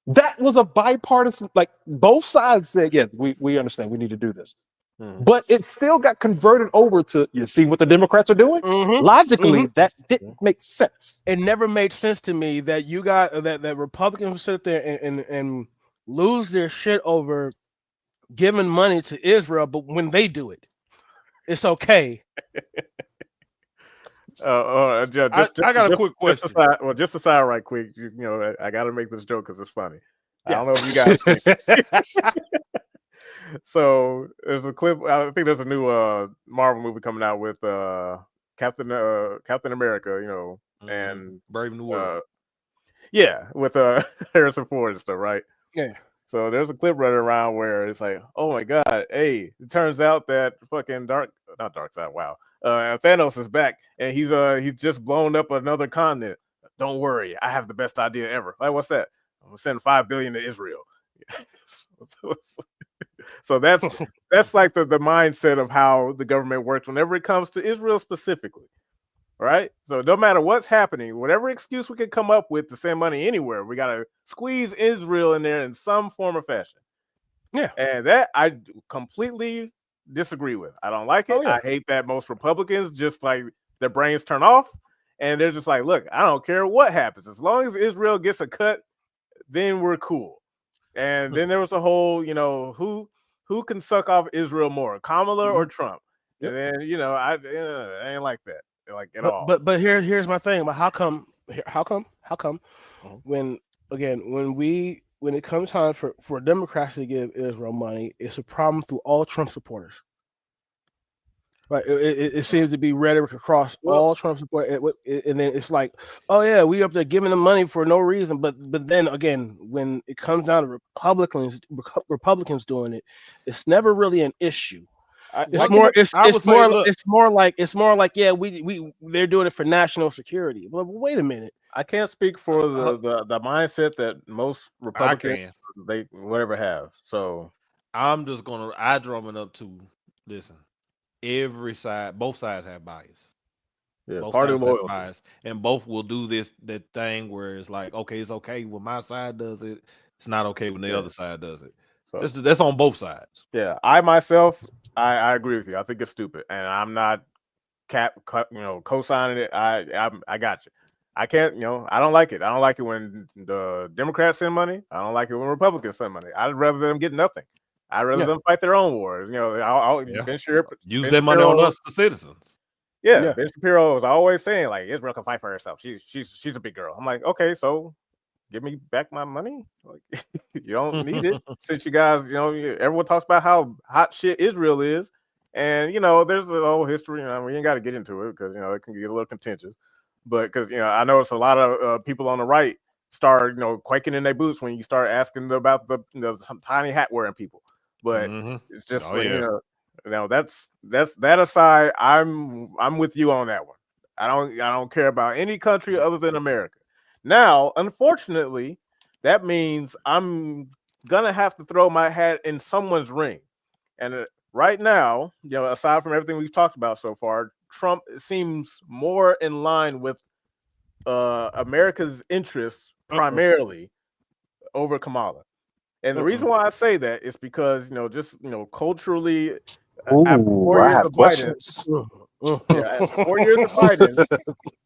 that was a bipartisan, like both sides said, yes, we understand we need to do this. But it still got converted over to, you see what the Democrats are doing? Logically, that didn't make sense. It never made sense to me that you got that Republicans sit there and lose their shit over giving money to Israel, but when they do it, it's okay. I got a quick question. Just aside right quick. You know, I got to make this joke because it's funny. I don't know if you guys think. So there's a clip. I think there's a new Marvel movie coming out with Captain America. You know, and Brave New World. With Harrison Ford and stuff, right? Yeah. So there's a clip running around where it's like, oh my god, hey, it turns out that fucking Thanos is back and he's just blown up another continent. Don't worry, I have the best idea ever. Like, what's that? I'm gonna send $5 billion to Israel. So that's like the mindset of how the government works whenever it comes to Israel specifically. Right? So no matter what's happening, whatever excuse we can come up with to send money anywhere, we got to squeeze Israel in there in some form or fashion. Yeah. And that I completely disagree with. I don't like it. Oh, yeah. I hate that most Republicans just like their brains turn off and they're just like, look, I don't care what happens. As long as Israel gets a cut, then we're cool. And then there was a whole, you know, who can suck off Israel more, Kamala or Trump? Yep. And then, you know, I ain't like that. Like at all. But here's my thing. But how come when it comes time for Democrats to give Israel money, it's a problem through all Trump supporters. Right, it seems to be rhetoric across all Trump support, and then it's like, oh yeah, we up there giving them money for no reason, but then again, when it comes down to Republicans doing it, it's never really an issue. It's more like yeah, they're doing it for national security. But wait a minute, I can't speak for the mindset that most Republicans they whatever have. So I'm just gonna eye drumming up to listen. Every side, both sides have bias. Yeah, both party sides have loyalty. bias, and both will do that thing where it's like, okay, it's okay when my side does it. It's not okay when the other side does it. So that's on both sides. Yeah, I myself, I agree with you. I think it's stupid, and I'm not co-signing it. I got you. I can't, I don't like it. I don't like it when the Democrats send money. I don't like it when Republicans send money. I'd rather them get nothing. I'd rather them fight their own wars. Ben Shapiro, use that money on us, the citizens. Yeah, Ben Shapiro was always saying like Israel can fight for herself. She's a big girl. I'm like, okay, so give me back my money. Like, you don't need it since you guys, everyone talks about how hot shit Israel is, and there's a whole history. We ain't got to get into it because it can get a little contentious. But because I know it's a lot of people on the right start quaking in their boots when you start asking about the tiny hat wearing people. But it's just that's that aside. I'm with you on that one. I don't care about any country other than America. Now, unfortunately, that means I'm gonna have to throw my hat in someone's ring. And right now, aside from everything we've talked about so far, Trump seems more in line with America's interests primarily over Kamala. And the reason why I say that is because culturally, after 4 years of Biden, after 4 years of Biden,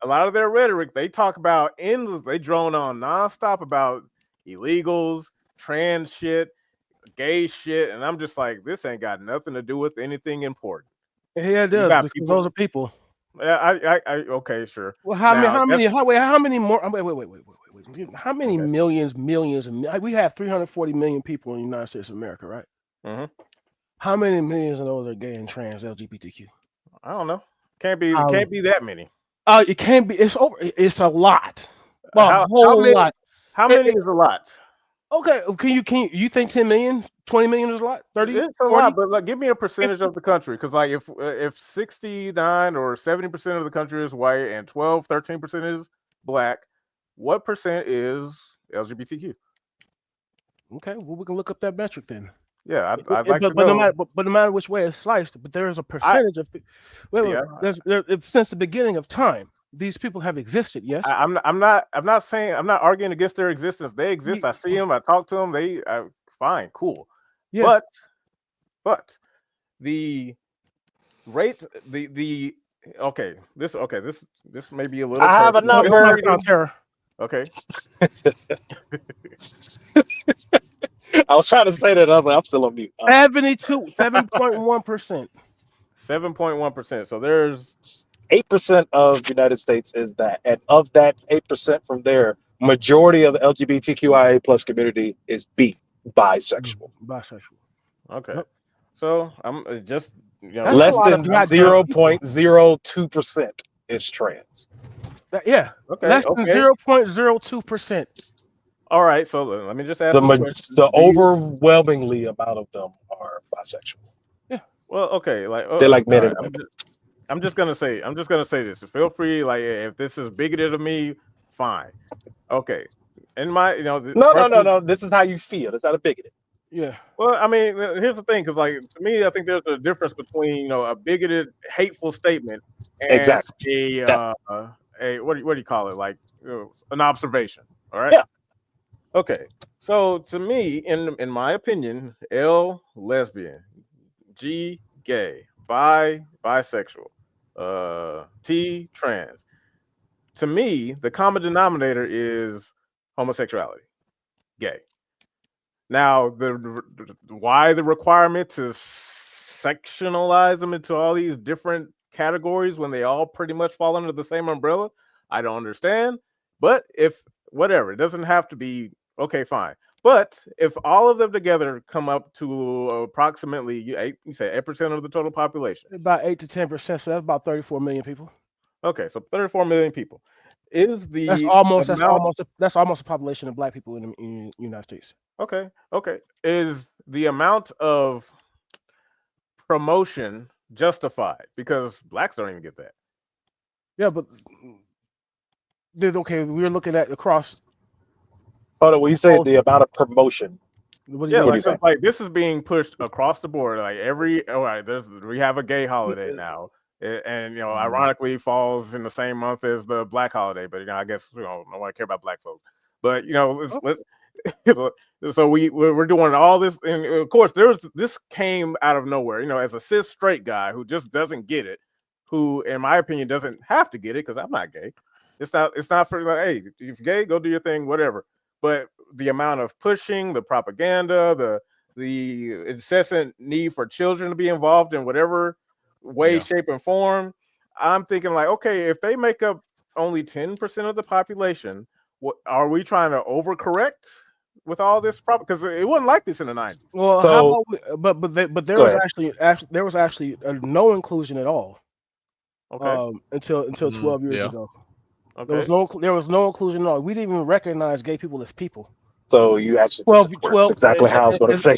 a lot of their rhetoric they talk about they drone on nonstop about illegals, trans shit, gay shit, and I'm just like, this ain't got nothing to do with anything important. Yeah, it You does got because people. those are people. Yeah, okay, sure. Well, how Now, many more? Wait. How many Okay. millions, we have 340 million people in the United States of America, right? Mhm. How many millions of those are gay and trans LGBTQ? I don't know. Can't be that many. It can't be. It's over. It's a lot. A How whole lot. many is a lot? Okay. Can you think 10 million, 20 million is a lot? 30, It's a 40? lot, but like, give me a percentage of the country, because like if 69 or 70% of the country is white and 13% is black, what percent is LGBTQ? Okay. Well, we can look up that metric then. Yeah, I'd like to But no know. matter no matter which way it's sliced, but there is a percentage of. Yeah. Since the beginning of time, these people have existed. Yes. I'm not saying, I'm not arguing against their existence. They exist. I see them. I talk to them. They fine, cool. Yeah. But the rate, the okay, this may be a little. I have a personal. number. It's my terror. Okay. I was trying to say that. I was like, I'm still on mute. 7.1%. 7.1%. So there's 8% of the United States is that, and of that 8% from there, majority of the LGBTQIA plus community is bisexual. Bisexual. okay. Yep. So I'm just That's Less a lot than of goddamn people. 0.02% is trans. Yeah. okay. Less than Okay. 0.02%. All right. So let me just ask The this question. the overwhelmingly amount of them are bisexual. Well, okay. Like They're like men all and right, women. I'm just gonna say this. Feel free, like, if this is bigoted of me, fine. Okay. In my, No. This is how you feel. It's not a bigoted. Yeah. Well, I mean, here's the thing, because like, to me, I think there's a difference between a bigoted, hateful statement and Exactly. a what do you call it, like, an observation. All right. Yeah. Okay. So to me, in my opinion, L, lesbian, G, gay, bisexual, T, trans. To me, the common denominator is homosexuality, gay. Now, why the requirement to sectionalize them into all these different categories when they all pretty much fall under the same umbrella, I don't understand. But if whatever, it doesn't have to be. Okay, fine. But if all of them together come up to approximately you say 8% of the total population, About 8 to 10%. So that's about 34 million people. okay, so 34 million people is That's the almost amount. that's almost the population of black people in the United States. Okay, is the amount of promotion justified? Because blacks don't even get that. Yeah, but okay, we're looking at across. Oh, when you say the amount of promotion, What do you Yeah, mean? like, this is being pushed across the board. Like all right, we have a gay holiday now, and ironically falls in the same month as the black holiday. But I guess nobody care about black folks. But let's so we're doing all this, and of course this came out of nowhere. As a cis straight guy who just doesn't get it, who in my opinion doesn't have to get it because I'm not gay. It's not for like, hey, if you're gay, go do your thing, whatever. But the amount of pushing, the propaganda, the incessant need for children to be involved in whatever way, shape, and form, I'm thinking like, okay, if they make up only 10% of the population, what are we trying to overcorrect with all this problem? Because it wasn't like this in the 90s. Well, So- how about but there Go was ahead. there was actually no inclusion at all. Okay. Until 12 years ago. Okay. There was no inclusion at all. We didn't even recognize gay people as people. So you actually 12 exactly how I was going to say.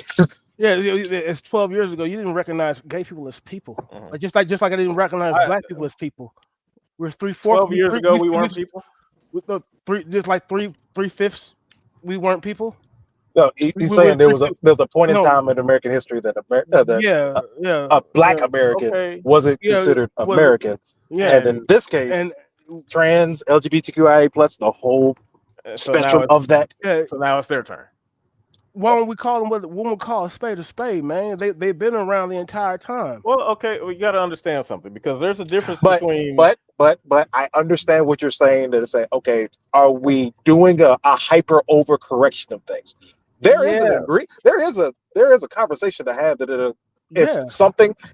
Yeah, it's 12 years ago. You didn't recognize gay people as people. Mhm. Just like I didn't recognize black people as people. We're 3/4. 12 years ago, we weren't people. With the three-fifths, we weren't people. No, he's saying there's a point in time in American history that a black American wasn't considered American. Yeah, and in this case, trans, LGBTQIA plus, the whole spectrum of that. Yeah. So now it's their turn. Why don't we call them what we call a spade, man? They've been around the entire time. Well, okay, we got to understand something, because there's a difference between. But I understand what you're saying. That say, okay, are we doing a hyper overcorrection of things? There is there is a conversation to have that Yeah.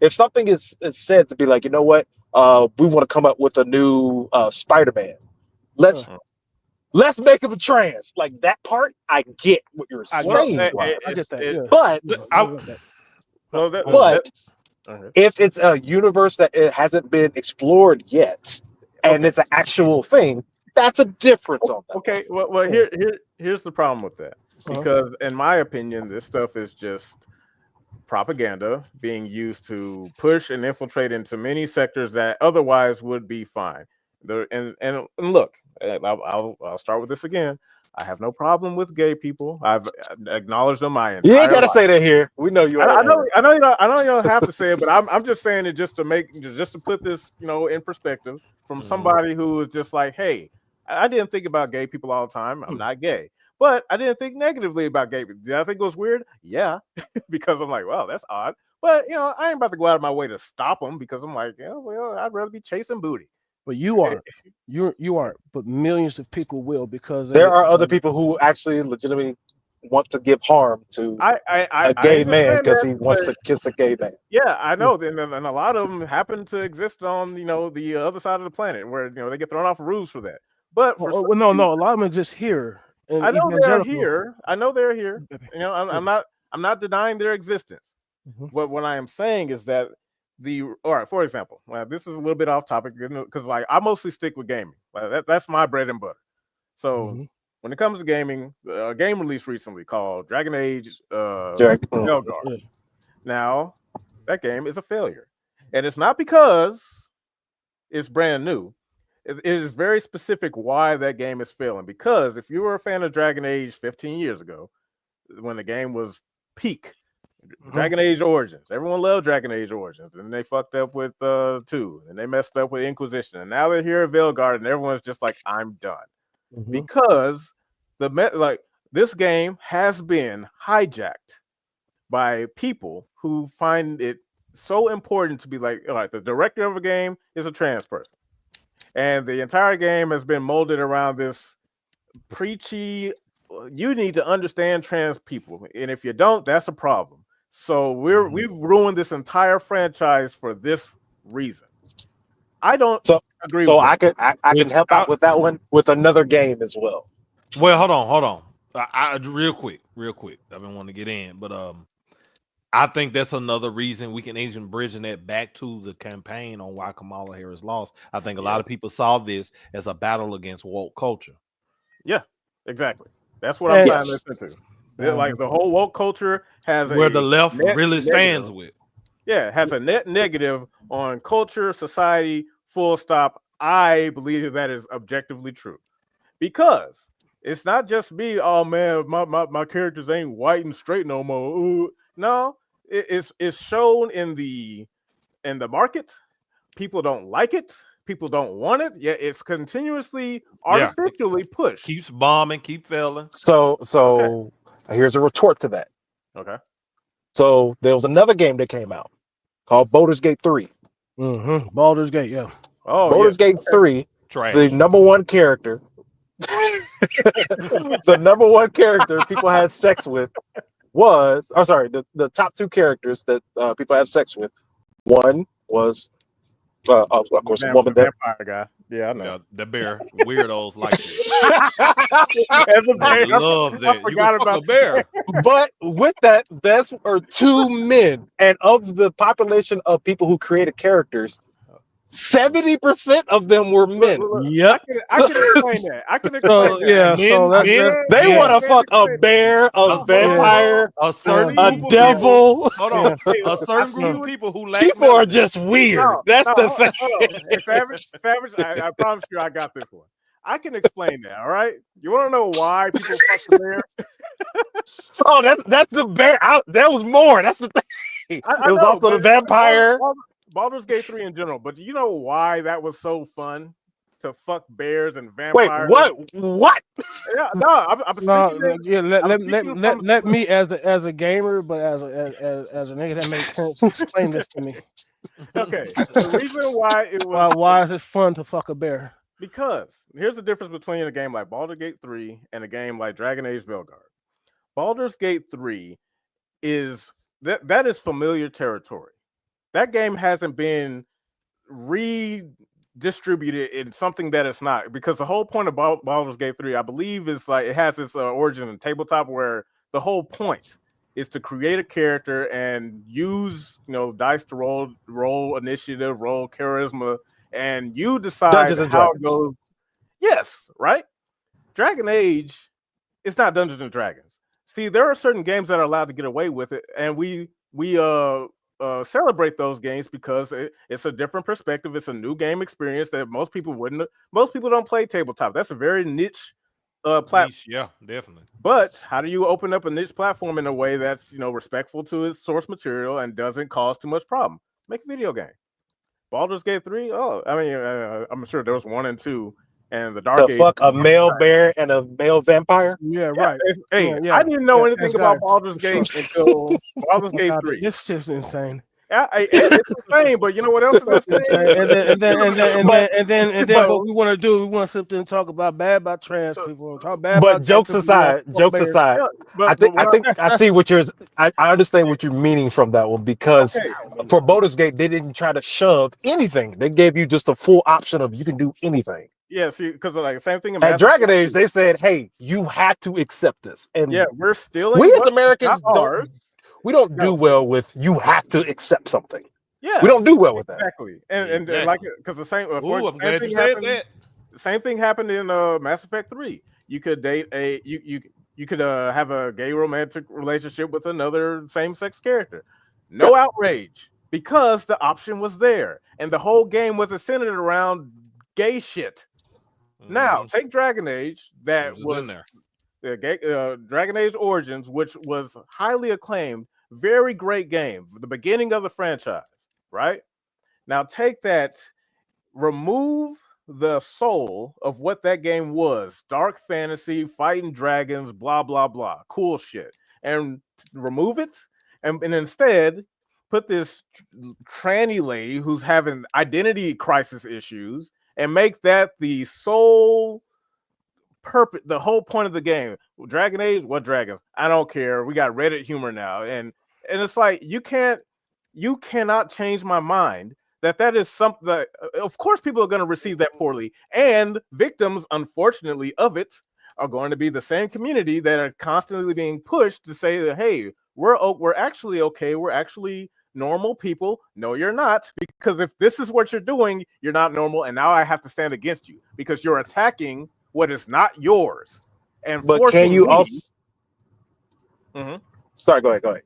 if something is said to be like, you know what, we want to come up with a new Spider-Man. Let's make him trans. Like that part, I get what you're I Well, get. saying, I get that. Yeah. but well, okay. if it's a universe that it hasn't been explored yet, and it's an actual thing, that's a difference on that. Okay, well, here's the problem with that. Because in my opinion, this stuff is just propaganda being used to push and infiltrate into many sectors that otherwise would be fine. And look, I'll start with this again. I have no problem with gay people. I've acknowledged them my entire You ain't gotta life. say that here. We know you. I know you don't have to say it, but I'm just saying it just to put this in perspective from somebody who is just like, hey, I didn't think about gay people all the time. I'm not gay, but I didn't think negatively about gay people. Did I think it was weird? Yeah, because I'm like, well, that's odd. But I ain't about to go out of my way to stop them because I'm like, well, I'd rather be chasing booty. But you aren't. You aren't. But millions of people will because there are other people who actually legitimately want to give harm to a gay man because he wants to kiss a gay man. Yeah, I know, and a lot of them happen to exist on the other side of the planet where they get thrown off roofs for that. But for no, a lot of them are just here. I know they're here. I know they're here. I'm not denying their existence. But what I am saying is that all right, for example, this is a little bit off topic because like I mostly stick with gaming. Like, that's my bread and butter. So when it comes to gaming, a game released recently called Dragon Age Velgar. Now, that game is a failure. And it's not because it's brand new. It is very specific why that game is failing. Because if you were a fan of Dragon Age 15 years ago, when the game was peak, Dragon Age Origins. Everyone loved Dragon Age Origins. And they fucked up with 2. And they messed up with Inquisition. And now they're here at Velgar and everyone's just like, I'm done. Because this game has been hijacked by people who find it so important to be like the director of a game is a trans person. And the entire game has been molded around this preachy, you need to understand trans people. And if you don't, that's a problem. So we've ruined this entire franchise for this reason. I don't agree with that. I can help out with that one with another game as well. Well, hold on. I real quick. I've been wanting to get in, but I think that's another reason we can even bridging that back to the campaign on why Kamala Harris lost. I think a lot of people saw this as a battle against woke culture. Yeah, exactly. That's what I'm trying to listen to. Like the whole woke culture has where the left really stands with. Yeah, it has a net negative on culture, society, full stop. I believe that is objectively true. Because it's not just me, oh man, my characters ain't white and straight no more. Ooh. No, it's shown in the market. People don't like it. People don't want it. Yeah, it's continuously artificially pushed. Keeps bombing, keep failing. So here's a retort to that. Okay. So there was another game that came out called Baldur's Gate 3. Baldur's Gate, yeah. Oh, Baldur's Gate 3. Trash. The number one character. The number one character people had sex with was, the top 2 characters that people have sex with. One was, of course, a woman that. Vampire guy. Yeah, I know. Yeah, the bear weirdos like it. I love that. You can fuck a bear. But with that, that's 2 men, and of the population of people who created characters, 70% of them were men. Yep. I can explain that. I can explain that. Yeah, They want to fuck a bear, a vampire, a devil. Hold on. A certain group of people who lack people are just weird. That's the fact. Savage, I promise you I got this one. I can explain that, all right? You want to know why people fuck the bear? Oh, that's the bear. That was more. That's the thing. It was also the vampire. Baldur's Gate 3 in general, but do you know why that was so fun to fuck bears and vampires? Wait, what? Yeah, no, I'm speaking. Yeah, let me as a gamer, but as a nigga that makes sense, explain this to me. Okay, the reason why it was why is it fun to fuck a bear? Because here's the difference between a game like Baldur's Gate 3 and a game like Dragon Age Velgar. Baldur's Gate 3 is that is familiar territory. That game hasn't been redistributed in something that it's not, because the whole point of Baldur's Gate 3, I believe, is like it has its origin in tabletop, where the whole point is to create a character and use dice to roll initiative, roll charisma, and you decide Dungeons and how it Dragons. goes. Yes, right. Dragon Age is not Dungeons and Dragons. See, there are certain games that are allowed to get away with it, and we celebrate those games because it's a different perspective. It's a new game experience that most people wouldn't. Most people don't play tabletop. That's a very niche platform. Niche, yeah, definitely. But how do you open up a niche platform in a way that's respectful to its source material and doesn't cause too much problem? Make a video game. Baldur's Gate 3. Oh, I mean, I'm sure there was 1 and 2, and the Dark To Age. fuck a male bear and a male vampire? Yeah, right. Hey, Yeah, I didn't know anything that's about right. Baldur's For Gate sure. until Baldur's Gate God, 3. this is just insane. It's insane, but you know what else is insane? And then But- what we want to do, we want to sit there and talk about trans people, talk bad But about jokes trans people, aside, yeah, Yeah, I think I see what you're. I understand what you're meaning from that one, because Okay. for Baldur's Gate they didn't try to shove anything. They gave you just a full option of you can do anything. Yeah, see, because like same thing in At Mass Dragon Effect Age, they said, "Hey, you have to accept this." And yeah, we're stealing. we as what's Americans not don't ours. we don't No. do well with you have to accept something. Yeah, We don't do well with that. exactly. And Exactly. like because the same. Ooh, I'm same glad thing you said happened, that. The same thing happened in Mass Effect 3. You could date you could have a gay romantic relationship with another same-sex character. No outrage, because the option was there, and the whole game wasn't centered around gay shit. Now Mhm. take Dragon Age, It that was in was there. Dragon Age Origins, which was highly acclaimed, very great game, the beginning of the franchise. Right now, take that, remove the soul of what that game was, dark fantasy, fighting dragons, blah blah blah, cool shit, and remove it, and instead put this tranny lady who's having identity crisis issues, and make that the sole purpose, the whole point of the game. Dragon Age, what dragons? I don't care. We got Reddit humor now, and it's like you cannot change my mind that is something that, of course, people are going to receive that poorly, and victims, unfortunately, of it are going to be the same community that are constantly being pushed to say that, hey, we're actually okay, we're actually normal people. No, you're not, because if this is what you're doing, you're not normal, and now I have to stand against you because you're attacking what is not yours. And But forcing can you me, also? Mhm. Sorry, go ahead.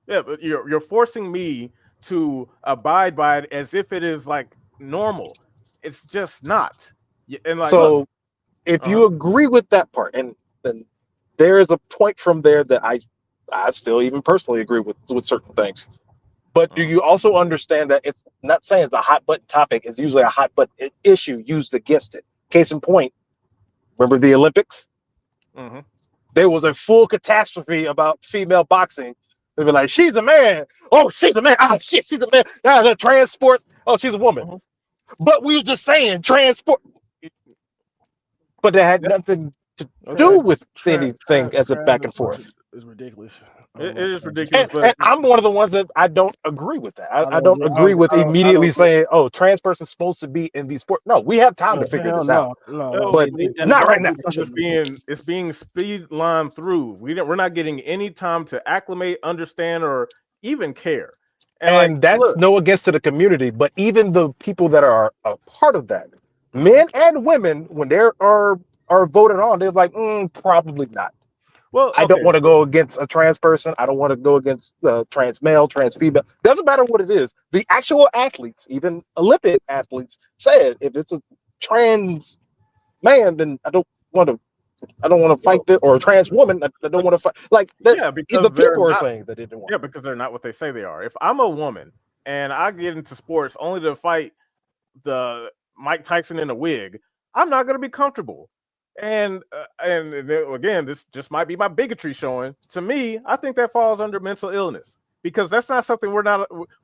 Yeah, but you're forcing me to abide by it as if it is like normal. It's just not. And like, So, look, if you agree with that part, and then there is a point from there that I still even personally agree with certain things. But do you also understand that it's not saying it's a hot button topic? It's usually a hot button issue used against it. Case in point, remember the Olympics? mhm. There was a full catastrophe about female boxing. They were like, "She's a man. Oh, she's a man. Ah, shit, she's a man. That's a transport. Oh, she's a woman." Mhm. But we were just saying transport. But that had nothing to do with anything as a back and forth. It's ridiculous. It is ridiculous, And but I'm one of the ones that I don't agree with that. I don't agree. agree with I don't immediately agree. saying, "Oh, trans person's supposed to be in these sports." No, we have time to figure this out. No, But not right now. because it's being speed line through. We're not getting any time to acclimate, understand, or even care. And like, that's look, no against to the community, but even the people that are a part of that, men and women, when they are voted on, they're like, probably not. well, I don't want to go against a trans person. I don't want to go against trans male, trans female. Doesn't matter what it is. The actual athletes, even Olympic athletes, said if it's a trans man, then I don't want to fight this, or a trans woman. I don't want to fight. Like that. Yeah, because the they're people are not- saying that they didn't want. Yeah, because they're not what they say they are. If I'm a woman and I get into sports only to fight the Mike Tyson in a wig, I'm not going to be comfortable. And then, again, this just might be my bigotry showing. To me, I think that falls under mental illness, because that's not something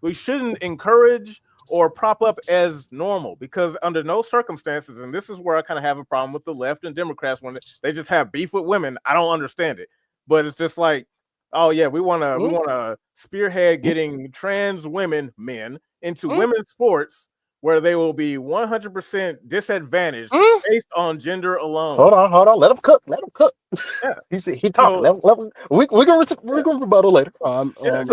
we shouldn't encourage or prop up as normal, because under no circumstances, and this is where I kind of have a problem with the left and Democrats when they just have beef with women. I don't understand it, but it's just like, Oh yeah, we want Mm. to spearhead getting trans men into Mm. women's sports where they will be 100% disadvantaged Mm. based on gender alone. Hold on. Let him cook. Let him cook. Yeah. He talking. So Let him, we can rebuttal later. yeah,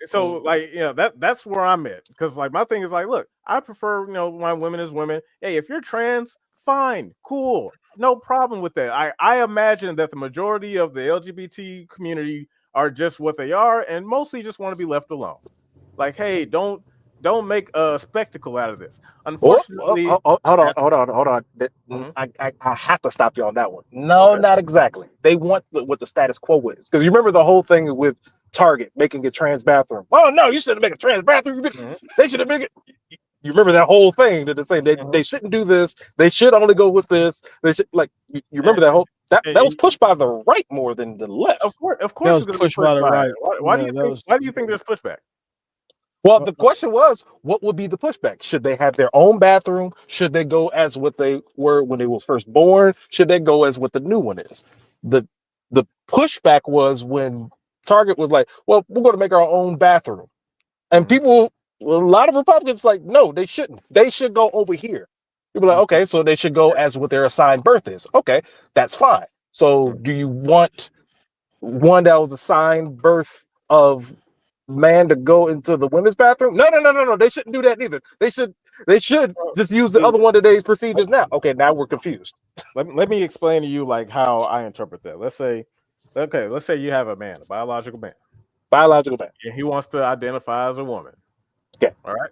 so like that's where I'm at, because like my thing is like, look, I prefer my women as women. Hey, if you're trans, fine, cool, no problem with that. I imagine that the majority of the LGBT community are just what they are, and mostly just want to be left alone. Like, hey, don't make a spectacle out of this. Unfortunately, Hold on. Mhm. I have to stop you on that one. No, not exactly. They want what the status quo is. Because you remember the whole thing with Target making a trans bathroom. Oh no, you shouldn't make a trans bathroom. Mhm. They should have made it. You remember that whole thing that they say they shouldn't do this. They should only go with this. They should you remember that whole that was pushed by the right more than the left. Of That course, was it's going to be pushed by pushed the by it. right. Why do Yeah, you that think? was. Why do you think there's pushback? Well, the question was, what would be the pushback? Should they have their own bathroom? Should they go as what they were when they was first born? Should they go as what the new one is? The the pushback was when Target was like, well, we're going to make our own bathroom. And people, a lot of Republicans like, no, they shouldn't. They should go over here. People are like, okay, so they should go as what their assigned birth is. Okay, that's fine. So do you want one that was assigned birth of man to go into the women's bathroom? No. They shouldn't do that neither. They should just use the other one that they perceived as now. Okay, now we're confused. Let me explain to you like how I interpret that. Let's say you have a man, a biological man, Biological man. and he wants to identify as a woman. Okay. All right.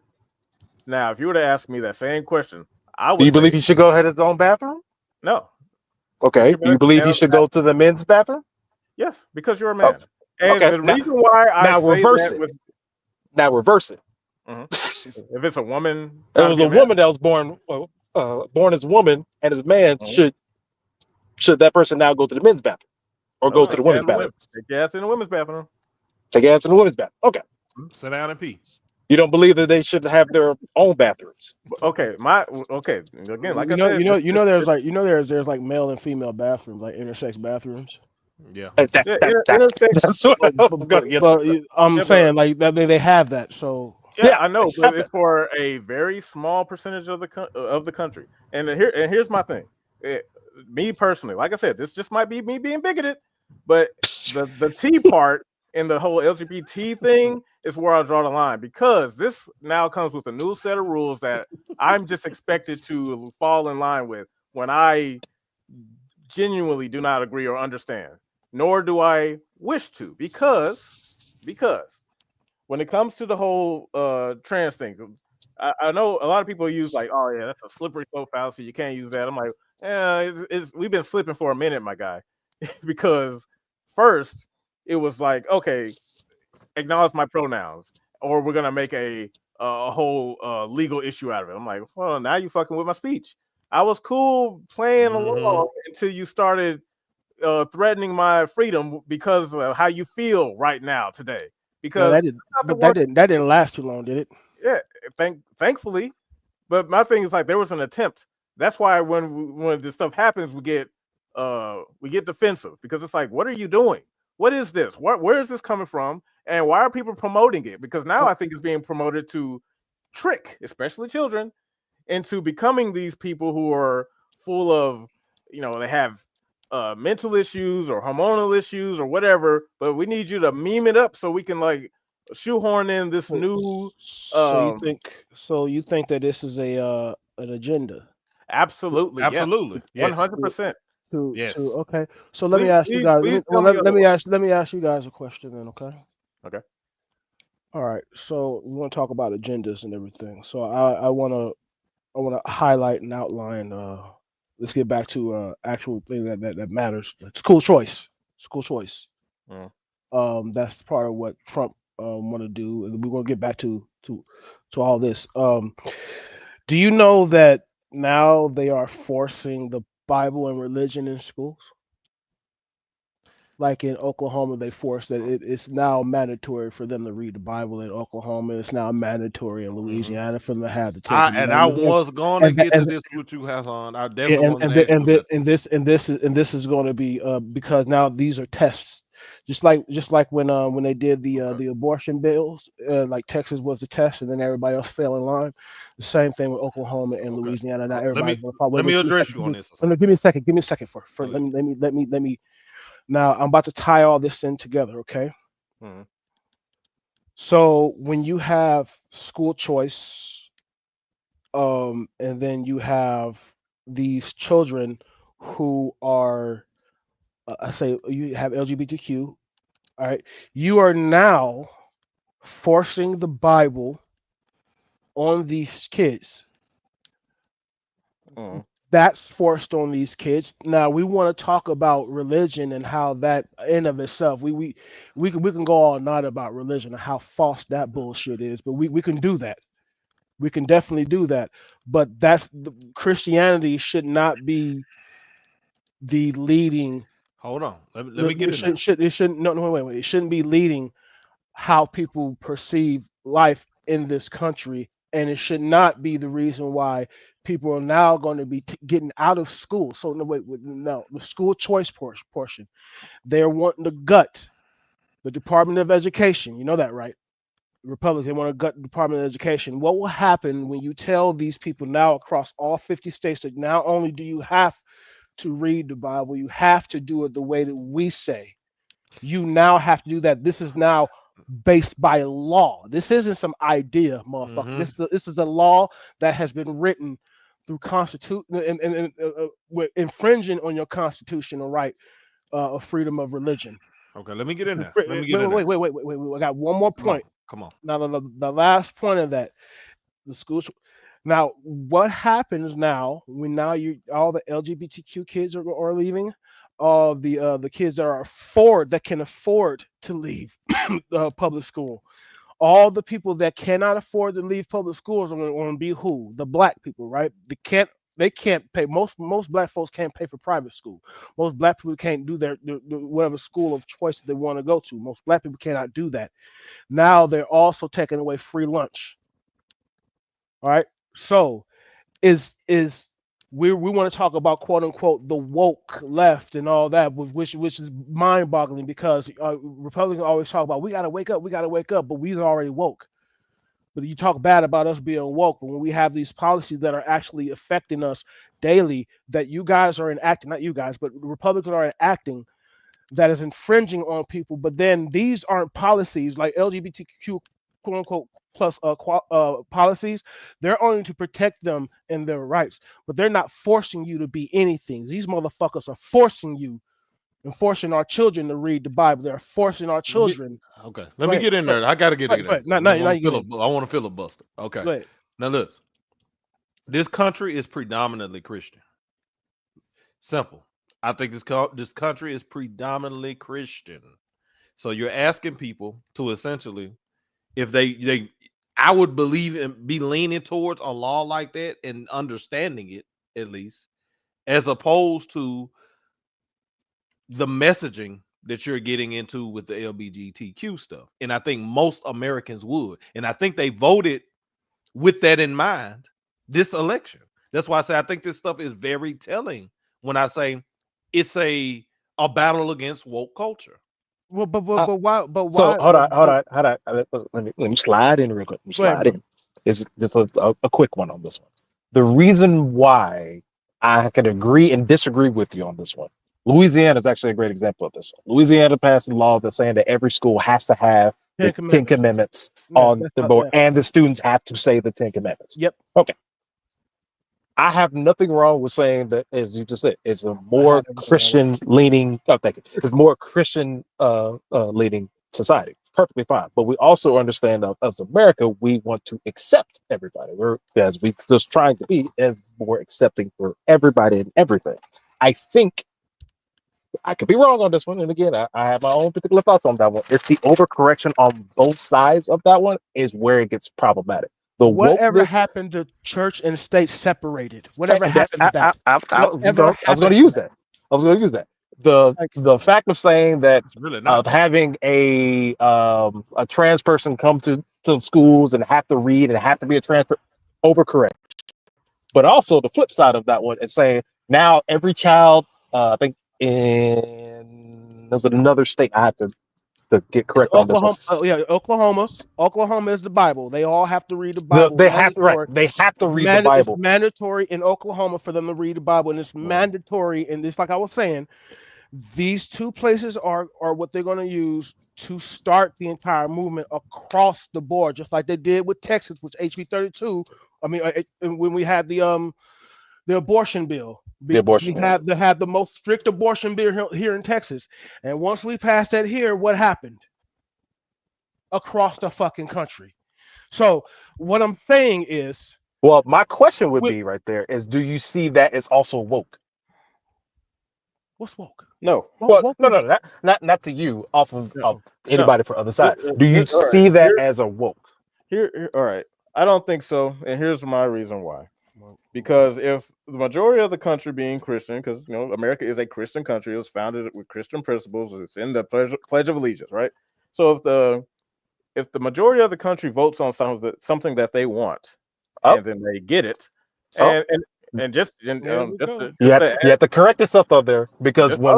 Now, if you were to ask me that same question, I Do would you believe say he should go ahead his own bathroom? no. Okay. Do you believe he should go to the men's bathroom? Yes, because you're a Oh, man. And okay. the reason why I Now say reverse that it. was Now reverse it. if it's a woman, It was a woman that was born as a woman and as a man. Should that person now go to the men's bathroom or go to the women's bathroom? Take your ass in the women's bathroom. Take your ass in the women's bathroom. Okay. Sit down and pee. You don't believe that they should have their own bathrooms? Okay, again, like I said, there's like male and female bathrooms, like intersex bathrooms. Yeah. That's what I was going to get to. I'm saying like that they have that. So yeah, I know, but it's for a very small percentage of the country. And here's my thing. Me personally, like I said, this just might be me being bigoted, but the T part in the whole LGBT thing is where I draw the line, because this now comes with a new set of rules that I'm just expected to fall in line with when I genuinely do not agree or understand, nor do I wish to, because when it comes to the whole trans thing, I know a lot of people use like, oh yeah, that's a slippery slope fallacy. You can't use that. I'm like, we've been slipping for a minute, my guy, because first it was like, okay, acknowledge my pronouns, or we're gonna make a whole legal issue out of it. I'm like, well, now you fucking with my speech. I was cool playing along until you started threatening my freedom because of how you feel right now today. Because that didn't last too long, did it? Yeah, thankfully. But my thing is like there was an attempt. That's why when this stuff happens, we get defensive, because it's like, what are you doing? What is this? Where is this coming from? And why are people promoting it? Because now I think it's being promoted to trick, especially children, into becoming these people who are full of, they have mental issues or hormonal issues or whatever. But we need you to meme it up so we can like shoehorn in this new. So you think that this is an agenda? Absolutely, absolutely, 100%. Okay. So let me ask you guys. Let me ask you guys a question then. Okay. All right. So we want to talk about agendas and everything. So I want to highlight and outline. Let's get back to actual thing that matters. School choice. School choice. That's part of what Trump want to do, and we're going to get back to all this. Do you know that now they are forcing the Bible and religion in schools? Like in Oklahoma, they forced that it's now mandatory for them to read the Bible in Oklahoma. It's now mandatory in Louisiana for them to have the Ten Commandments. I was going to get to this with you, Hassan. I definitely want to ask you about this is going to be because now these are tests. Just like when they did the abortion bills, like Texas was the test, and then everybody else fell in line. The same thing with Oklahoma and Okay. Louisiana. Now Let everybody's me gonna follow. let Wait, me wait, address you on this. give me a second. Give me a second for Okay. let me. Now I'm about to tie all this in together. Okay. Mhm. So when you have school choice, and then you have these children who are, I say you have LGBTQ. All right, you are now forcing the Bible on these kids. Mhm. That's forced on these kids. Now we want to talk about religion and how that in of itself, we can go all night about religion and how false that bullshit is, but we can do that. We can definitely do that. But Christianity should not be the leading. Hold on. Let me get in there. It shouldn't. No, no, wait. It shouldn't be leading how people perceive life in this country, and it should not be the reason why people are now going to be getting out of school. So no, no, the school choice portion, they're wanting to gut the Department of Education. You know that, right? Republicans, they want to gut the Department of Education. What will happen when you tell these people now across all 50 states that not only do you have to read the Bible, you have to do it the way that we say. You now have to do that. This is now based by law. This isn't some idea, motherfucker. Mm-hmm. This is a law that has been written through constitution infringing on your constitutional right of freedom of religion. Okay, let me get in there. Let me Wait, get in there. I got one more Come on. point. Come on. Now, the last point of that, the schools. Now, what happens now when now you all the LGBTQ kids are leaving, all the kids that can afford to leave public school, all the people that cannot afford to leave public schools are going to be who? The black people, right? They can't pay. Most black folks can't pay for private school. Most black people can't do their whatever school of choice they want to go to. Most black people cannot do that. Now they're also taking away free lunch. All right. So is we want to talk about quote unquote the woke left and all that, which is mind boggling because Republicans always talk about we gotta wake up, but we're already woke. But you talk bad about us being woke, but when we have these policies that are actually affecting us daily, that you guys are enacting, not you guys, but Republicans are enacting that is infringing on people. But then these aren't policies like LGBTQ quote unquote plus policies. They're only to protect them and their rights, but they're not forcing you to be anything. These motherfuckers are forcing you and forcing our children to read the Bible. They're forcing our Let me get, children. okay. Let Go me ahead, get in there. I gotta get in go there ahead. because Now you get in. I want to filibuster. Okay. Go ahead. Now look, this country is predominantly Christian. Simple. I think this country is predominantly Christian. So you're asking people to essentially, if they I would believe and be leaning towards a law like that and understanding it at least, as opposed to the messaging that you're getting into with the LGBTQ stuff. And I think most Americans would. And I think they voted with that in mind this election. That's why I say I think this stuff is very telling when I say it's a battle against woke culture. Well, but So why? hold on, hold on, hold on. Let me slide in real quick. Let me Go ahead, slide bro. in. It's just a quick one on this one. The reason why I can agree and disagree with you on this one. Louisiana is actually a great example of this one. Louisiana passed a law that's saying that every school has to have the Ten Commandments Yeah, on the board, and the students have to say the Ten Commandments. Yep. Okay. I have nothing wrong with saying that, as you just said, it's a I more have everything wrong with Christian leaning. Oh, thank you. It's more Christian leaning society. Perfectly fine. But we also understand that as America, we want to accept everybody. We're as we just trying to be as more accepting for everybody and everything. I think I could be wrong on this one. And again, I have my own particular thoughts on that one. It's the overcorrection on both sides of that one is where it gets problematic. The Whatever wokeness. happened to church and state separated? Whatever happened to that? I was Whatever going happened to to use that? that. I was going to use that. The fact of saying that It's really of not. having a trans person come to schools and have to read and have to be a trans person, overcorrect. But also the flip side of that one is saying now every child, I think in There's another state I have to get It's correct on this one. Oklahoma. Oh yeah, Oklahoma. Oklahoma is the Bible. They all have to read the Bible. They have right. Mandatory. They have to read the It's Bible. mandatory in Oklahoma for them to read the Bible, and it's mandatory. And it's like I was saying, these two places are what they're going to use to start the entire movement across the board, just like they did with Texas, with HB 32. I mean, when we had the abortion bill. The abortion We bill. had the most strict abortion bill here in Texas, and once we passed that here, what happened? Across the fucking country. So what I'm saying is, Well, my question would be right there is, do you see that as also woke? what's woke? No. Well, no, not to you, off of anybody for other side. Do you All right. see that as a woke? All right. I don't think so, and here's my reason why. Because if the majority of the country being Christian, because America is a Christian country, it was founded with Christian principles, it's in the Pledge of Allegiance, right? So if the majority of the country votes on something that they want, and then they get it, and you have to correct yourself though there, because when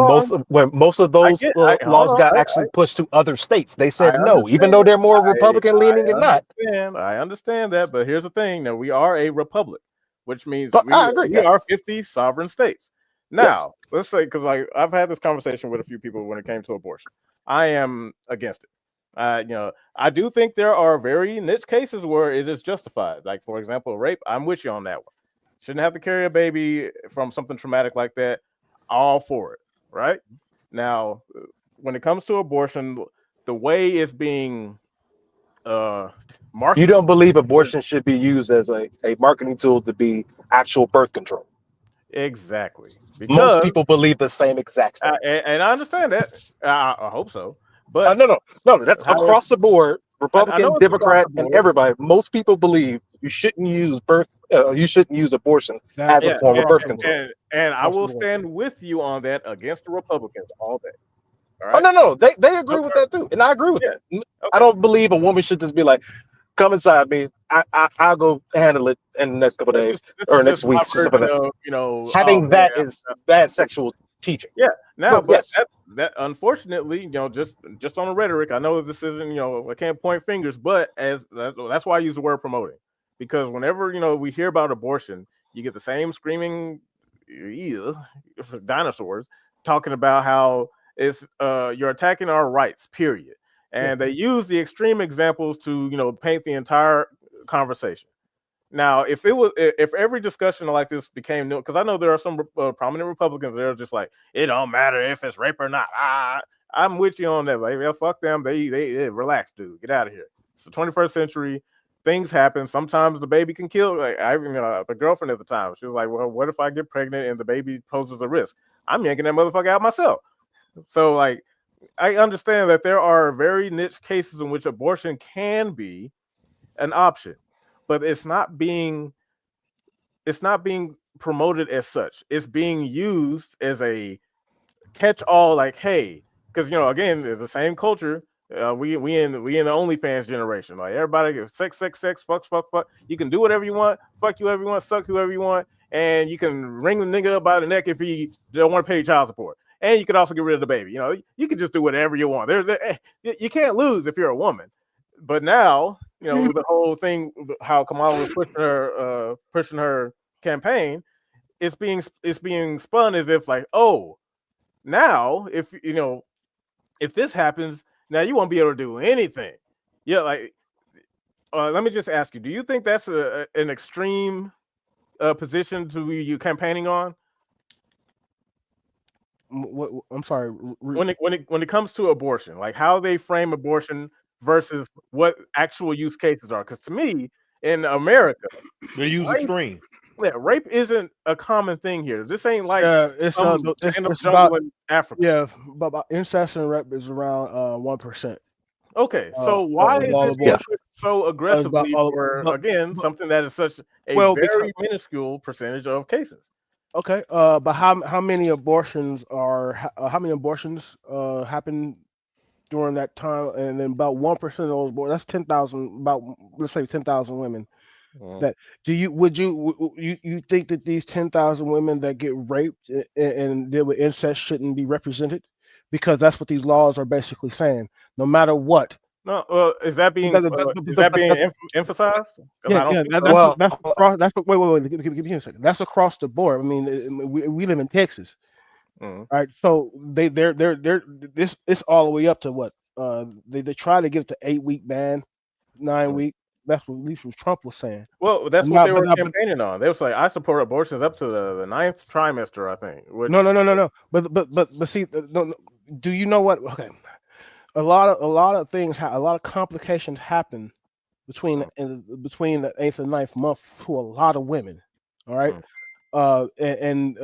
most of those laws got actually pushed to other states, they said no, even though they're more Republican leaning than not. I understand that, but here's the thing: now we are a republic, which means we yes. are 50 sovereign states. Now, let's say, because I've had this conversation with a few people when it came to abortion. I am against it. I do think there are very niche cases where it is justified. Like, for example, rape. I'm with you on that one. Shouldn't have to carry a baby from something traumatic like that. All for it, right? Now, when it comes to abortion, the way it's being marketed. You don't believe abortion should be used as a marketing tool to be actual birth control? Exactly. Because most people believe the same exact thing. And I understand that. I hope so. But no, that's across the board. Republican, Democrat, and everybody. Most people believe you shouldn't use abortion as a form of birth control. And I will stand with you on that against the Republicans all day. All right? Oh no, they agree with that too, and I agree with that. Okay. I don't believe a woman should just be like, "Come inside me. I'll go handle it in the next couple of days or next week." Having that is bad sexual teaching. Yeah. Now, but that unfortunately, just on the rhetoric, I know this isn't, I can't point fingers, but that's why I use the word promoting, because whenever we hear about abortion, you get the same screaming dinosaurs talking about how it's you're attacking our rights, period, and they use the extreme examples to paint the entire conversation. Now, if every discussion like this became new, because I know there are some prominent Republicans that are just like, it don't matter if it's rape or not. I'm with you on that. Like, yeah, fuck them. They relax, dude. Get out of here. It's the 21st century. Things happen. Sometimes the baby can kill. Like, I even the girlfriend at the time, she was like, well, what if I get pregnant and the baby poses a risk? I'm yanking that motherfucker out myself. So, like, I understand that there are very niche cases in which abortion can be an option. But it's not being promoted as such. It's being used as a catch-all, like, hey, because again, the same culture. We in the OnlyFans generation. Like, everybody gets sex, fuck. You can do whatever you want, fuck whoever you want, suck whoever you want, and you can ring the nigga up by the neck if he don't want to pay child support. And you could also get rid of the baby. You can just do whatever you want. You can't lose if you're a woman. But now, with the whole thing, how Kamala was pushing her campaign, it's being spun as if like, oh, now if this happens, now you won't be able to do anything. Yeah, like, let me just ask you: do you think that's an extreme position to be you campaigning on? I'm sorry. When it comes to abortion, like how they frame abortion versus what actual use cases are. Because to me, in America, they use extreme. Yeah, rape isn't a common thing here. This ain't like it's about in Africa. Yeah, but incest and rape is around 1%. Okay, so why is it so aggressively for something that is such a very minuscule percentage of cases? Okay, but how many abortions happen during that time? And then about 1% of those abortions, that's 10,000. About, let's say 10,000 women. That would you think that these 10,000 women that get raped and deal with incest shouldn't be represented because that's what these laws are basically saying. No matter what. No, is that being That- that- that- is that- that that- being that- emphasized? Because yeah, I don't yeah. think That, so. Well, that's across. That's wait. Give me a second. That's across the board. I mean, we live in Texas, Mhm. right? So they're this it's all the way up to what? They try to get it to 8 week ban, 9 week. That's what at least what Trump was saying. Well, that's But what they not, but were not, but campaigning on. They was like, I support abortions up to the ninth trimester, I think. Which no. But see, no, do you know what? Okay, a lot of things, a lot of complications happen between the eighth and ninth month to a lot of women. All right, Mm. and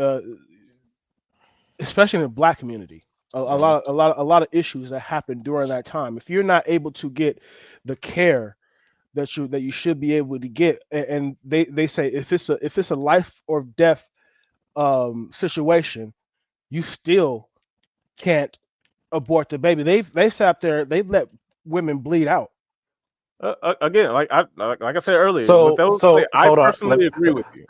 especially in the black community, a lot of issues that happen during that time. If you're not able to get the care that you should be able to get, and they say if it's a life or death situation, you still can't abort the baby. They sat there, they've let women bleed out. again, like I said earlier, with so those, so I hold on. personally agree with you.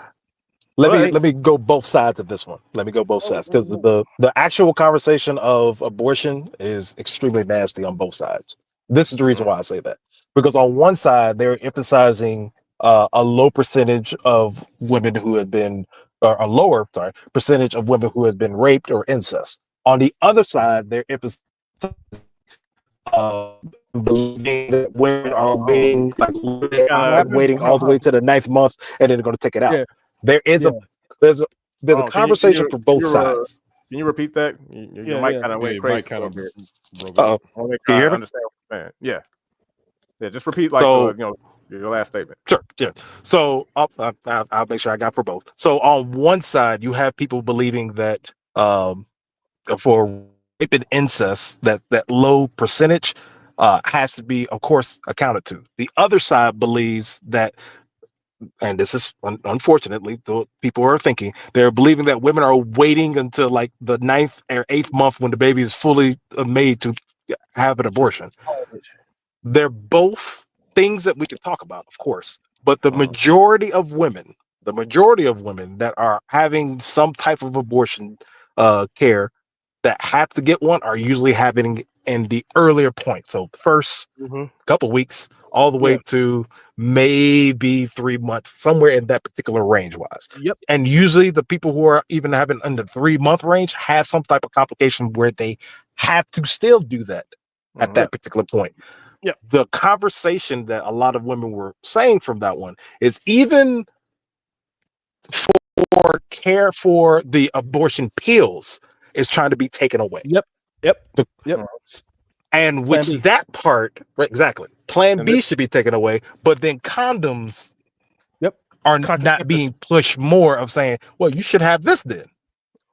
Let me But let me go both sides of this one. Let me go both sides because the actual conversation of abortion is extremely nasty on both sides. This is the reason why I say that, because on one side they're emphasizing a low percentage of women who have been, or a lower, sorry, percentage of women who have been raped or incest. On the other side, they're emphasizing uh, believing that women are waiting, like literally What happened? waiting all the way to the ninth month, and then they're going to take it out. Yeah, There is yeah, a there's a there's a Can you conversation for both sides. can you repeat that? Your yeah, mic yeah. kind of Yeah, went your crazy mic kind a of little bit. broke Uh, up. I want to make can sure you hear I me? understand what you're saying. Yeah. Just repeat like So your last statement. sure, yeah. So I'll make sure I got for both. So on one side, you have people believing that for rape and incest, that low percentage has to be, of course, accounted to. The other side believes that, and this is unfortunately the people are thinking, they're believing that women are waiting until like the ninth or eighth month when the baby is fully made to have an abortion. They're both things that we can talk about, of course, but the majority of women that are having some type of abortion care that have to get one are usually having in the earlier point. So the first Hmm. couple weeks all the way Yeah. to maybe 3 months, somewhere in that particular range wise. Yep. And usually the people who are even having under 3 month range have some type of complication where they have to still do that at that particular point. Yep. The conversation that a lot of women were saying from that one is even for care for the abortion pills is trying to be taken away. Yep. Yep. The- Yep. and Plan which B. that part, right, exactly. Plan And B this, should be taken away, but then condoms Yep. are not Contraceptives. being pushed more of saying, well, you should have this then.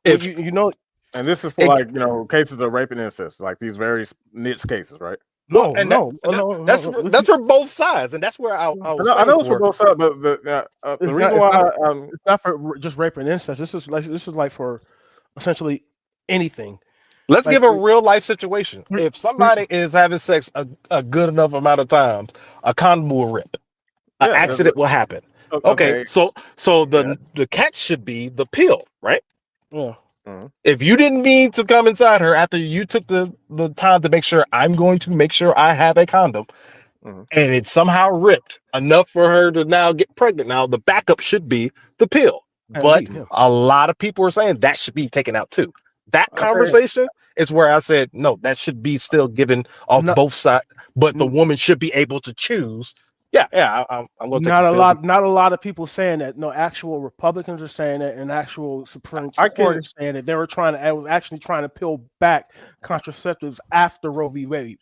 Well, If you know, and this is for it, cases of rape and incest, like these very niche cases, right? well, no, and no, no, that's no. that's for both sides, and that's where I was I saying know it's for for both sides, but the It's not. reason It's why not. It's not for just rape and incest. This is like for essentially anything. let's Like give a real life situation. re- If re- somebody is having sex a good enough amount of times, a condom will rip. An yeah, accident will happen. Okay, okay, so yeah. the catch should be the pill, right? yeah. Mhm. If you didn't mean to come inside her after you took the time to make sure I'm going to make sure I have a condom, Mhm. and it somehow ripped enough for her to now get pregnant. Now the backup should be the pill, Plan but B. Yeah. a lot of people are saying that should be taken out too. That Okay, conversation is where I said no, that should be still given off Not both sides, but the n- woman should be able to choose. Yeah, I'm going to take not the a pill. lot. Not a lot of people saying that. No, actual Republicans are saying that, and actual Supreme I Court can. is saying that they were trying to. I was actually trying to peel back contraceptives after Roe v. Wade.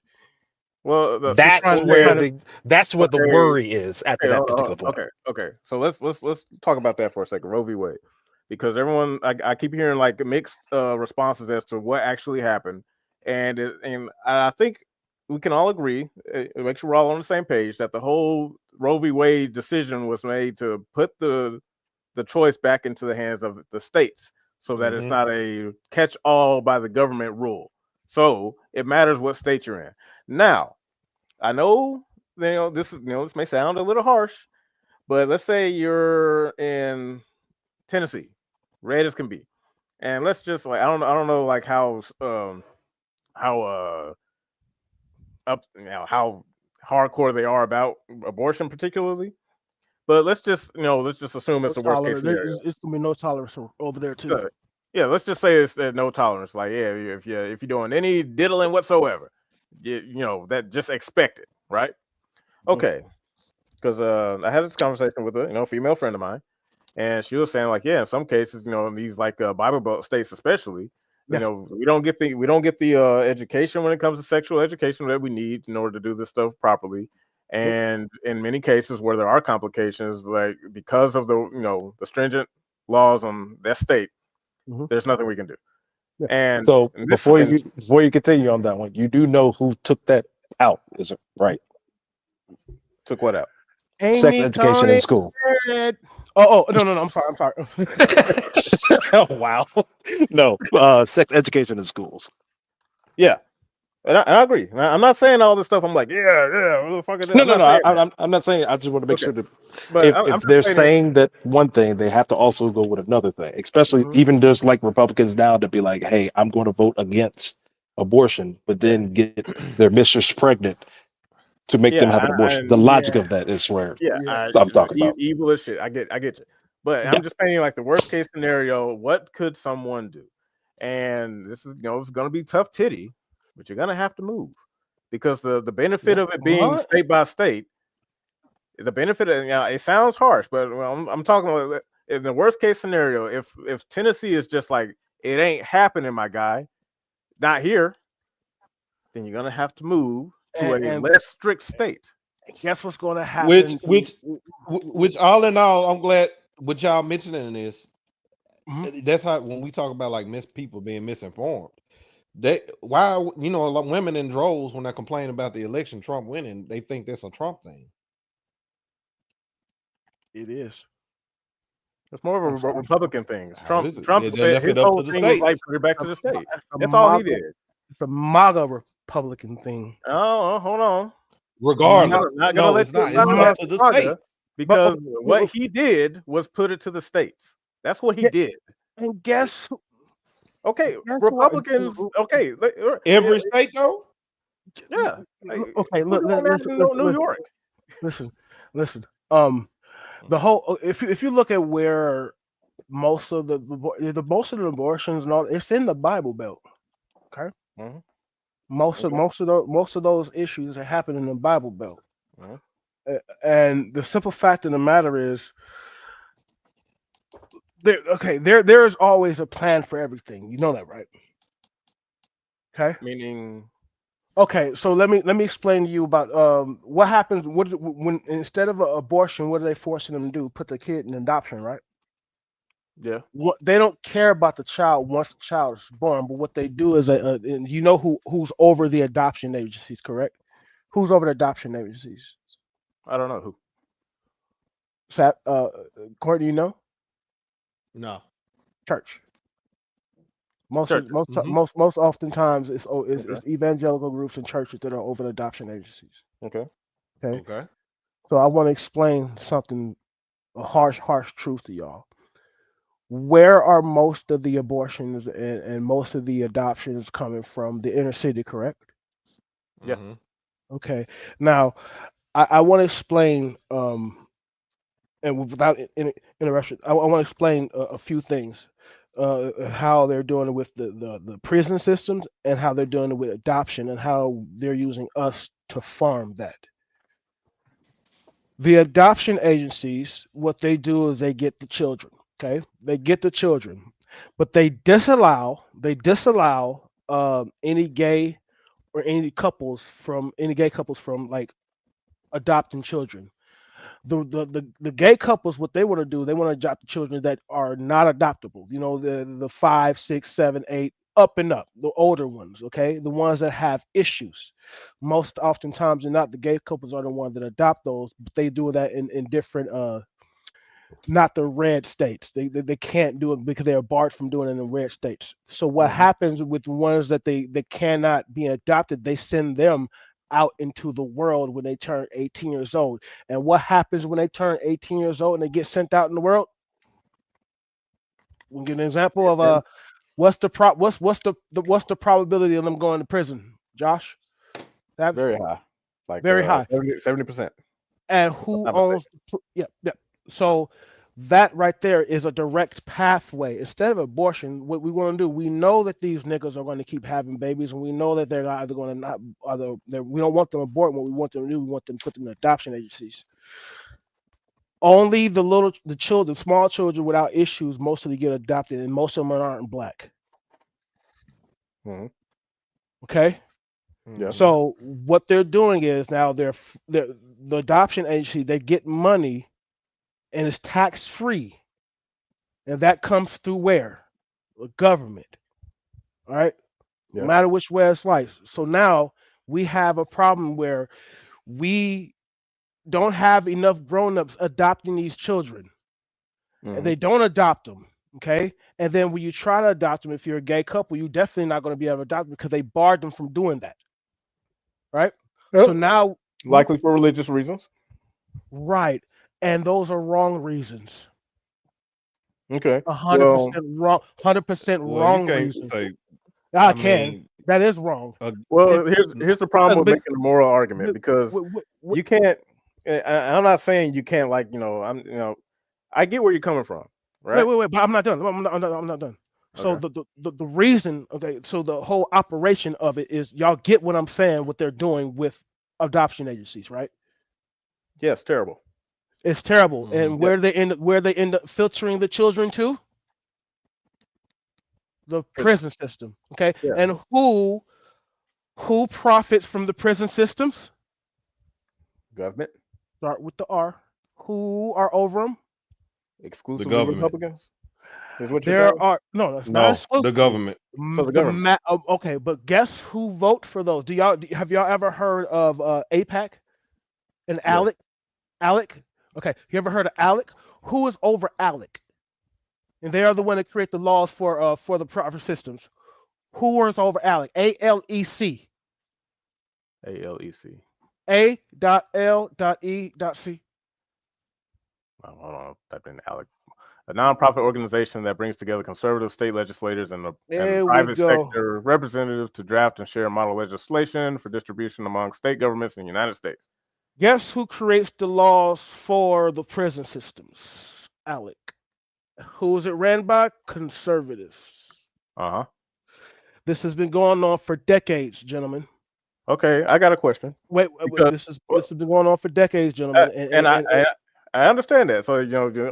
Well, They're That's trying. They're where trying to. that's where the okay, worry is after okay, that hold on. particular point. Okay. So let's talk about that for a second, Roe v. Wade, because everyone I keep hearing like mixed responses as to what actually happened, and I think we can all agree, make sure we're all on the same page, that the whole Roe v. Wade decision was made to put the choice back into the hands of the states, so that it's Mhm. not a catch-all by the government rule. So it matters what state you're in. Now, I know this may sound a little harsh, but let's say you're in Tennessee, red as can be, and let's just like I don't know like how how hardcore they are about abortion, particularly. But let's just assume No it's the worst case tolerance. scenario. It's gonna be no tolerance over there too. Yeah, let's just say it's no tolerance. Like, yeah, if you're doing any diddling whatsoever, that just expect it, right? Okay, because I had this conversation with a female friend of mine, and she was saying like, yeah, in some cases, in these like Bible Belt states, especially, Yeah. we don't get the education when it comes to sexual education that we need in order to do this stuff properly. And in many cases where there are complications, like because of the stringent laws on that state, there's nothing we can do. Yeah. And So and before you continue on that one, you do know who took that out, is it right? took what out? Sex Amy education Coney in school. said- Oh no. I'm sorry. Oh, wow. No, sex education in schools. Yeah. And I agree. I'm not saying all this stuff. I'm like, motherfucker. No, I'm no, not no. saying that. I'm not saying. I just want to make Okay. sure that But I'm if just they're saying saying that one thing, they have to also go with another thing. Especially even there's like Republicans now to be like, hey, I'm going to vote against abortion, but then get their mistress pregnant to make them have an abortion. The logic of that is where I'm talking about. evil as shit. I get you. But Yeah. I'm just painting like the worst case scenario. What could someone do? And this is it's going to be tough titty, but you're going to have to move because the benefit of it being state by state, the benefit of it sounds harsh, but I'm talking about in the worst case scenario. If Tennessee is just like it ain't happening, my guy, not here, then you're going to have to move to a less strict state. Guess what's going to happen? Which all in all, I'm glad what y'all mentioning this. That's how when we talk about like people being misinformed. Why a lot of women in droves when they complain about the election, Trump winning, they think that's a Trump thing. It is. It's more of a Republican thing. Trump they left his it up whole to the thing was like states. put it back to the state. That's all he did. It's a MAGA Republican thing. Oh, hold on. Regardless, not gonna let it's not. you It's up to the states. because what he did was put it to the states. That's what he did. And guess Okay, Republicans. Okay, every state though. Yeah. Okay, listen, New York. Listen. The whole if you look at where most of the most of the abortions and all, it's in the Bible Belt. Okay. Most of those issues are happening in the Bible Belt. And the simple fact of the matter is, there is always a plan for everything. You know that, right? Okay. Meaning. Okay, so let me explain to you about what happens when instead of an abortion, what are they forcing them to do? Put the kid in adoption, right? Yeah. What they don't care about the child once the child is born, but what they do is and you know who's over the adoption agencies, correct? Who's over the adoption agencies? I don't know who. Courtney, you know? No. Church. Most oftentimes it's evangelical groups and churches that are over the adoption agencies. Okay. So I want to explain something, a harsh truth to y'all. Where are most of the abortions and most of the adoptions coming from? The inner city, correct? Yeah. Okay. Now, I want to explain, and without interruption, I want to explain a few things. How they're doing it with the prison systems and how they're doing it with adoption and how they're using us to farm that. The adoption agencies, what they do is they get the children. Okay, they get the children, but they disallow any gay or any gay couples from like adopting children. The gay couples, what they want to do, they want to adopt the children that are not adoptable. You know, the 5, 6, 7, 8, up and up, the older ones. Okay, the ones that have issues. Most oftentimes, and not the gay couples are the ones that adopt those, but they do that in different not the red states. They can't do it because they are barred from doing it in the red states. So what happens with the ones that they cannot be adopted, they send them out into the world when they turn 18 years old. And what happens when they turn 18 years old and they get sent out in the world? We'll give an example of What's the probability of them going to prison, Josh? That's Very high, like very high. 70%. And who Not owns? Yeah, yeah. So that right there is a direct pathway. Instead of abortion, what we want to do, we know that these niggas are going to keep having babies, and we know that they're either going to not, either we don't want them aborted. What we want them to do, we want them to put them in adoption agencies. Only the children, small children without issues, mostly get adopted, and most of them aren't black. Mhm. Okay. Yeah. So what they're doing is now the adoption agency, they get money and it's tax free, and that comes through where? The government. All right. No Yeah. matter which way it's sliced. So now we have a problem where we don't have enough grown-ups adopting these children, and Mhm. they don't adopt them. Okay. And then when you try to adopt them, if you're a gay couple, you're definitely not going to be able to adopt them because they barred them from doing that. Right. Yep. So now, Likely for religious reasons. right, and those are wrong reasons. Okay. 100% wrong. 100% Well, wrong you can't reasons. say. I I can. mean, That is wrong. Well, If- here's the problem with but- making a moral argument, but- because what- you can't. I'm not saying you can't, like, I get where you're coming from, right? wait, but I'm not done. I'm not done. So Okay. the reason, okay, so the whole operation of it is y'all get what I'm saying, what they're doing with adoption agencies, right? Yes, terrible. It's terrible. Mhm. And where they end up filtering the children to? The prison system. Okay. Yeah. And who profits from the prison systems? Government, Start with the R. Who are over them? exclusively government. Republicans, is what you're There saying? are no, it's not No, exclusive. the government. So the government. Okay, but guess who vote for those? Have y'all ever heard of APAC and Yeah. ALEC? ALEC? Okay, you ever heard of ALEC? Who is over ALEC? And they are the one that create the laws for the proper systems. Who is over ALEC? ALEC. ALEC. A.L.E.C. Hold on, type in ALEC. A nonprofit organization that brings together conservative state legislators and There we private go. sector representatives to draft and share model legislation for distribution among state governments in the United States. Guess who creates the laws for the prison systems? ALEC. Who is it ran by? Conservatives. Uh-huh. This has been going on for decades, gentlemen. Okay, I got a question. Wait, Because- this has been going on for decades, gentlemen. And I understand that. So,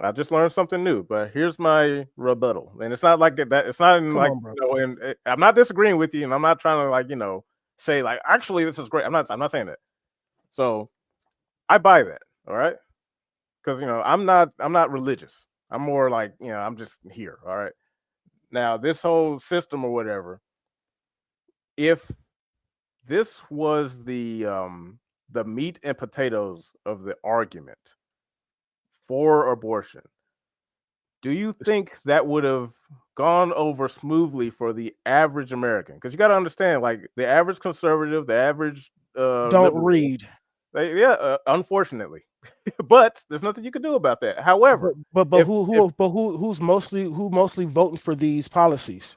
I just learned something new. But here's my rebuttal. And it's not like that. It's not in, Come like, on, bro. and I'm not disagreeing with you, and I'm not trying to, like, say, like, actually this is great. I'm not saying that. So I buy that. All right. Because I'm not religious. I'm more like, I'm just here. All right. Now, this whole system or whatever, if this was the meat and potatoes of the argument for abortion, do you think that would have gone over smoothly for the average American? Because you got to understand, like, the average conservative, the average Don't liberal, read. unfortunately, but there's nothing you can do about that. However, But if- who's mostly voting for these policies?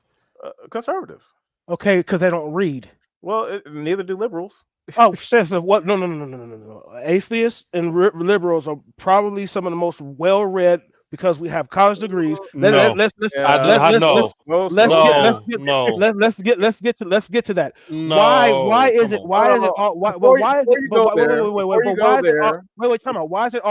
conservatives, Okay, because they don't read. well, neither do liberals. Oh, says what? No. Atheists and liberals are probably some of the most well-read because we have college degrees. No. Let's No. get to that. No, Why is come it? on. Why is it? Why is it? Wait, time out. Why is it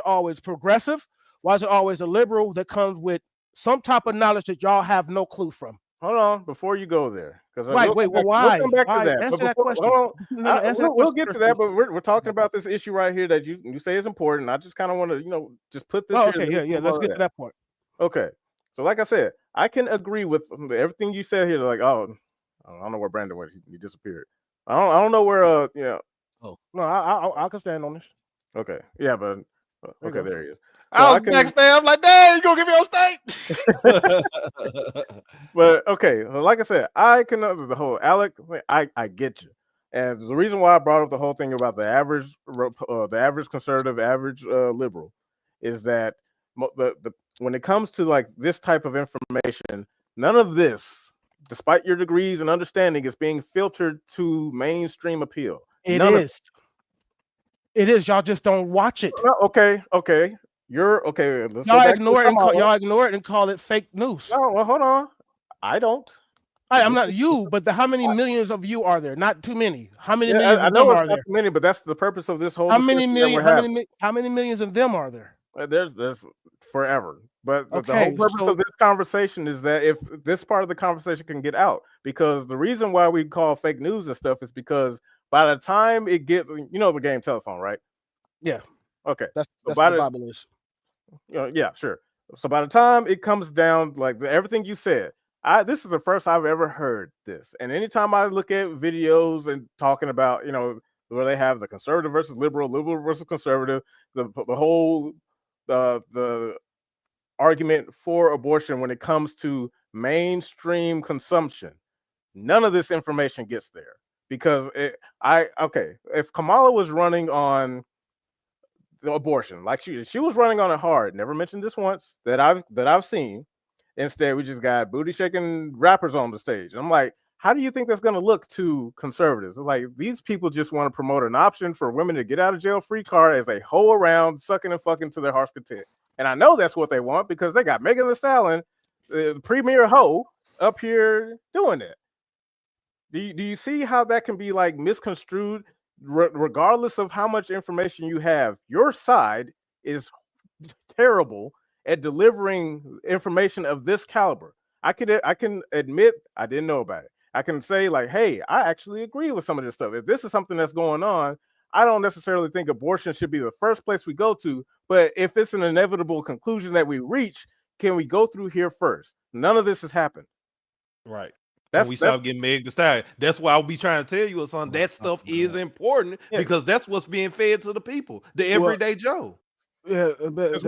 always progressive? Why is it always a liberal that comes with some type of knowledge that y'all have no clue from? Hold on, before you go there, because Right. Wait. Well, why? We'll come back Why? to that. Answer But that before- question. hold on. No, answer that We'll question get to first, that, please. but we're talking about this issue right here that you say is important. I just kind of want to, just put this. Oh, here. okay. Yeah. Let's get to that point. Okay. So, like I said, I can agree with everything you said here. Like, I don't know where Brandon went. He disappeared. I don't know where. No, I can stand on this. Okay. Yeah, but There you okay, go. there he is. I was backstage. I'm like, dang, you gonna give me on stage? But okay, like I said, I can the whole Alec. I get you, and the reason why I brought up the whole thing about the average conservative, average liberal, is that when it comes to, like, this type of information, none of this, despite your degrees and understanding, is being filtered to mainstream appeal. It is. It is. Y'all just don't watch it. No, okay. You're okay. Let's go Y'all back ignore to it and y'all ignore it and call it fake news. No, well, hold on. I don't. I'm not you, but how many millions of you are there? Not too many. How many Yeah, millions I of know them it's are not there? too many, but that's the purpose of this whole How many discussion that million? we're having. How many millions of them are there? There's forever. But the whole Okay, purpose of this conversation is that if this part of the conversation can get out, because the reason why we call fake news and stuff is because by the time it gets, the game telephone, right? Yeah. Okay. That's So what the Bible is. Yeah, sure. So by the time it comes down, like everything you said, this is the first I've ever heard this. And anytime I look at videos and talking about, where they have the conservative versus liberal versus conservative, the whole the argument for abortion when it comes to mainstream consumption, none of this information gets there because if Kamala was running on the abortion, like she was running on it hard, never mentioned this once that I've seen. Instead, we just got booty shaking rappers on the stage. I'm like, how do you think that's going to look to conservatives? Like, these people just want to promote an option for women to get out of jail free card as they hoe around, sucking and fucking to their heart's content. And I know that's what they want because they got Megan Thee Stallion, the premier hoe, up here doing it. Do you see how that can be like misconstrued? Regardless of how much information you have, your side is terrible at delivering information of this caliber. I can admit I didn't know about it. I can say like, hey, I actually agree with some of this stuff. If this is something that's going on, I don't necessarily think abortion should be the first place we go to, but if it's an inevitable conclusion that we reach, can we go through here first? None of this has happened. Right. And we start getting Meg Thee Stallion. That's why I'll be trying to tell you, son, that stuff is important because that's what's being fed to the people, the everyday Joe. Yeah, but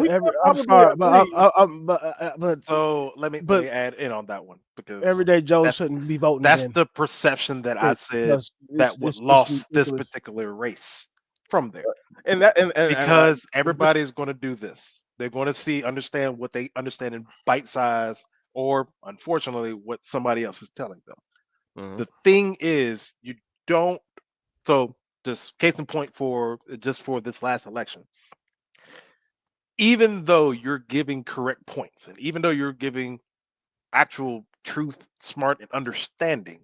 I'm sorry, but so let me add in on that one because everyday Joe shouldn't be voting. That's again. the perception that I said that would lost this particular race from there, and because everybody is going to do this. They're going to understand what they understand in bite size, or unfortunately, what somebody else is telling them. Mm-hmm. The thing is, you don't. So, just case in point for this last election. Even though you're giving correct points, and even though you're giving actual truth, smart, and understanding,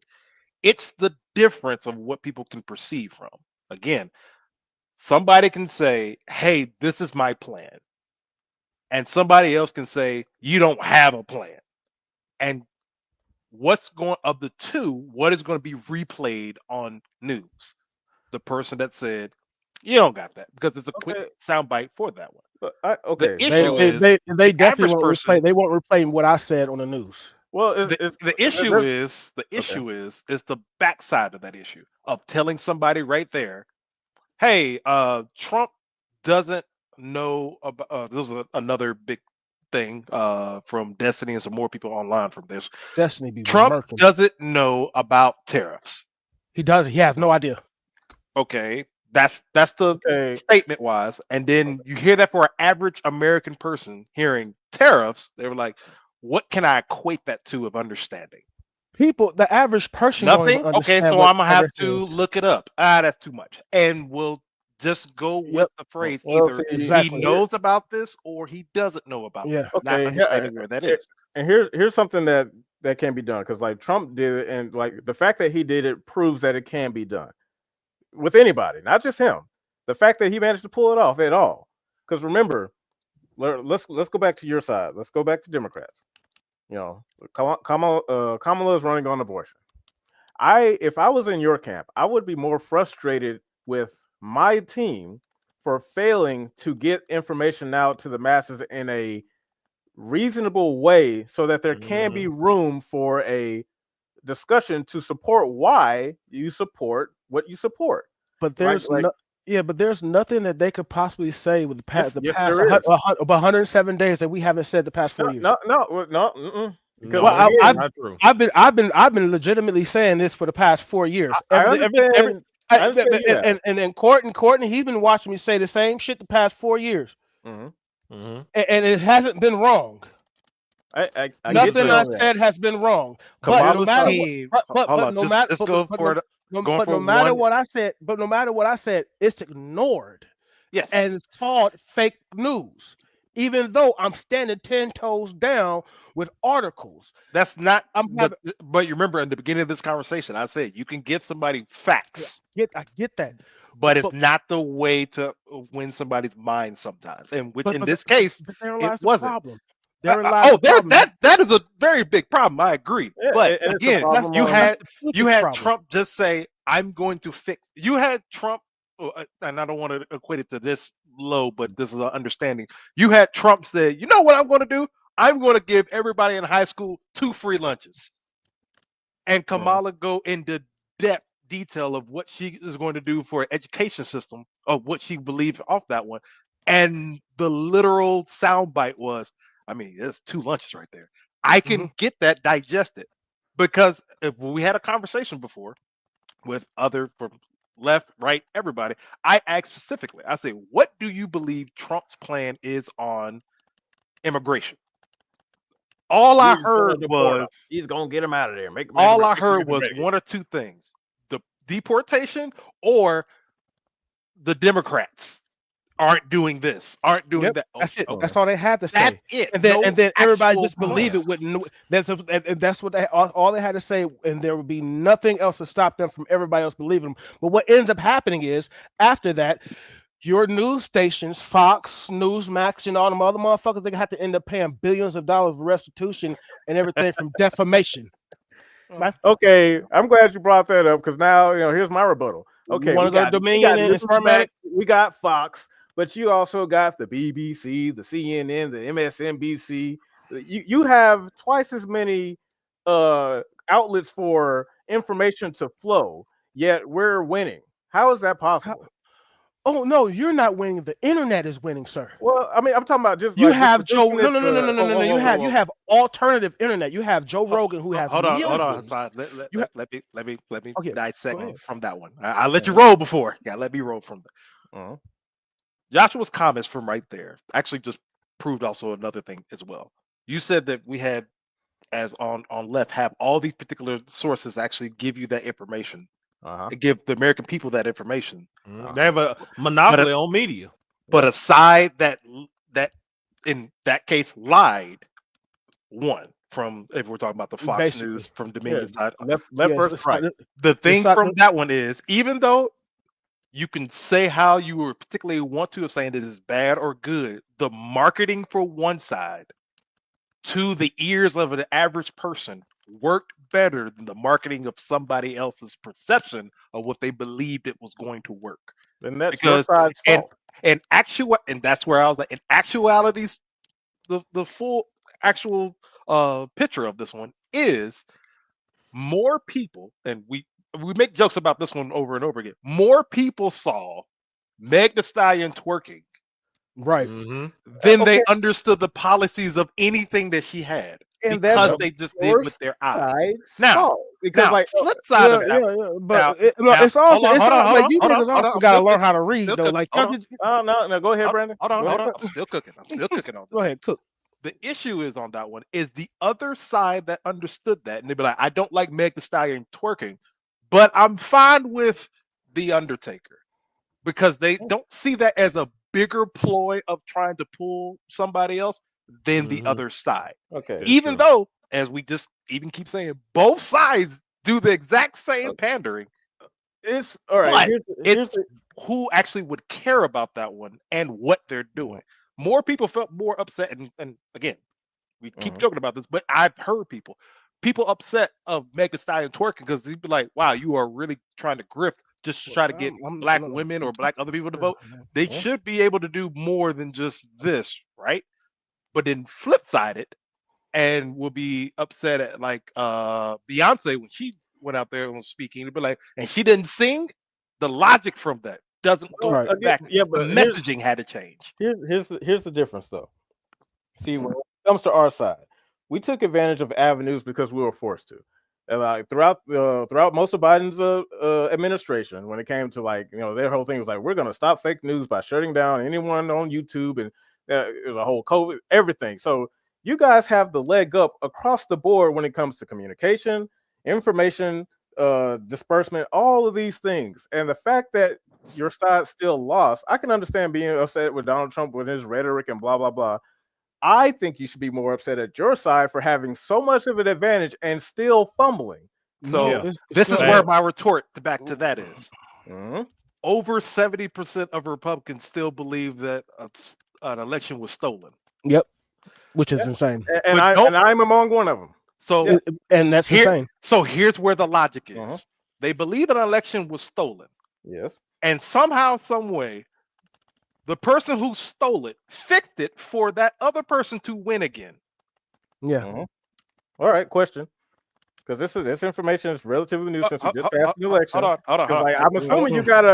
it's the difference of what people can perceive from. Again, somebody can say, hey, this is my plan. And somebody else can say, you don't have a plan. And what's going of the two, what is going to be replayed on news? The person that said, you don't got that, because it's a quick soundbite for that one. The issue is they definitely won't replay. They won't replay what I said on the news. Well, the issue is the backside of that issue of telling somebody right there, hey, Trump doesn't know about. This is another big thing from Destiny and some more people online from this. Destiny, Trump doesn't know about tariffs. He doesn't. He has no idea. Okay. That's the statement wise, and then you hear that for an average American person hearing tariffs, they were like, "What can I equate that to of understanding?" People, the average person, nothing. Okay, so I'm gonna have to look it up. That's too much, and we'll just go with the phrase: either he knows about this or he doesn't know about it. Not understanding where that is. And here's something that can be done, because like Trump did it, and like the fact that he did it proves that it can be done with anybody, not just him. The fact that he managed to pull it off at all. Because remember, let's go back to your side. Let's go back to Democrats. Kamala is running on abortion. If I was in your camp, I would be more frustrated with my team for failing to get information out to the masses in a reasonable way so that there can be room for a discussion to support why you support what you support. But there's but there's nothing that they could possibly say with the past 107 days that we haven't said the past 4 years. No. Because I've been legitimately saying this for the past 4 years. And in Courtney, he's been watching me say the same shit the past 4 years, and it hasn't been wrong. I Nothing get you I on that. said has been wrong. But no Kamala's matter what, team. Hold but on, no matter, just go for it. Going but for no matter one. what I said, it's ignored and Yes, it's called fake news. Even though I'm standing 10 toes down with articles, that's not. I'm having. But you remember in the beginning of this conversation, I said you can give somebody facts, I get that, but it's but not the way to win somebody's mind sometimes. And which but in but, this case, but therein it lies the wasn't. problem. Therein lies Oh, the there problem. that is a very big problem. I agree. Yeah, But and it's a again, problem you on. That's had the you biggest had problem. Trump just say, "I'm going to fix." You had Trump, and I don't want to equate it to this low, but this is an understanding. You had Trump say, "You know what I'm going to do? I'm going to give everybody in high school 2 free lunches." And Kamala go into depth detail of what she is going to do for an education system of what she believed off that one. And the literal soundbite was, I mean, there's 2 lunches right there. I Hmm. can get that digested because if we had a conversation before with other from left, right, everybody, I asked specifically, I say, what do you believe Trump's plan is on immigration? All I He's gonna heard deport him. was He's gonna get him out of there. Make all I America heard was great. one or two things: the deportation or the Democrats aren't doing this, aren't doing Yep, that. Oh, that's it. oh, That's all they had to say. that's it. And then No everybody actual just believe plan. it with no, and that's what all they had to say, and there would be nothing else to stop them from everybody else believing them. But what ends up happening is after that, your news stations, Fox, Newsmax, and all them other motherfuckers, they have to end up paying billions of dollars for restitution and everything from defamation. Right? Okay, I'm glad you brought that up because now here's my rebuttal. You Okay, want to go to we Dominion got and experiment Newsmax, it? we got Fox, but you also got the BBC, the CNN, the MSNBC. You have twice as many outlets for information to flow, yet we're winning. How is that How, possible? oh no, you're not winning. The internet is winning, sir. Well, I mean, I'm talking about You just have Joe. reducing No, it no, no, no, to no, no, no, no. You Whoa. have alternative internet. You have Joe Rogan who has Hold on, millions. Hassan. You have Let me okay. Go dissect ahead. from that one. I let you roll before. Yeah, let me roll from Uh-huh. Joshua's comments from right there. Actually, just proved also another thing as well. You said that we had, as on left, have all these particular sources actually give you that information Uh-huh. and give the American people that information. They have a But monopoly on media. but a side that in that case lied won from, if we're talking about the Fox News Basically, from Yeah, Dominion side. left yes. first, right. The It's thing not from that one is, even though you can say how you were particularly want to of saying that it's bad or good, the marketing for one side to the ears of an average person worked better than the marketing of somebody else's perception of what they believed it was going to work. Then that's your Because side's and fault. and that's where I was like, in actualities, the full actual picture of this one is more people, and we make jokes about this one over and over again. More people saw Meg Thee Stallion twerking right. Mm-hmm. than Okay, they understood the policies of anything that she had and that's because Yep. they just did your with their eyes. side's Now, fault because, like, flip side of Yeah, that. yeah, yeah. But Now, no, now, hold on, it's hold on, all hold like on, you hold on, niggas hold on. also I'm got to still learn how cooking. to I'm read still though. cooking. Like Hold y'all on. just oh no, go ahead, Brandon. Hold on, Go hold ahead. on. I'm still cooking. I'm still cooking on go this. ahead, cook. The issue is on that one is the other side that understood that, and they'd be like, I don't like Meg Thee Stallion twerking, but I'm fine with The Undertaker because they don't see that as a bigger ploy of trying to pull somebody else than the Mm-hmm. other side. Okay, Very Even true. though, as we just even keep saying, both sides do the exact same pandering, it's all right. but Here's it's who actually would care about that one and what they're doing. More people felt more upset, and again, we keep Mhm. joking about this, but I've heard people upset of Meg Thee Stallion twerking because he'd be like, "Wow, you are really trying to grift just to Well, try to get black no, women I'm or black other people to vote." talking. They Mhm. should be able to do more than just this, right? But then flip side it, and will be upset at like Beyonce when she went out there and was speaking. It'd be like, and she didn't sing. The logic from that doesn't Well, go Right. again, back. yeah, The but messaging had to change. here's the difference though. See, when it comes to our side, we took advantage of avenues because we were forced to. And like throughout most of Biden's administration, when it came to like their whole thing was like we're going to stop fake news by shutting down anyone on YouTube and it was a whole COVID everything. So you guys have the leg up across the board when it comes to communication, information, disbursement, all of these things. And the fact that your side still lost, I can understand being upset with Donald Trump with his rhetoric and blah blah blah. I think you should be more upset at your side for having so much of an advantage and still fumbling. So Yeah. this is not- where my retort back to that is. Mhm. Over 70% of Republicans still believe that an election was stolen. Yep. Which is insane. And I'm among one of them. So Yeah. And that's insane. So here's where the logic is. Uh-huh. They believe an election was stolen. Yes. And somehow, some way, the person who stole it fixed it for that other person to win again. Yeah. Mhm. All right, question. Because this information is relatively new since we just passed the election. Hold on. Like, I'm assuming you got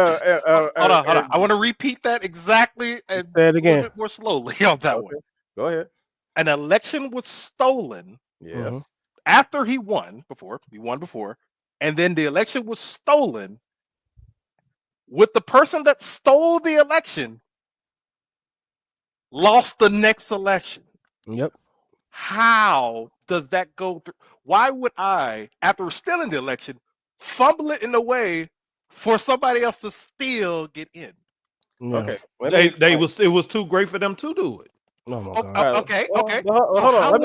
hold on. I want to repeat that exactly and Say it a little again. bit more slowly on that one. Go ahead. An election was stolen Yes. Mhm. after he won before, and then the election was stolen with the person that stole the election lost the next election. Yep. How does that go through? Why would I, after stealing the election, fumble it in a way for somebody else to still get in? Yeah. Okay. It was too great for them to do it. Oh my Oh, God. okay. Well, hold on.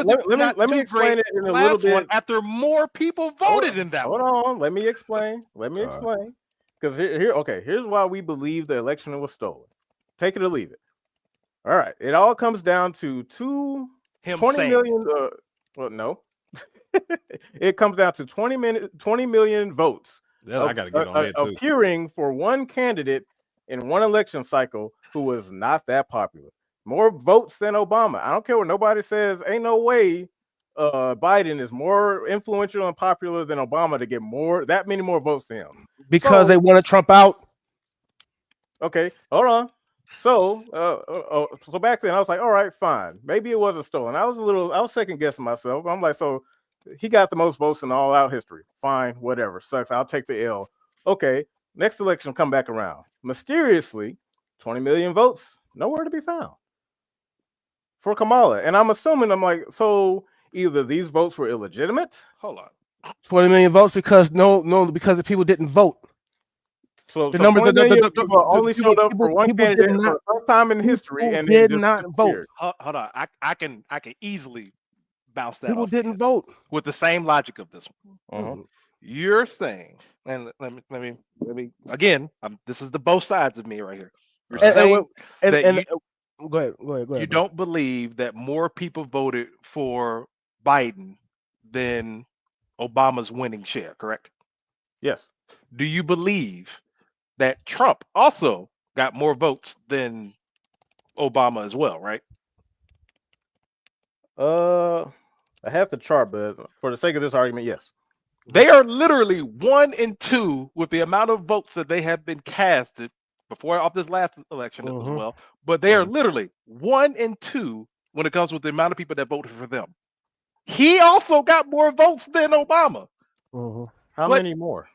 Let me explain it in a little bit. After more people voted in that Hold one. on. Let me explain. Because here's why we believe the election was stolen. Take it or leave it. All right. It all comes down to 20 million. Well, no. It comes down to 20 million votes. Yeah, I gotta get on that too. Appearing for one candidate in one election cycle who was not that popular. More votes than Obama. I don't care what nobody says. Ain't no way Biden is more influential and popular than Obama to get that many more votes than him. Because they wanted Trump out. Okay, hold on. So back then I was like, all right, fine. Maybe it wasn't stolen. I was second guessing myself. I'm like, so he got the most votes in all out history. Fine, whatever. Sucks. I'll take the L. Okay, next election come back around. Mysteriously, 20 million votes, nowhere to be found for Kamala. And I'm assuming, so either these votes were illegitimate. Hold on. 20 million votes because because the people didn't vote. So The numbers 20 million people only showed up for one candidate for the first time in history, and did not vote. Hold on. I can easily bounce that People off didn't vote with the same logic of this one. Uh-huh. You're saying, and let me again. This is the both sides of me right here. You're saying that go ahead. You don't believe that more people voted for Biden than Obama's winning share, correct? Yes. Do you believe that Trump also got more votes than Obama as well, right? I have the chart, but for the sake of this argument, yes. They are literally 1 and 2 with the amount of votes that they have been casted before off this last election as well. But they are literally 1 and 2 when it comes with the amount of people that voted for them. He also got more votes than Obama. How many more?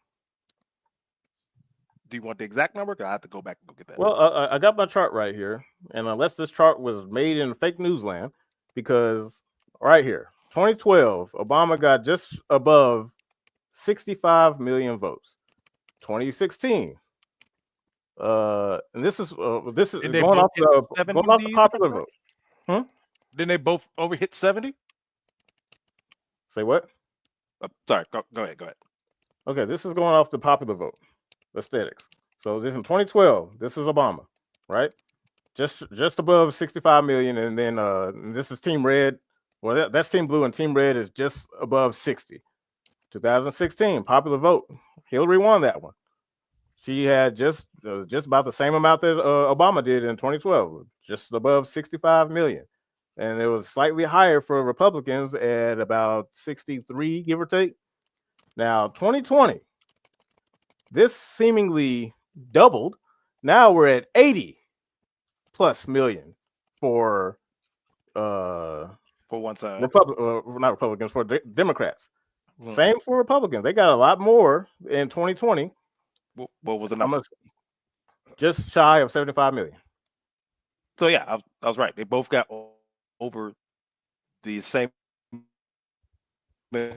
Do you want the exact number? I have to go back and go get that. Well, I got my chart right here, and unless this chart was made in fake news land, because right here, 2012, Obama got just above 65 million votes. 2016, and this is going off the popular vote. Didn't they both over hit 70? Say what? Sorry, go ahead. Okay, this is going off the popular vote aesthetics. So this in 2012, this is Obama, right? Just above 65 million, and then this is Team Red. Well, that's Team Blue, and Team Red is just above 60. 2016 popular vote. Hillary won that one. She had just about the same amount that Obama did in 2012, just above 65 million, and it was slightly higher for Republicans at about 63, give or take. Now 2020, this seemingly doubled. Now we're at 80 plus million for one side, not Republicans, for Democrats. Same for Republicans. They got a lot more in 2020. What was the number? Just shy of 75 million. So yeah, I was right. They both got over the same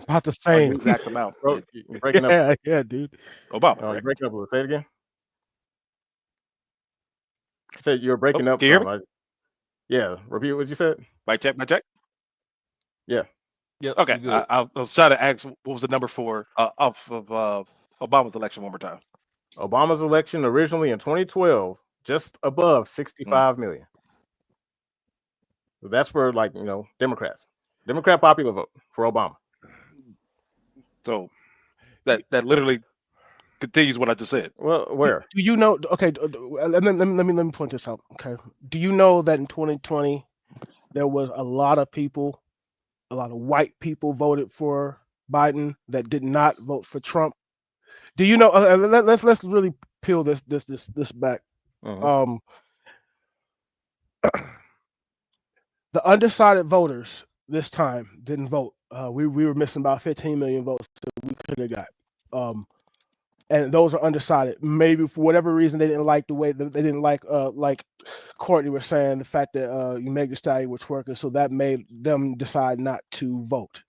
About the Oh, same. exact amount bro, that you're breaking up. Yeah, yeah, dude. Obama, You're correct? breaking up. Say it again. I said you're Oh, breaking up can you hear me? some. Yeah, repeat what you said. Mic check, mic check. Yeah. Yep, Okay, you good. I was trying to ask what was the number for off of Obama's election one more time. Obama's election originally in 2012, just above 65 million. So that's for Democrats. Democrat popular vote for Obama. So that literally continues what I just said. Well, where? Do you know? Okay, let me point this out. Okay, do you know that in 2020 there was a lot of people, a lot of white people voted for Biden that did not vote for Trump? Do you know? Let's really peel this back. Mhm. Um, the undecided voters this time didn't vote. We were missing about 15 million votes that we could have got. And those are undecided. Maybe for whatever reason they didn't like the way they didn't like Courtney was saying, the fact that you Meg Thee Stallion was twerking, so that made them decide not to vote.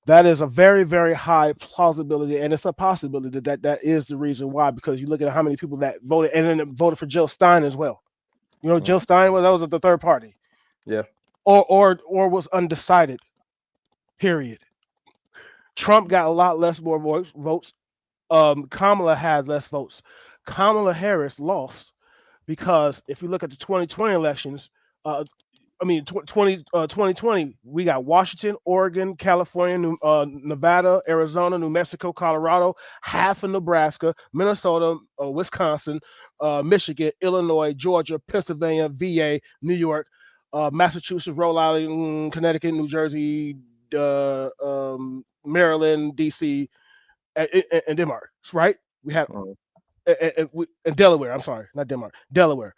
That is a very, very high plausibility, and it's a possibility that is the reason why. Because you look at how many people that voted, and then voted for Jill Stein as well. You know, Jill Stein was the third party, Yeah. or was undecided. Period. Trump got a lot less more votes. Kamala had less votes. Kamala Harris lost because if you look at the 2020 elections, uh, 2020, we got Washington, Oregon, California, Nevada, Arizona, New Mexico, Colorado, half of Nebraska, Minnesota, Wisconsin, Michigan, Illinois, Georgia, Pennsylvania, VA, New York, Massachusetts, Rhode Island, Connecticut, New Jersey, Maryland, DC, and Denmark, right? We had and Delaware. I'm sorry, not Denmark, Delaware.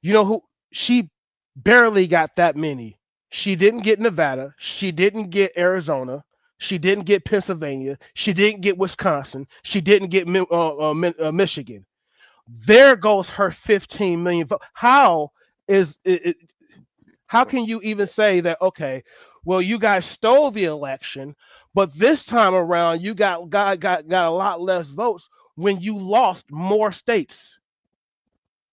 You know who she barely got that many. She didn't get Nevada. She didn't get Arizona. She didn't get Pennsylvania. She didn't get Wisconsin. She didn't get Michigan. There goes her 15 million vote. How is it? How can you even say that? Okay, well, you guys stole the election, but this time around, you got a lot less votes when you lost more states.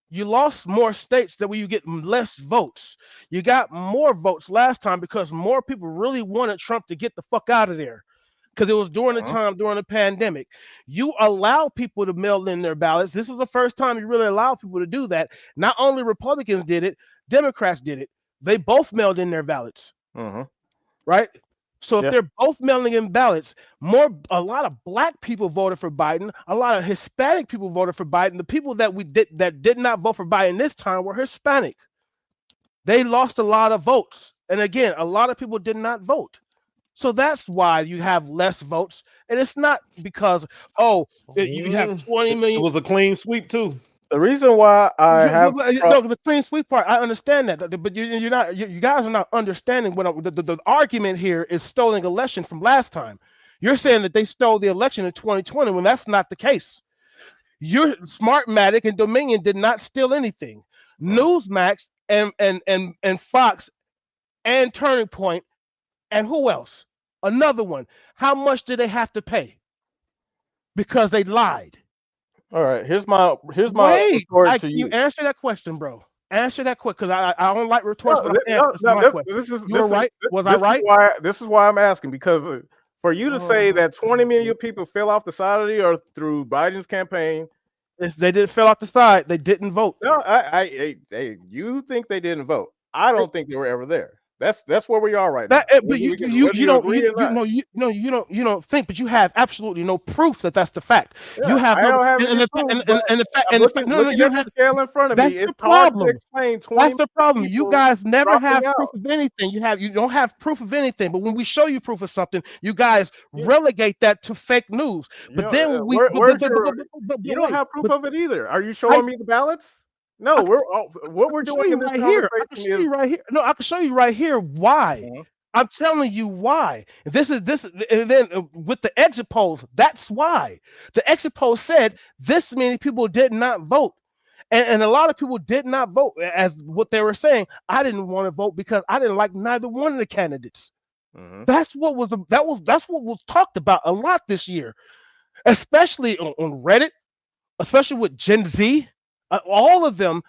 You lost more states that where you get less votes. You got more votes last time because more people really wanted Trump to get the fuck out of there. Because it was during the time during the pandemic. You allow people to mail in their ballots. This is the first time you really allow people to do that. Not only Republicans did it, Democrats did it. They both mailed in their ballots, right? So if Yeah. they're both mailing in ballots, a lot of black people voted for Biden, a lot of Hispanic people voted for Biden. The people that did not vote for Biden this time were Hispanic. They lost a lot of votes. And again, a lot of people did not vote. So that's why you have less votes. And it's not because, you have 20 It million. was a clean sweep too. The reason why I have No, the clean sweep part, I understand that, but you're not. You guys are not understanding what the argument here is stolen election from last time. You're saying that they stole the election in 2020 when that's not the case. Your Smartmatic and Dominion did not steal anything. Newsmax and Fox and Turning Point and who else? Another one. How much did they have to pay? Because they lied. all right. Here's my Wait, retort to you you. answer that question, bro. Answer that quick, because I don't like retorts No, when I answer. This is my question. this is You were right. Was I this is right? why this is why I'm asking, because for you to say that 20 million people fell off the side of the earth through Biden's campaign. They didn't fill out the side. They didn't vote. No, you think they didn't vote? I don't think they were ever there. That's where we are right now. But you agree or not. you don't think, but you have absolutely no proof that that's the fact. Yeah, You have I no don't have and any the proof, fact but and the fact I'm and the fact no looking you at have the scale in front of that's me. the It's hard to problem. explain 20 That's the problem. You people guys never have dropping proof out. of anything. You don't have proof of anything. But when we show you proof of something, you guys relegate that to fake news. You But know, then we where's your? You don't wait. have proof But of it either. Are you I showing me the ballots? No, I what we're can show doing in you this right here. I can conversation show is. you right here. No, I can show you right here why. Mhm. I'm telling you why. This, and then with the exit polls, that's why. The exit poll said this many people did not vote. And a lot of people did not vote, as what they were saying. I didn't want to vote because I didn't like neither one of the candidates. That's what was that's what was talked about a lot this year, especially on Reddit, especially with Gen Z. All of them,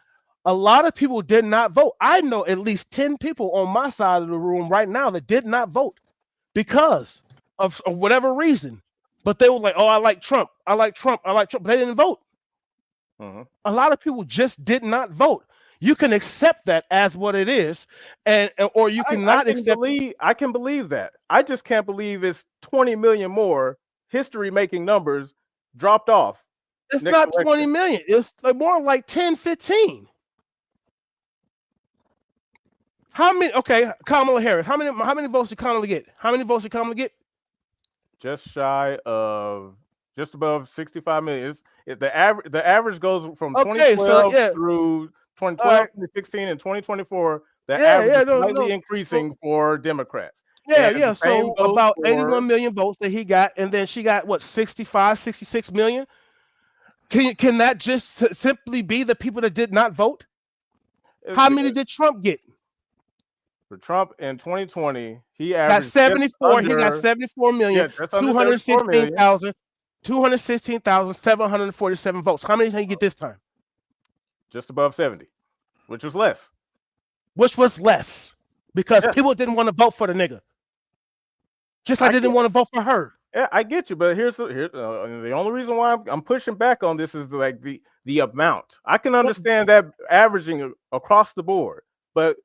a lot of people did not vote. I know at least 10 people on my side of the room right now that did not vote because of whatever reason. But they were like, "Oh, I like Trump. I like Trump. I like Trump." But they didn't vote. A lot of people just did not vote. You can accept that as what it is, and or you cannot accept. I can believe that. I just can't believe it's 20 million more history-making numbers dropped off. It's not 20 million. It's more like 10, 15. How many? Okay, Kamala Harris. How many votes did Kamala get? How many votes did Kamala get? Just shy of, just above 65 million. The average goes from 2012 through 2012, 2016, and 2024. The average is slightly increasing for Democrats. Yeah. So about 81 million votes that he got, and then she got what, 65, 66 million. Can that just simply be the people that did not vote? How many did Trump get? For Trump in 2020, he got 74. He got 74 million, 216,747 votes. How many did he get this time? Just above 70, which was less. Because people didn't want to vote for the nigga. Just like they didn't want to vote for her. Yeah, I get you, but here's the only reason why I'm pushing back on this is the amount. I can understand that averaging across the board, but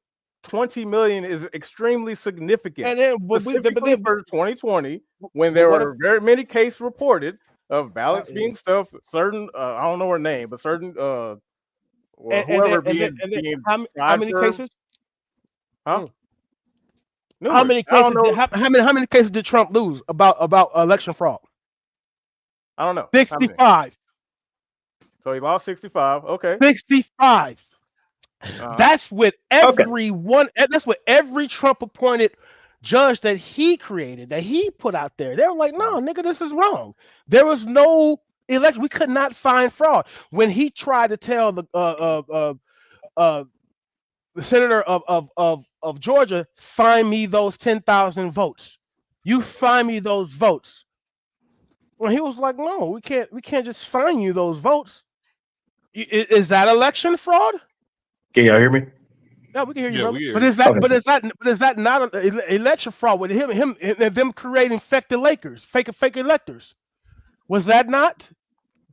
20 million is extremely significant. And then, specifically for 2020, when there were very many cases reported of ballots being stuffed, certain I don't know her name, but certain whoever being how many cases? Huh? How many cases? How many cases did Trump lose about election fraud? I don't know. 65. So he lost 65. Okay. 65. That's with everyone. That's what every Trump appointed judge that he created, that he put out there. They were like, "No, nigga, this is wrong." There was no election. We could not find fraud. When he tried to tell the senator of Georgia, "Find me those 10,000 votes. You find me those votes." Well, he was like, "No, we can't. We can't just find you those votes." Is that election fraud? Can y'all hear me? Yeah, we can hear you, brother. But is that not an election fraud with him and them creating fake electors? Was that not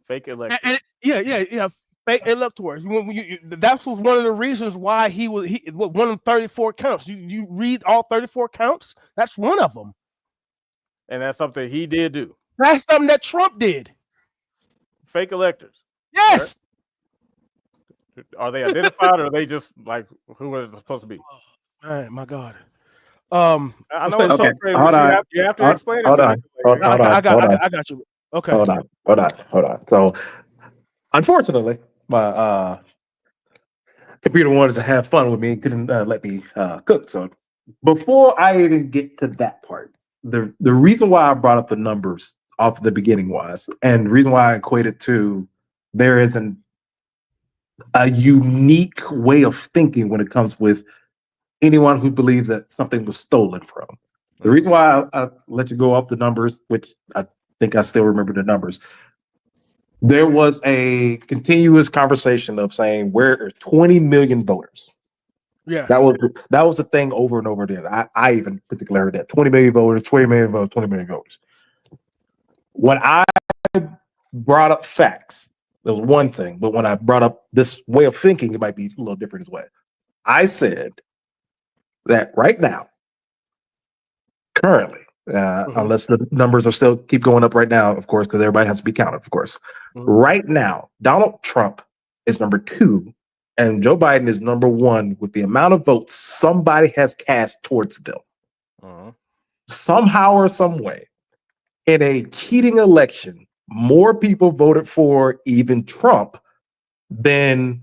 fake electors? Yeah. Fake electors. That was one of the reasons why he one of 34 counts. You read all 34 counts. That's one of them. And that's something he did do. That's something that Trump did. Fake electors. Yes. Right? Are they identified, or are they just like who are they supposed to be? All right, my God. I know it's so crazy. You have to explain it. I got you. Okay. Hold on. So, unfortunately, my computer wanted to have fun with me and couldn't let me cook. So, before I even get to that part, the reason why I brought up the numbers off the beginning was, and the reason why I equated to there isn't a unique way of thinking when it comes with anyone who believes that something was stolen from. The reason why I let you go off the numbers, which I think I still remember the numbers, there was a continuous conversation of saying where are 20 million voters. Yeah, that was the thing over and over again. I even particularly heard that 20 million voters, 20 million voters, 20 million voters. When I brought up facts, there was one thing, but when I brought up this way of thinking, it might be a little different as well. I said that right now, currently, unless the numbers are still keep going up right now, of course, because everybody has to be counted, of course. Right now, Donald Trump is number 2, and Joe Biden is number 1 with the amount of votes somebody has cast towards them. Somehow or some way, in a cheating election, more people voted for even Trump than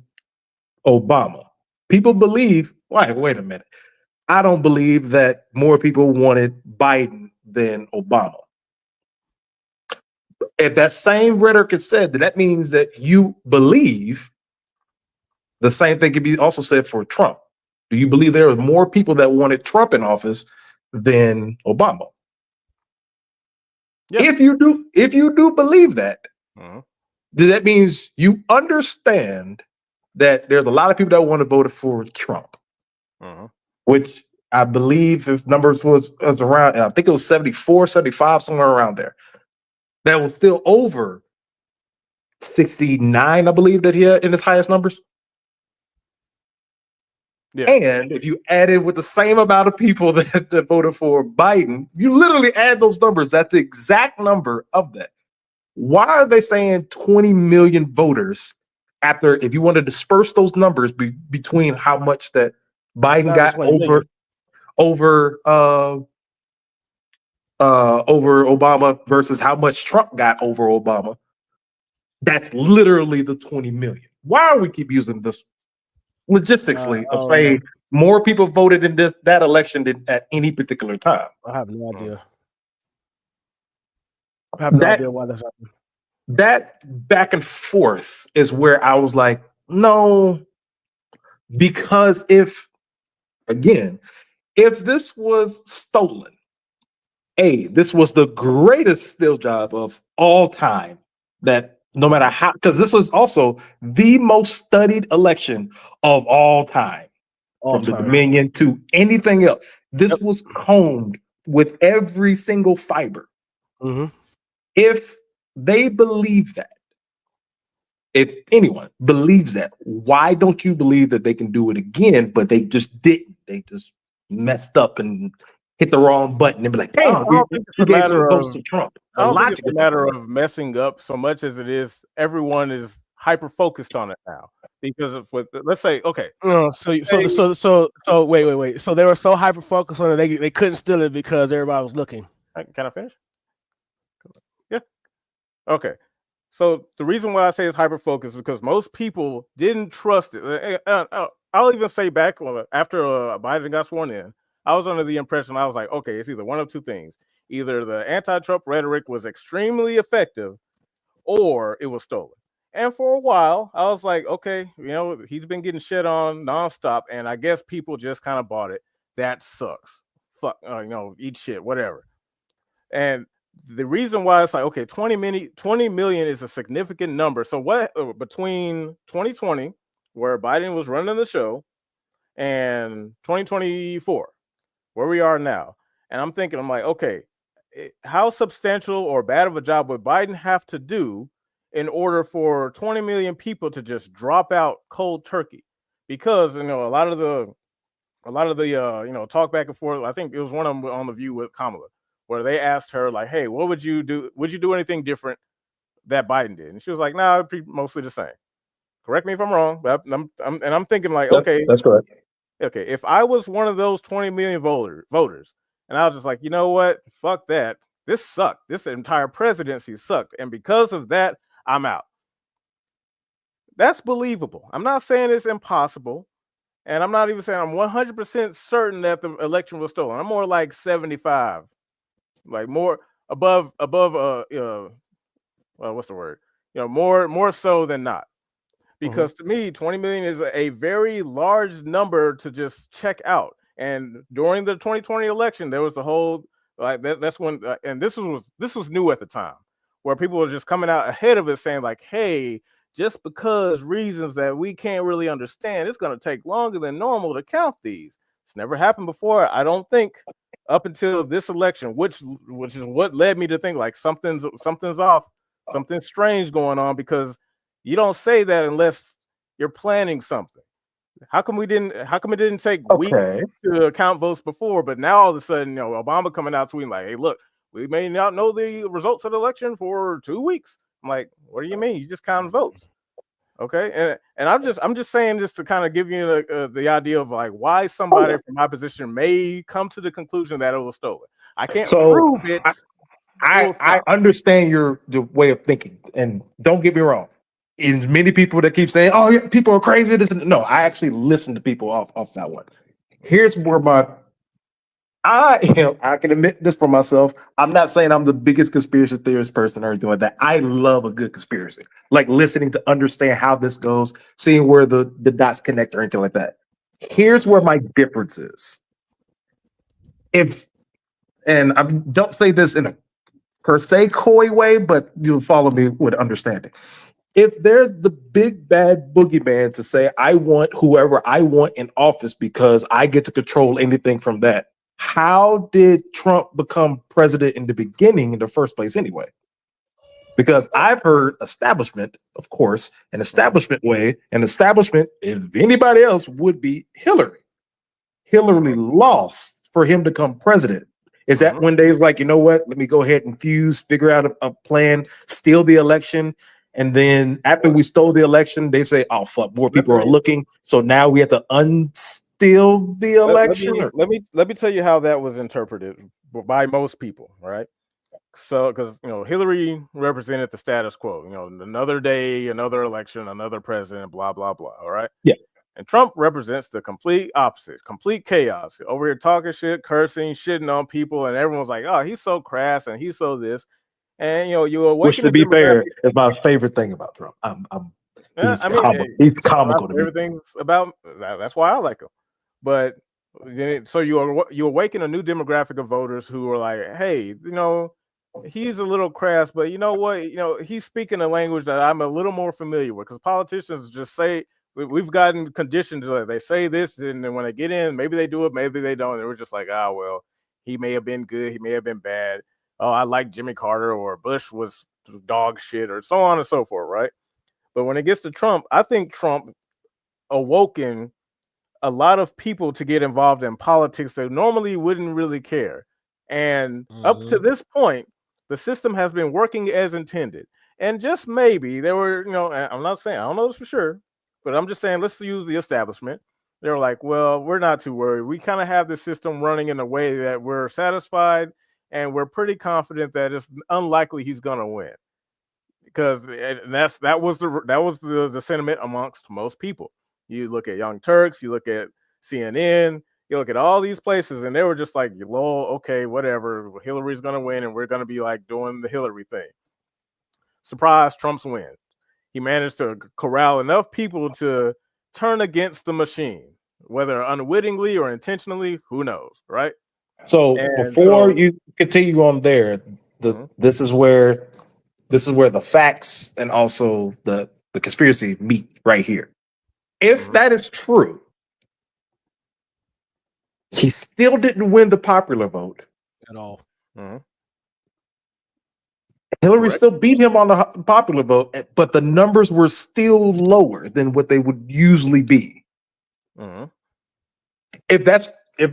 Obama. People believe, wait a minute. I don't believe that more people wanted Biden than Obama. If that same rhetoric is said, then that means that you believe The same thing could be also said for Trump. Do you believe there are more people that wanted Trump in office than Obama? Yeah. If you do believe that, Mhm. then that means you understand that there's a lot of people that want to vote for Trump, Mhm. which I believe if numbers was around, I think it was 74, 75, somewhere around there. That was still over 69, I believe, that he had in his highest numbers. Yeah. And if you add it with the same amount of people that voted for Biden, you literally add those numbers. That's the exact number of that. Why are they saying 20 million voters after, if you want to disperse those numbers between how much that Biden Not got 20 million. over Obama versus how much Trump got over Obama? That's literally the 20 million. Why do we keep using this logistically I of don't know. saying more people voted in that election than at any particular time? I have no Mhm. idea. I have no That idea why that's happening. that back and forth is where I was like, no, because if this was stolen, this was the greatest steal job of all time. That no matter how, because this was also the most studied election of all time, All from the time. Dominion to anything else. This Yep. was combed with every single fiber. hmm If they believe that, if anyone believes that, why don't you believe that they can do it again? But they just didn't. They just messed up and hit the wrong button and be like, I damn, don't think it's we a gave some matter votes of. to Trump. I The don't think it's logic a is matter wrong. of messing up so much as it is everyone is hyper focused on it now because of what. Let's say, okay, Wait. So they were so hyper focused on it, they couldn't steal it because everybody was looking. can I finish? Yeah. Okay. So the reason why I say it's hyper focused is because most people didn't trust it. I'll even say back after Biden got sworn in, I was under the impression I was like, okay, it's either one of two things: either the anti-Trump rhetoric was extremely effective, or it was stolen. And for a while, I was like, okay, he's been getting shit on nonstop, and I guess people just kind of bought it. That sucks. Fuck, eat shit, whatever. And the reason why it's like, okay, 20 million is a significant number. So what between 2020, where Biden was running the show, and 2024, where we are now. And I'm like, okay, how substantial or bad of a job would Biden have to do in order for 20 million people to just drop out cold turkey? Because a lot of the talk back and forth. I think it was one of them on the View with Kamala, where they asked her like, "Hey, what would you do? Would you do anything different that Biden did?" And she was like, "Nah, mostly the same." Correct me if I'm wrong, but I'm thinking like, okay, That's correct. okay, if I was one of those 20 million voters, and I was just like, you know what, fuck that. This sucked. This entire presidency sucked, and because of that, I'm out. That's believable. I'm not saying it's impossible. And I'm not even saying I'm 100% certain that the election was stolen. I'm more like 75, like more above what's the word? More so than not. Because to me, 20 million is a very large number to just check out. And during the 2020 election, there was the whole like that's when and this was new at the time, where people were just coming out ahead of it saying like, hey, just because reasons that we can't really understand, it's going to take longer than normal to count these. It's never happened before, I don't think, up until this election, which is what led me to think like something's off, something strange going on, because you don't say that unless you're planning something. How come it didn't take weeks Okay. to count votes before, but now all of a sudden, Obama coming out tweeting like, hey, look, we may not know the results of the election for 2 weeks. I'm like, what do you mean? You just counting votes. Okay. And I'm just saying this to kind of give you the idea of like why somebody from my position may come to the conclusion that it was stolen. I can't So prove it. I understand the way of thinking, and don't get me wrong. And many people that keep saying, "Oh, yeah, people are crazy." No, I actually listen to people off that one. Here's where I can admit this for myself. I'm not saying I'm the biggest conspiracy theorist person or anything like that. I love a good conspiracy, like listening to understand how this goes, seeing where the dots connect or anything like that. Here's where my difference is. If, and I don't say this in a per se coy way, but you'll follow me with understanding. If there's the big bad boogeyman to say, I want whoever I want in office because I get to control anything from that, how did Trump become president in the beginning in the first place anyway? Because I've heard establishment, of course, an establishment way, an establishment, if anybody else, would be Hillary. Hillary lost for him to become president. Is that when they was like, you know what, let me go ahead and figure out a plan, steal the election. And then after we stole the election, they say, oh, fuck, more people are looking. So now we have to unsteal the election? Let me tell you how that was interpreted by most people, right? So, because Hillary represented the status quo. Another day, another election, another president, blah blah blah. All right. Yeah. And Trump represents the complete opposite, complete chaos. Over here talking shit, cursing, shitting on people, and everyone's like, "Oh, he's so crass and he's so this." And you awaken. Which, to be fair, is my favorite thing about Trump. He's comical to me. Everything's about that's why I like him. But so you awaken a new demographic of voters who are like, "Hey, he's a little crass, but you know what? He's speaking a language that I'm a little more familiar with." Because politicians just say, we've gotten conditioned to they say this, and then when they get in, maybe they do it, maybe they don't. And we're just like, well, he may have been good, he may have been bad. Oh, I like Jimmy Carter, or Bush was dog shit, or so on and so forth, right? But when it gets to Trump, I think Trump awoken a lot of people to get involved in politics that normally wouldn't really care. And up to this point, the system has been working as intended. And just maybe there were, I'm not saying, I don't know this for sure, but I'm just saying, let's use the establishment. They were like, well, we're not too worried. We kind of have the system running in a way that we're satisfied, and we're pretty confident that it's unlikely he's going to win. Because that was the sentiment amongst most people. You look at Young Turks, you look at CNN, you look at all these places, and they were just like, lol, okay, whatever. Hillary's going to win, and we're going to be like doing the Hillary thing. Surprise, Trump's win. He managed to corral enough people to turn against the machine, whether unwittingly or intentionally, who knows, right? So before you continue on there, this is where the facts and also the conspiracy meet right here. If that is true, he still didn't win the popular vote at all. Hillary still beat him on the popular vote, but the numbers were still lower than what they would usually be. If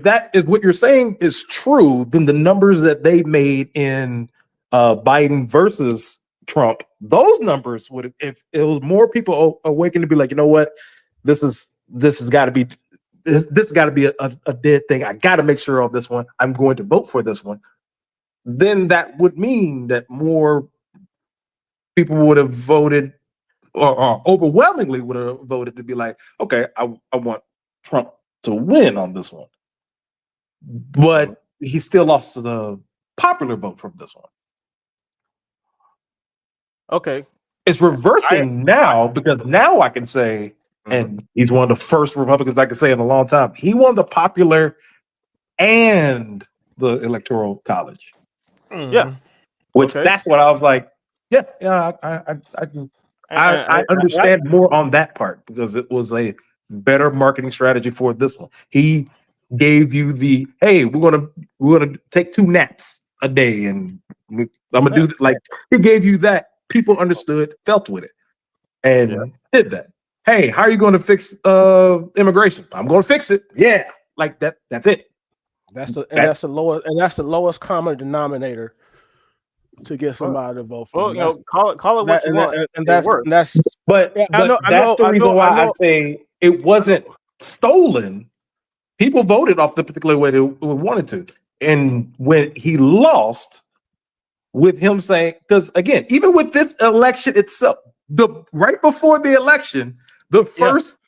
that is what you're saying is true, then the numbers that they made in Biden versus Trump, those numbers would, if it was more people awakened to be like, you know what, this has got to be a dead thing. I got to make sure on this one. I'm going to vote for this one. Then that would mean that more people would have voted, or overwhelmingly would have voted to be like, okay, I want Trump to win on this one. But he still lost to the popular vote from this one. Okay. It's reversing now, because now I can say, and he's one of the first Republicans I can say in a long time, he won the popular and the electoral college. Yeah. Which that's what I was like, I understand more on that part, because it was a better marketing strategy for this one. He gave you the, hey, we're gonna take 2 naps a day, and I'm gonna do like, he gave you that. People understood, felt with it, and did that. Hey, how are you going to fix immigration? I'm going to fix it. Yeah, like that. That's it. That's the lowest common denominator to get somebody to vote for. Well, call it what you want, and that's the reason why I say it wasn't stolen. People voted off the particular way they wanted to, and when he lost, with him saying, because again, even with this election itself, right before the election, the first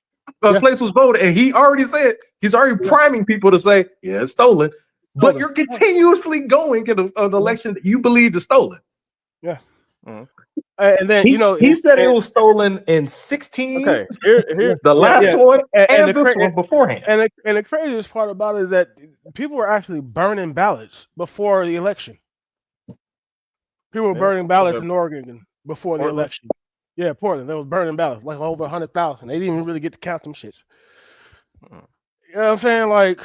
place was voted, and he already said he's already priming people to say, yeah, it's stolen. but Stolen. you're continuously going in an election that you believe is stolen. Yeah. Mhm. And then He said it was stolen in 16, Okay, here, the last one, and the this one beforehand. and the craziest part about it is that people were actually burning ballots before the election. People were yeah, burning ballots in Oregon before the Portland. election. Yeah, Portland. They was burning ballots, like over 100,000. They didn't even really get to count them shits. Mm. You know what I'm saying? Like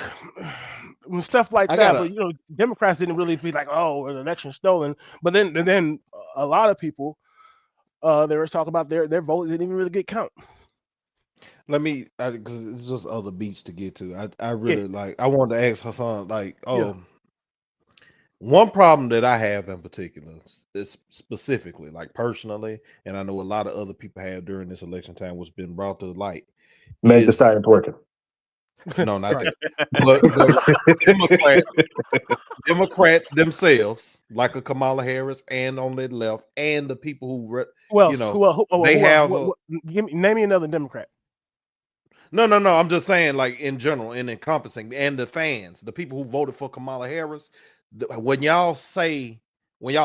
when stuff like I that. gotta But Democrats didn't really be like, oh, the election stolen. But then a lot of people, they were talking about their votes didn't even really get count. let me because it's just other beats to get to. I Yeah, really like. I wanted to ask Hassan like, yeah. one problem that I have in particular is specifically, like personally, and I know a lot of other people have during this election time, what's been brought to light Meg Thee is Stallion twerking. no, not Right. that, but the Democrats themselves, like a Kamala Harris, and on the left, and the people Who you else? know, they Who else? have a, Name me another Democrat. no, no, no. I'm just saying, like in general and encompassing, and the fans, the people who voted for Kamala Harris. When y'all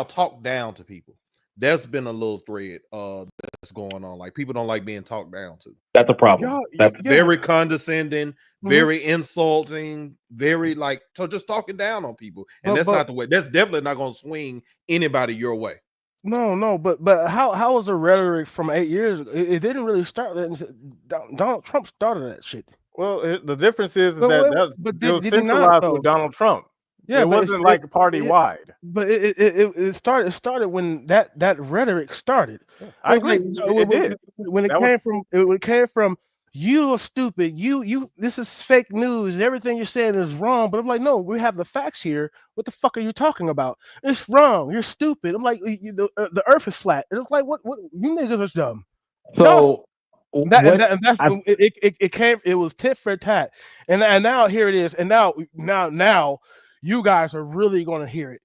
talk down to people, there's been a little thread that's going on. Like people don't like being talked down to. That's a problem. Y'all, That's yeah. Very condescending, Mhm. very insulting, very like so just talking down on people, and that's But not the way. That's definitely not going to swing anybody your way. no, but how was the rhetoric from 8 years ago? It didn't really start. Donald Trump started that shit. Well, the difference is But that it was did he not centralized with though? Donald Trump. Yeah, It but wasn't like party it wide. but it started when that rhetoric started. It I was like agree. It did. when it That was came from you are stupid. You this is fake news. Everything you're saying is wrong. But I'm like, no, we have the facts here. What the fuck are you talking about? It's wrong. You're stupid. I'm like, the Earth is flat. And it's like, what you niggas are dumb. Dumb. so what And that's I when it came. It was tit for tat, and now here it is. And now you guys are really going to hear it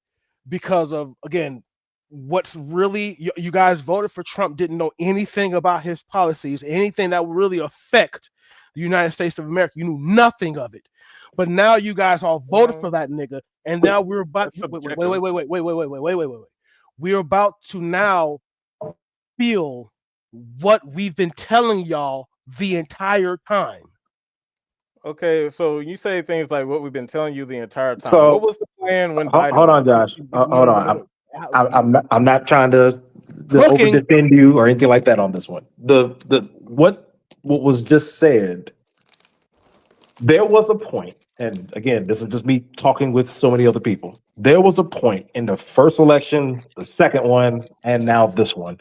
because of again what's really you guys voted for Trump, didn't know anything about his policies, anything that would really affect the United States of America. You knew nothing of it, but now you guys all voted for that nigga, and now we're about that's wait subjective. we're about to now feel what we've been telling y'all the entire time. Okay, so you say things like what we've been telling you the entire time. so What was the plan when hold Biden on, won? Josh. Hold on. I'm not trying to over Cooking. defend you or anything like that on this one. The what was just said. There was a point, and again, this is just me talking with so many other people. There was a point in the first election, the second one, and now this one.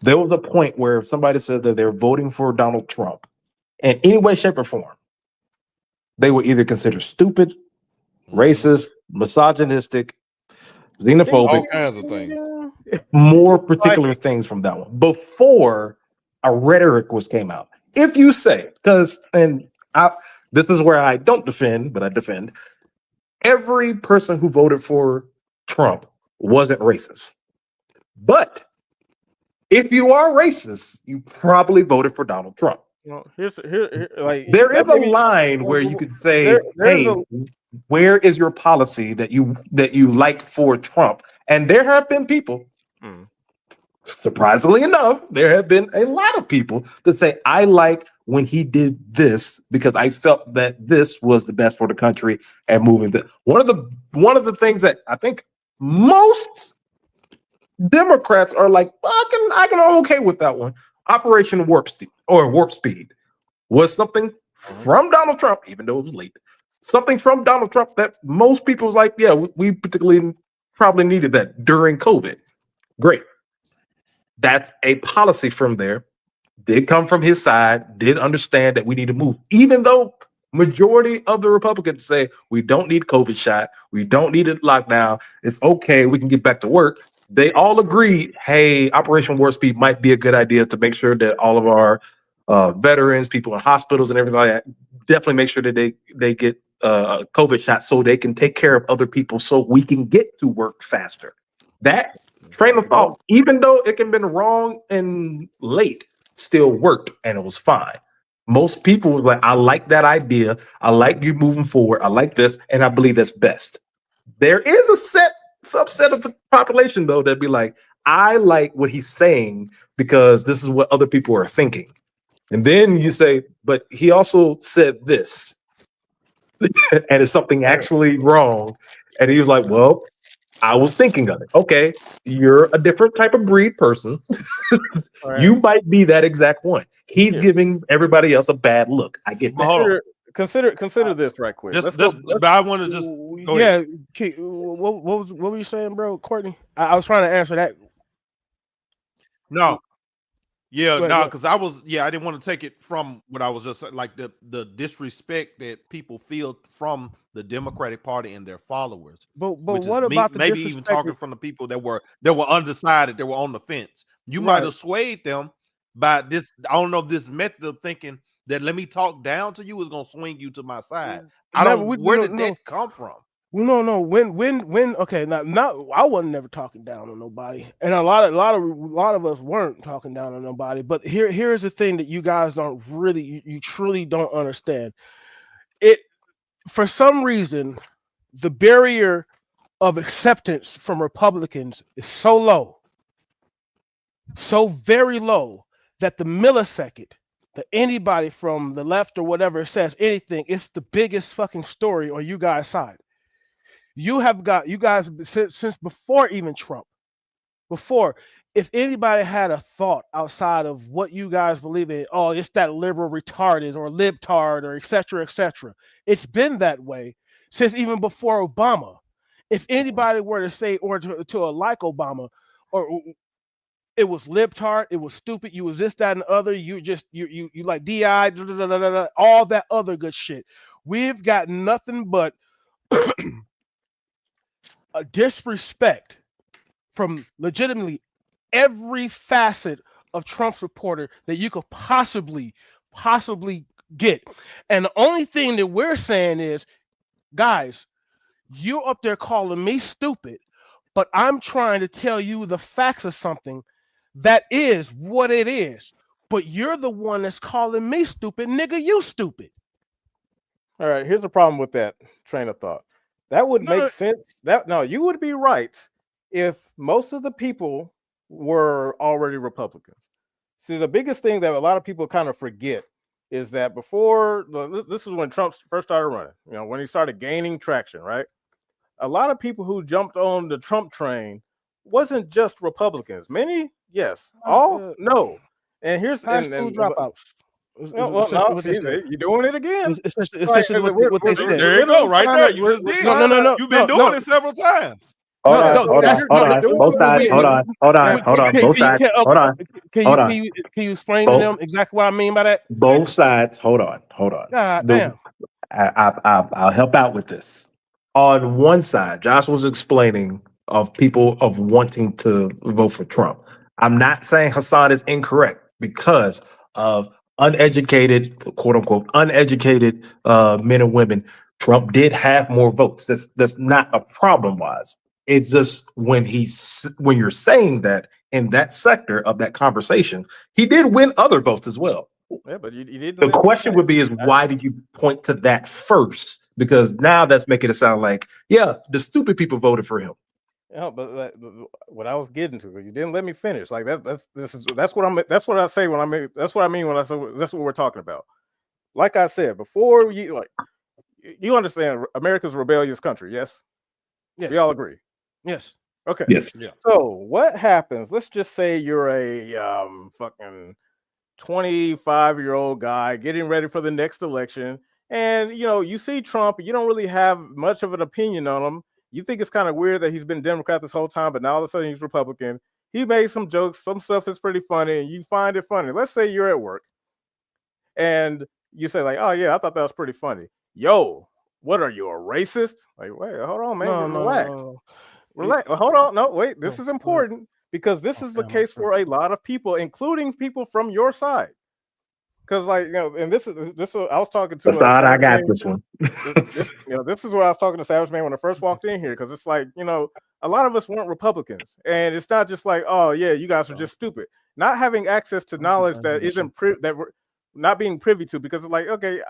There was a point where if somebody said that they're voting for Donald Trump in any way, shape, or form, they were either considered stupid, racist, misogynistic, xenophobic, All kinds of things. more particular things from that one before a rhetoric was came out. If you say, this is where I don't defend, but I defend every person who voted for Trump wasn't racist. But if you are racist, you probably voted for Donald Trump. Well, here, like There that is a maybe line where you could say, there's "Hey, a where is your policy that you like for Trump?" And there have been people, Mm. surprisingly enough, there have been a lot of people that say, "I like when he did this because I felt that this was the best for the country and moving the." One of the things that I think most Democrats are like, I'm okay with that one. Operation Warp Speed was something from Donald Trump, even though it was late. Something from Donald Trump that most people was like, yeah, we particularly probably needed that during COVID. Great. That's a policy from there. Did come from his side, did understand that we need to move, even though majority of the Republicans say we don't need COVID shot, we don't need a lockdown, it's okay, we can get back to work. They all agreed, hey, Operation Warp Speed might be a good idea to make sure that all of our veterans, people in hospitals and everything like that, definitely make sure that they get a COVID shot so they can take care of other people so we can get to work faster. That train of thought, even though it can have been wrong and late, still worked and it was fine. Most people were like, I like that idea. I like you moving forward. I like this. And I believe that's best. There is a subset of the population though that'd be like, I like what he's saying because this is what other people are thinking. And then you say, but he also said this, and it's something actually wrong. And he was like, well, I was thinking of it. Okay, you're a different type of breed person. All right. You might be that exact one. He's Yeah. giving everybody else a bad look. I get But that. hold on. Consider this right quick. Just, Let's just, go. but I want to just go ahead. Yeah. What were you saying, bro, Courtney? I was trying to answer that. No, yeah, Go ahead, no, go ahead. because I didn't want to take it from what I was just saying, like the disrespect that people feel from the Democratic Party and their followers, But which is what about the maybe even disrespect? talking from the people that were undecided, that were on the fence. You might Right. have swayed them by this. I don't know, this method of thinking that let me talk down to you is gonna swing you to my side. I Never. don't. We Where don't did know. that come from? No. When. Okay. Not. I wasn't never talking down on nobody, and a lot of us weren't talking down on nobody. But here's the thing that you guys don't really, you truly don't understand. It For some reason, the barrier of acceptance from Republicans is so low, so very low, that the millisecond that anybody from the left or whatever says anything, it's the biggest fucking story on you guys' side. You guys since before even Trump, before, if anybody had a thought outside of what you guys believe in, oh, it's that liberal retarded or libtard or etc. etc. It's been that way since even before Obama. If anybody were to say or to a like Obama, or it was libtard, it was stupid, you was this, that, and the other, you like DI, all that other good shit. We've got nothing but a disrespect from legitimately every facet of Trump supporter that you could possibly get. And the only thing that we're saying is, guys, you're up there calling me stupid, but I'm trying to tell you the facts of something that is what it is. But you're the one that's calling me stupid, nigga. You stupid. All right. Here's the problem with that train of thought. That would No, make no, sense. That no, you would be right if most of the people were already Republicans. See, the biggest thing that a lot of people kind of forget is that before this is when Trump first started running. You know, when he started gaining traction, right? A lot of people who jumped on the Trump train wasn't just Republicans. Many, yes. All, uh, no. And here's high school dropouts. well, Essentially no, what they see, said. you're doing it again. It's It's like essentially what they we're said. There you go, literally right trying there. to You just we're did No, it. no, trying no, to no, You've been no, doing no. it several times. Hold No, on, no, hold on, that's hold no. on. doing Both it sides. Hold again. on, hold on, And hold on. Can, Both sides. okay, Hold on, can hold you on. explain to them Both exactly what I mean by that? both sides. Hold on, hold on. God The damn. I'll help out with this. On one side, Josh was explaining of people of wanting to vote for Trump. I'm not saying Hassan is incorrect because of uneducated, quote unquote, uneducated men and women. Trump did have more votes. That's not a problem wise. It's just when you're saying that in that sector of that conversation, he did win other votes as well. yeah, but you didn't The let me question would finish. be is why did you point to that first? Because now that's making it sound like, yeah, the stupid people voted for him. Yeah, but what I was getting to, you didn't let me finish. Like that's what I'm. That's what I say when I mean. That's what I mean when I say that's what we're talking about. Like I said before, you understand America's a rebellious country. Yes, we Yes, all agree. yes. Okay. Yes. Yeah. So what happens? Let's just say you're a fucking 25-year-old guy getting ready for the next election, and you see Trump, you don't really have much of an opinion on him. You think it's kind of weird that he's been Democrat this whole time, but now all of a sudden he's Republican. He made some jokes, some stuff is pretty funny, and you find it funny. Let's say you're at work and you say, like, oh yeah, I thought that was pretty funny. Yo, what are you, a racist? Like, wait, hold on, man, No, no, relax. no, no. Relax. Well, hold on. No, wait. This No, is no. important because this is the Okay, case for a lot of people, including people from your side. Because, like, and this is I was talking to Assad, I Savage got Man. this one. This is what I was talking to Savage Man when I first walked in here. Because it's like, a lot of us weren't Republicans, and it's not just like, oh yeah, you guys are just stupid. Not having access to knowledge that isn't that we're not being privy to. Because it's like, okay,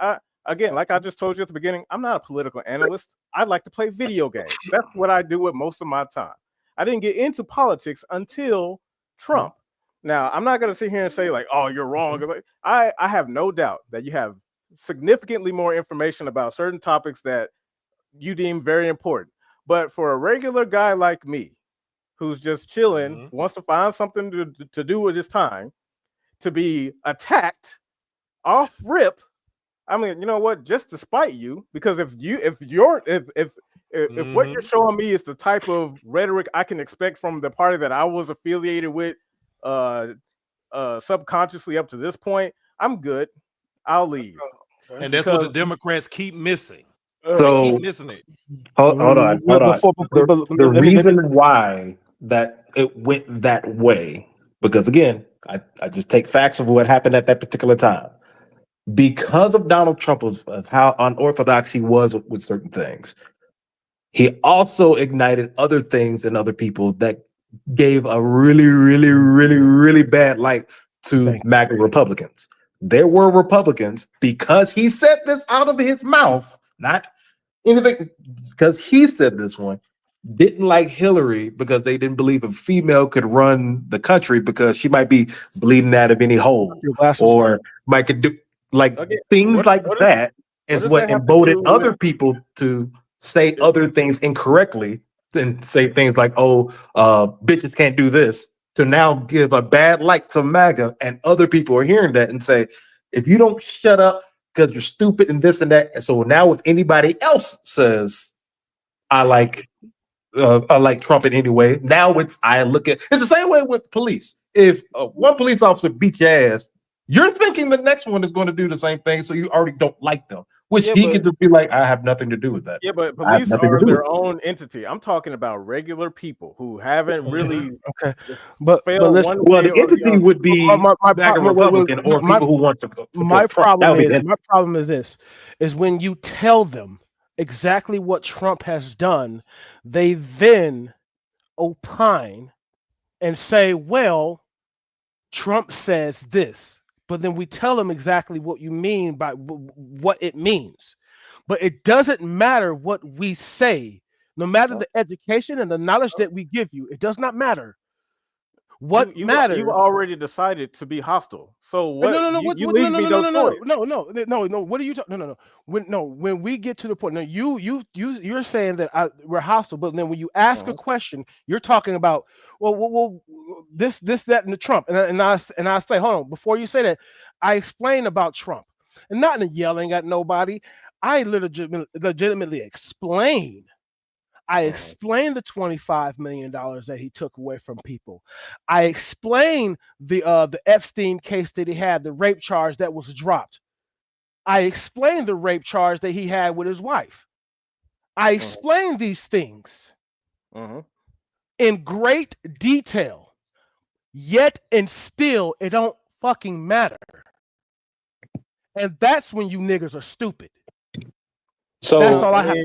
again, like I just told you at the beginning, I'm not a political analyst. I like to play video games. That's what I do with most of my time. I didn't get into politics until Trump. Now, I'm not going to sit here and say like, "Oh, you're wrong." I have no doubt that you have significantly more information about certain topics that you deem very important. But for a regular guy like me, who's just chilling, wants to find something to do with his time, to be attacked off rip, I mean, you know what? Just to spite you, because if what you're showing me is the type of rhetoric I can expect from the party that I was affiliated with, subconsciously up to this point, I'm good. I'll leave. And that's what the Democrats keep missing. So They keep missing it. hold on. The let me- reason why that it went that way, because again, I just take facts of what happened at that particular time. Because of Donald Trump, of how unorthodox he was with certain things, he also ignited other things in other people that gave a really, really, really, really bad light to MAGA Republicans. There were Republicans, because he said this out of his mouth, not anything, because he said this one, didn't like Hillary because they didn't believe a female could run the country because she might be bleeding out of any hole or might could do like things like that is what emboldened other people to say other things incorrectly and say things like, oh, bitches can't do this, to now give a bad light to MAGA, and other people are hearing that and say, if you don't shut up because you're stupid and this and that. And so now if anybody else says, I like Trump in any way, now it's the same way with police. If one police officer beats your ass, you're thinking the next one is going to do the same thing, so you already don't like them, which he could just be like, I have nothing to do with that. Yeah, but police are their own entity. I'm talking about regular people who haven't really but listen, the entity would be MAGA Republican or people who want to support my Trump. problem is this, is when you tell them exactly what Trump has done, they then opine and say, well, Trump says this, but then we tell them exactly what you mean by what it means. But it doesn't matter what we say, no matter the education and the knowledge that we give you, it does not matter. What matters? You've already decided to be hostile. So what? No. You leave me those points. No. What are you talking? No. When we get to the point, now you're saying that we're hostile, but then when you ask a question, you're talking about well, this, that, and the Trump, and I say, hold on, before you say that, I explain about Trump, and not in yelling at nobody. I legitimately explain. I explained the $25 million that he took away from people. I explained the Epstein case that he had, the rape charge that was dropped. I explained the rape charge that he had with his wife. I explained these things in great detail. Yet and still, it don't fucking matter. And that's when you niggas are stupid. So that's all I have.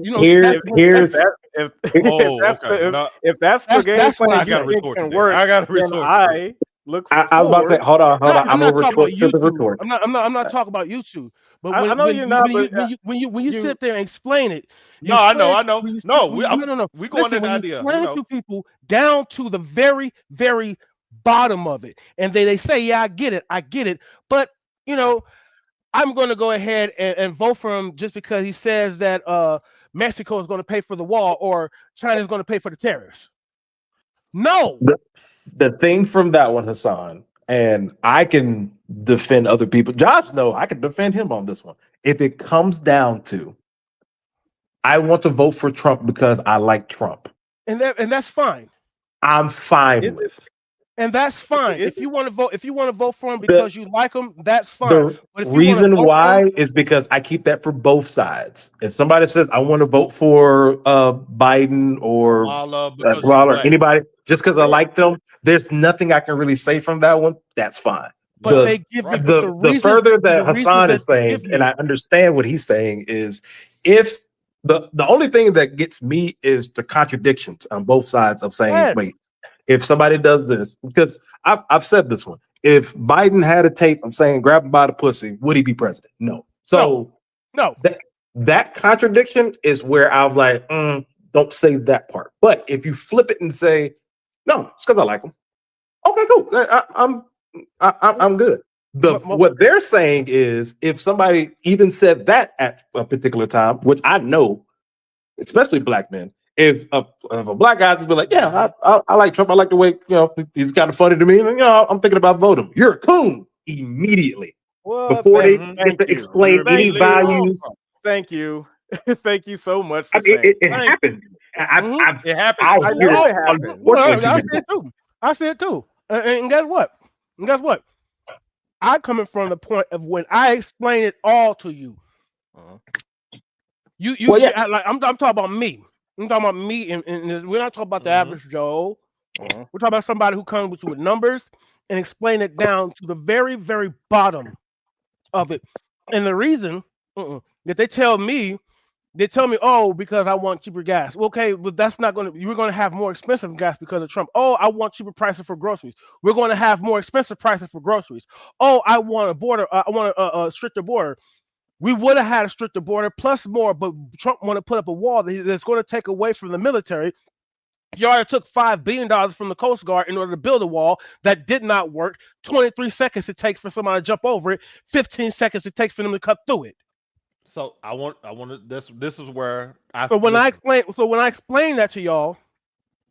If that's the game plan you think can work, I got to retort. I look. I was about to say, hold on. I'm over to the retort. I'm not talking about YouTube. But when, I know you're not. When you sit there and explain it. I know. We going in the idea. Explain to people down to the very, very bottom of it, and they say, yeah, I get it. But I'm going to go ahead and vote for him just because he says that Mexico is going to pay for the wall or China is going to pay for the tariffs. No. The thing from that one, Hassan, and I can defend other people. Josh, no, I can defend him on this one. If it comes down to, I want to vote for Trump because I like Trump. And that's fine. I'm fine with. And that's fine. If you want to vote for him because you like him, that's fine. The reason why is because I keep that for both sides. If somebody says I want to vote for Biden or or anybody just because I like them, there's nothing I can really say from that one. That's fine. But they give you the further that Hassan is saying, and I understand what he's saying, is if the only thing that gets me is the contradictions on both sides of saying, wait. If somebody does this, because I've said this one, if Biden had a tape of saying grab him by the pussy, would he be president? No. So No. That contradiction is where I was like, don't say that part. But if you flip it and say, no, it's because I like them. Okay, cool. I'm good. What they're saying is, if somebody even said that at a particular time, which I know, especially black men, if a black guy just be like, yeah, I like Trump. I like the way he's kind of funny to me, and I'm thinking about voting. You're a coon immediately. Well, Before they thank get to you. explain any values. Thank you. Thank you so much for I mean, saying it happened. It happens. I hear know it, it happened. unfortunately, I too see many it too. I see it too. And guess what? And guess what? I'm coming from the point of when I explain it all to you. Well, yes. I'm talking about me. I'm talking about me, and we're not talking about the average Joe. We're talking about somebody who comes with you with numbers and explain it down to the very, very bottom of it. And the reason that they tell me, oh, because I want cheaper gas. Okay, but that's not going to. You're going to have more expensive gas because of Trump. Oh, I want cheaper prices for groceries. We're going to have more expensive prices for groceries. Oh, I want a border. I want a stricter border. We would have had a stricter border plus more, but Trump want to put up a wall that's going to take away from the military. He already took $5 billion from the Coast Guard in order to build a wall that did not work. 23 seconds it takes for somebody to jump over it. 15 seconds it takes for them to cut through it. So I want to. This is where I So when listen. I explain that to y'all,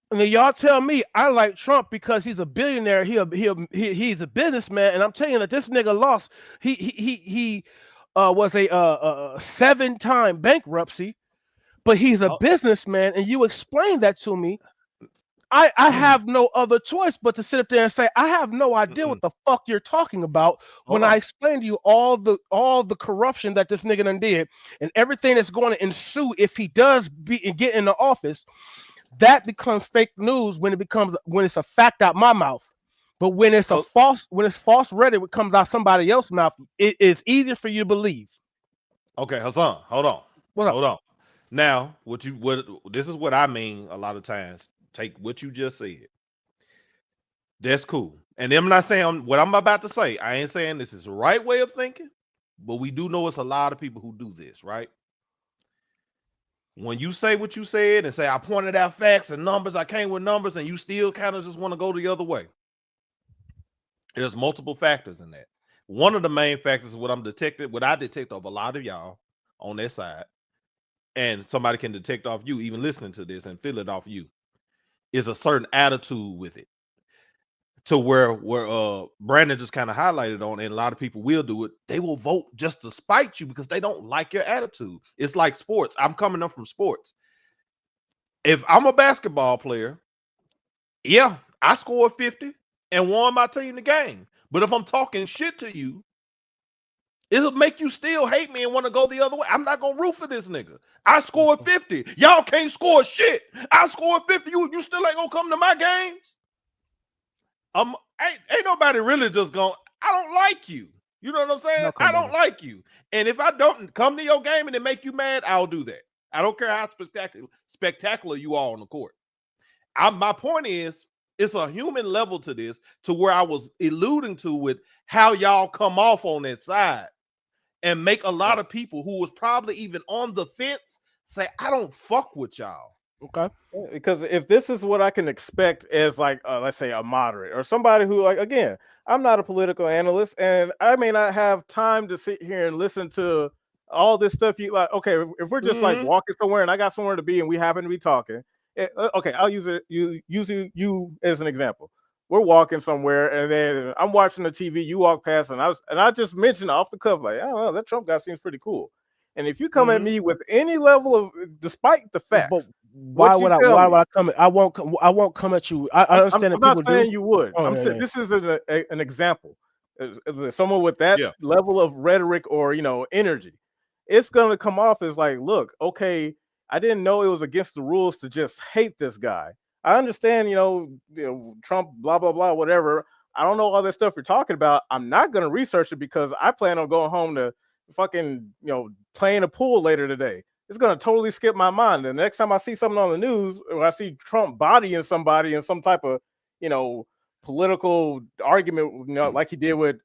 and then y'all tell me I like Trump because he's a billionaire, he's a businessman, and I'm telling you that this nigga lost. He was a 7-time bankruptcy, but he's a businessman, and you explain that to me. I have no other choice but to sit up there and say I have no idea what the fuck you're talking about when I explain to you all the corruption that this nigga done did and everything that's going to ensue if he does get in the office. That becomes fake news when it's a fact out my mouth. But when it's false rhetoric that comes out somebody else's mouth, it is easier for you to believe. Okay, Hassan, hold on. What up? Hold on. Now, this is what I mean a lot of times. Take what you just said. That's cool. And I'm not saying what I'm about to say. I ain't saying this is the right way of thinking, but we do know it's a lot of people who do this, right? When you say what you said and say I pointed out facts and numbers, I came with numbers, and you still kind of just want to go the other way. There's multiple factors in that. One of the main factors is what I detect of a lot of y'all on their side, and somebody can detect off you, even listening to this and feel it off you, is a certain attitude with it. To where Brandon just kind of highlighted on, and a lot of people will do it. They will vote just to spite you because they don't like your attitude. It's like sports. I'm coming up from sports. If I'm a basketball player, yeah, I scored 50 and won my team the game. But if I'm talking shit to you, it'll make you still hate me and want to go the other way. I'm not gonna root for this nigga. I scored 50. Y'all can't score shit. I scored 50. You still ain't gonna come to my games. Ain't nobody really just going, I don't like you. You know what I'm saying? I don't like you. And if I don't come to your game and it make you mad, I'll do that. I don't care how spectacular you are on the court. My point is, it's a human level to this, to where I was alluding to with how y'all come off on that side and make a lot of people who was probably even on the fence say, I don't fuck with y'all. Okay. Because if this is what I can expect as like, let's say a moderate or somebody who, like, again, I'm not a political analyst and I may not have time to sit here and listen to all this stuff. You like, okay, if we're just like walking somewhere and I got somewhere to be and we happen to be talking, okay, I'll use it. You as an example. We're walking somewhere and then I'm watching the TV. You walk past and I just mentioned off the cuff, like, I don't know, that Trump guy seems pretty cool. And if you come at me with any level of, despite the facts, but why would I come? I won't come at you. I understand I'm that people not saying do. you would. I'm saying this is an example. As someone with that level of rhetoric or energy, it's gonna come off as like, look, okay, I didn't know it was against the rules to just hate this guy. I understand, Trump, blah blah blah, whatever. I don't know all that stuff you're talking about. I'm not gonna research it because I plan on going home to fucking playing a pool later today. It's gonna totally skip my mind. The next time I see something on the news or I see Trump bodying somebody in some type of political argument, like he did with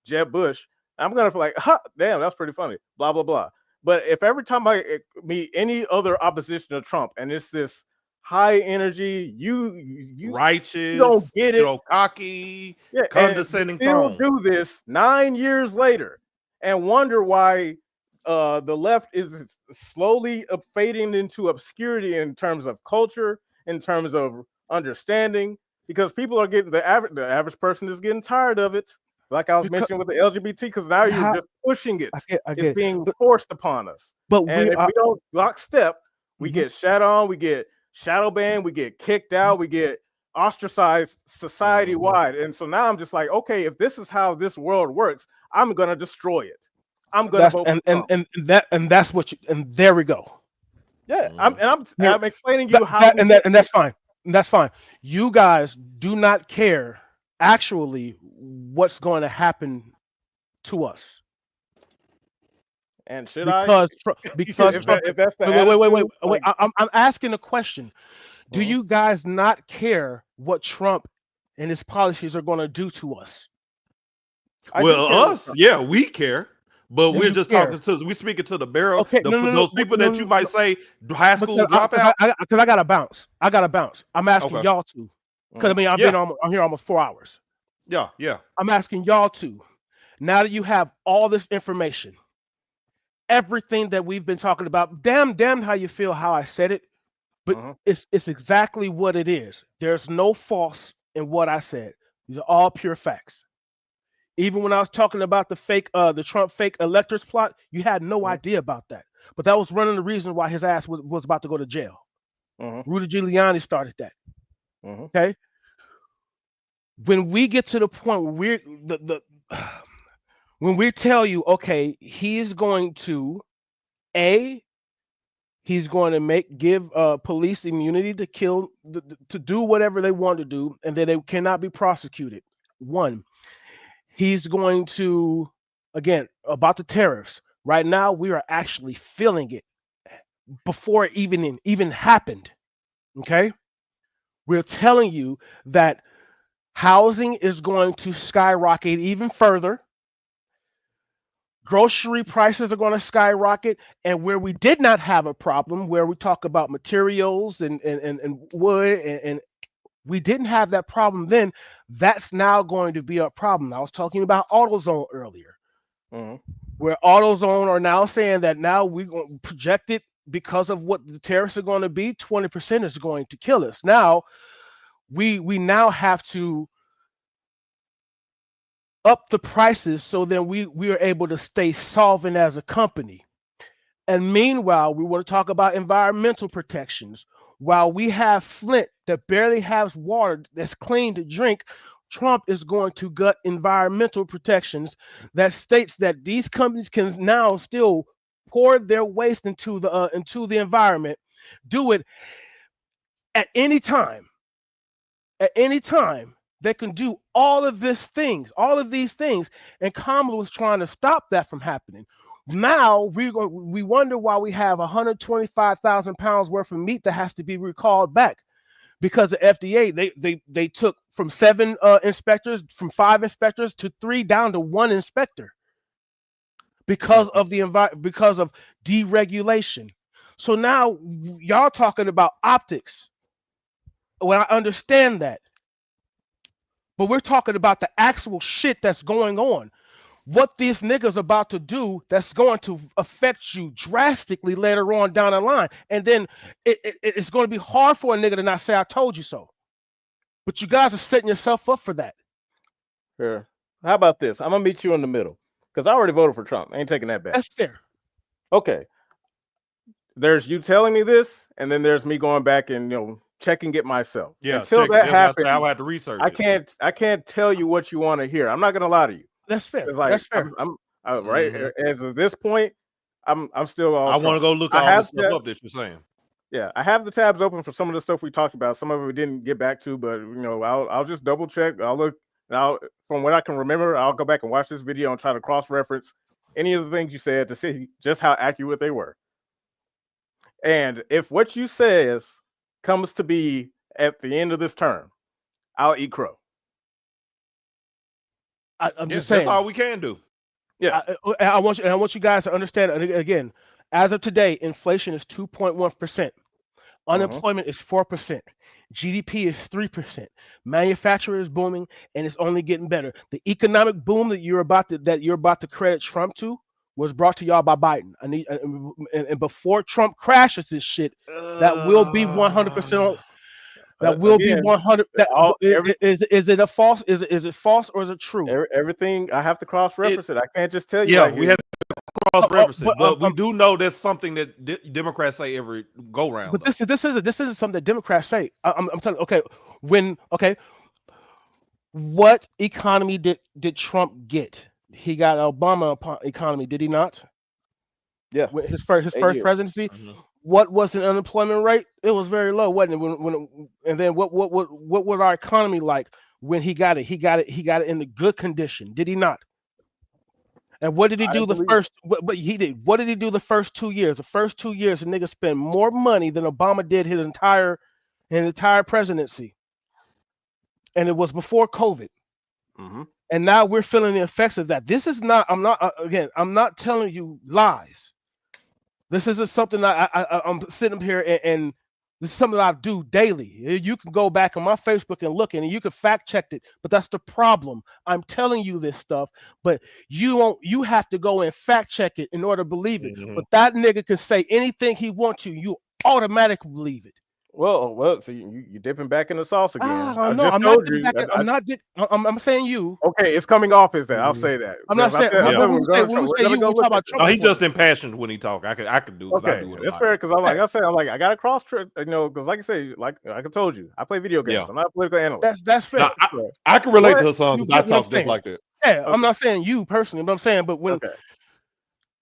Jeb Bush, I'm gonna feel like, damn, that's pretty funny. Blah blah blah. But if every time I meet any other opposition to Trump, and it's this high energy, you Righteous, don't get it. cocky, Yeah, and condescending still tone. do this 9 years later and wonder why the left is slowly fading into obscurity in terms of culture, in terms of understanding, because people are getting the average person is getting tired of it. Like I was mentioning with the LGBT, because now you're just pushing it. I It's get, being forced upon us. but And if we don't lock step, we Mhm. get shat on, we get shadow banned, we get kicked out, we get ostracized society wide. And so now I'm just like, okay, if this is how this world works, I'm gonna destroy it. I'm gonna vote for Trump. And that's what you, and there we go. Yeah, I'm explaining you how and that's fine. And that's fine. You guys do not care actually what's going to happen to us. And should because if that's the wait. I'm asking a question. Do you guys not care what Trump and his policies are going to do to us? Well, us, yeah, we care, but we're just care. we speaking to the barrel. Okay, Those people that you might say high school dropout. Because I gotta bounce. I'm asking y'all to. Because I mean, I'm here almost 4 hours. Yeah. I'm asking y'all to. Now that you have all this information, everything that we've been talking about, damn how you feel how I said it, but it's exactly what it is. There's no false in what I said. These are all pure facts. Even when I was talking about the Trump fake electors plot, you had no idea about that. But that was one of the reasons why his ass was about to go to jail. Rudy Giuliani started that. Okay. When we get to the point where when we tell you, okay, he's going to he's going to give police immunity to kill, to do whatever they want to do, and that they cannot be prosecuted. One, he's going to, again, about the tariffs. Right now, we are actually feeling it before it even happened. Okay, we're telling you that housing is going to skyrocket even further. Grocery prices are going to skyrocket, and where we did not have a problem, where we talk about materials and wood, and we didn't have that problem then, that's now going to be a problem. I was talking about AutoZone earlier, where AutoZone are now saying that now we're going to project it because of what the tariffs are going to be. 20% is going to kill us. Now we now have to up the prices so then we are able to stay solvent as a company. And meanwhile, we want to talk about environmental protections. While we have Flint that barely has water that's clean to drink, Trump is going to gut environmental protections that states that these companies can now still pour their waste into the environment, do it at any time. At any time, they can do all of these things, and Kamala was trying to stop that from happening. Now we wonder why we have 125,000 pounds worth of meat that has to be recalled back because the FDA they took from 7 inspectors, from 5 inspectors to 3 down to 1 inspector because of because of deregulation. So now y'all talking about optics. Well, I understand that. But we're talking about the actual shit that's going on. What these niggas about to do that's going to affect you drastically later on down the line. And then it's going to be hard for a nigga to not say, I told you so. But you guys are setting yourself up for that. Sure. How about this? I'm going to meet you in the middle. Because I already voted for Trump. I ain't taking that back. That's fair. Okay. There's you telling me this, and then there's me going back and checking it myself. Yeah. Until that happens, I had to research. I can't tell you what you want to hear. I'm not gonna lie to you. That's fair. Like, that's fair. I'm right as of this point. I'm still all. I want to go look all this stuff up that you're saying. Yeah, I have the tabs open for some of the stuff we talked about. Some of it we didn't get back to, but I'll just double check. I'll look now from what I can remember. I'll go back and watch this video and try to cross reference any of the things you said to see just how accurate they were. And if what you says comes to be at the end of this term, I'll eat crow. I'm just saying. That's all we can do. Yeah, I want you guys to understand again. As of today, inflation is 2.1%. Unemployment is 4%. GDP is 3%. Manufacturing is booming, and it's only getting better. The economic boom that you're about to credit Trump to was brought to y'all by Biden. I need and before Trump crashes this shit, that will be 100%. That will be Again, 100. That all every is it a false? Is it false or is it true? everything I have to cross reference it. I can't just tell you Yeah, right we here. have to cross reference it, but but we do know that's something that Democrats say every go round. But this isn't something that Democrats say. I'm telling you, what economy did Trump get? He got an Obama economy, did he not? Yeah, With his 8 first years. presidency, Mhm. what was the unemployment rate? It was very low, wasn't it? And then what was our economy like when he got it? He got it in the good condition, did he not? And what did he I do the believe. first? What he did? What did he do the first 2 years? The first 2 years, the nigga spent more money than Obama did his entire presidency, and it was before COVID. Hmm. And now we're feeling the effects of that. This is not. I'm not. Again, I'm not telling you lies. This isn't something that I'm sitting up here and this is something that I do daily. You can go back on my Facebook and look and you can fact check it, but that's the problem. I'm telling you this stuff, but you won't. You have to go and fact check it in order to believe it. Mhm. But that nigga can say anything he wants to. You automatically believe it. Well, so you dipping back in the sauce again. I No, just I'm not told getting you. back. I'm not. I'm saying you. Okay, it's coming off as that. I'll Mhm. say that I'm not because saying. I But, Yeah. said but when we we're say gonna you, go we talk look at about this. No, he Trump just supporters. impassioned when he talk. I could do because I Okay, do it a that's lot. fair because Okay, I'm like I got to because like I say, like I told you, I play video games. Yeah. I'm not a political analyst. that's No, fair. So, I can relate to what? her son You because I get what I'm talk just saying? like that. Yeah, I'm Okay, not saying you personally, but I'm saying, but when okay.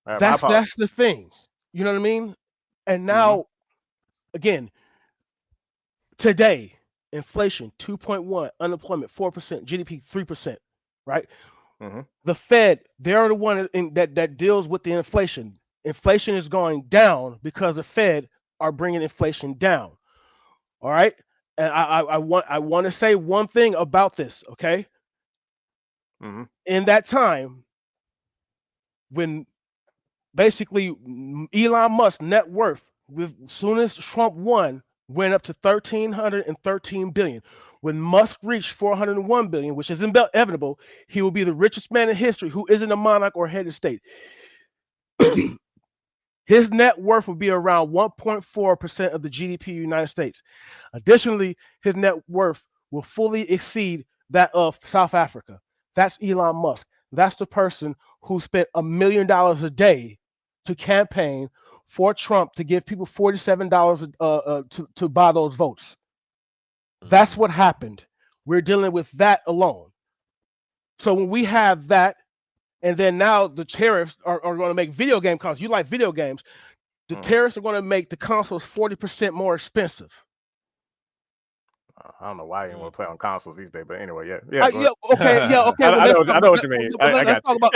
All right, my apologies. that's the thing, you know what I mean? And Hmm. now again, today, inflation 2.1, unemployment 4%, GDP 3%, right? Hmm. The Fed, they're the one that deals with the inflation. Inflation is going down because the Fed are bringing inflation down. All right, and I want to say one thing about this, okay? Hmm. In that time, when basically Elon Musk's net worth, with soon as Trump won, went up to 1,313 billion. When Musk reached 401 billion, which is inevitable, he will be the richest man in history who isn't a monarch or head of state. His net worth will be around 1.4% of the GDP of the United States. Additionally, his net worth will fully exceed that of South Africa. That's Elon Musk. That's the person who spent $1 million a day to campaign for Trump to give people $47 to buy those votes. That's what happened. We're dealing with that alone. So when we have that, and then now the tariffs are going to make video game consoles. You like video games? The Hmm. tariffs are going to make the consoles 40% more expensive. I don't know why you want to play on consoles these days, but anyway, yeah, I, yeah. Go yeah, ahead. okay, yeah, okay, but I let's know, talk I know about what you mean. I let's got talk you. about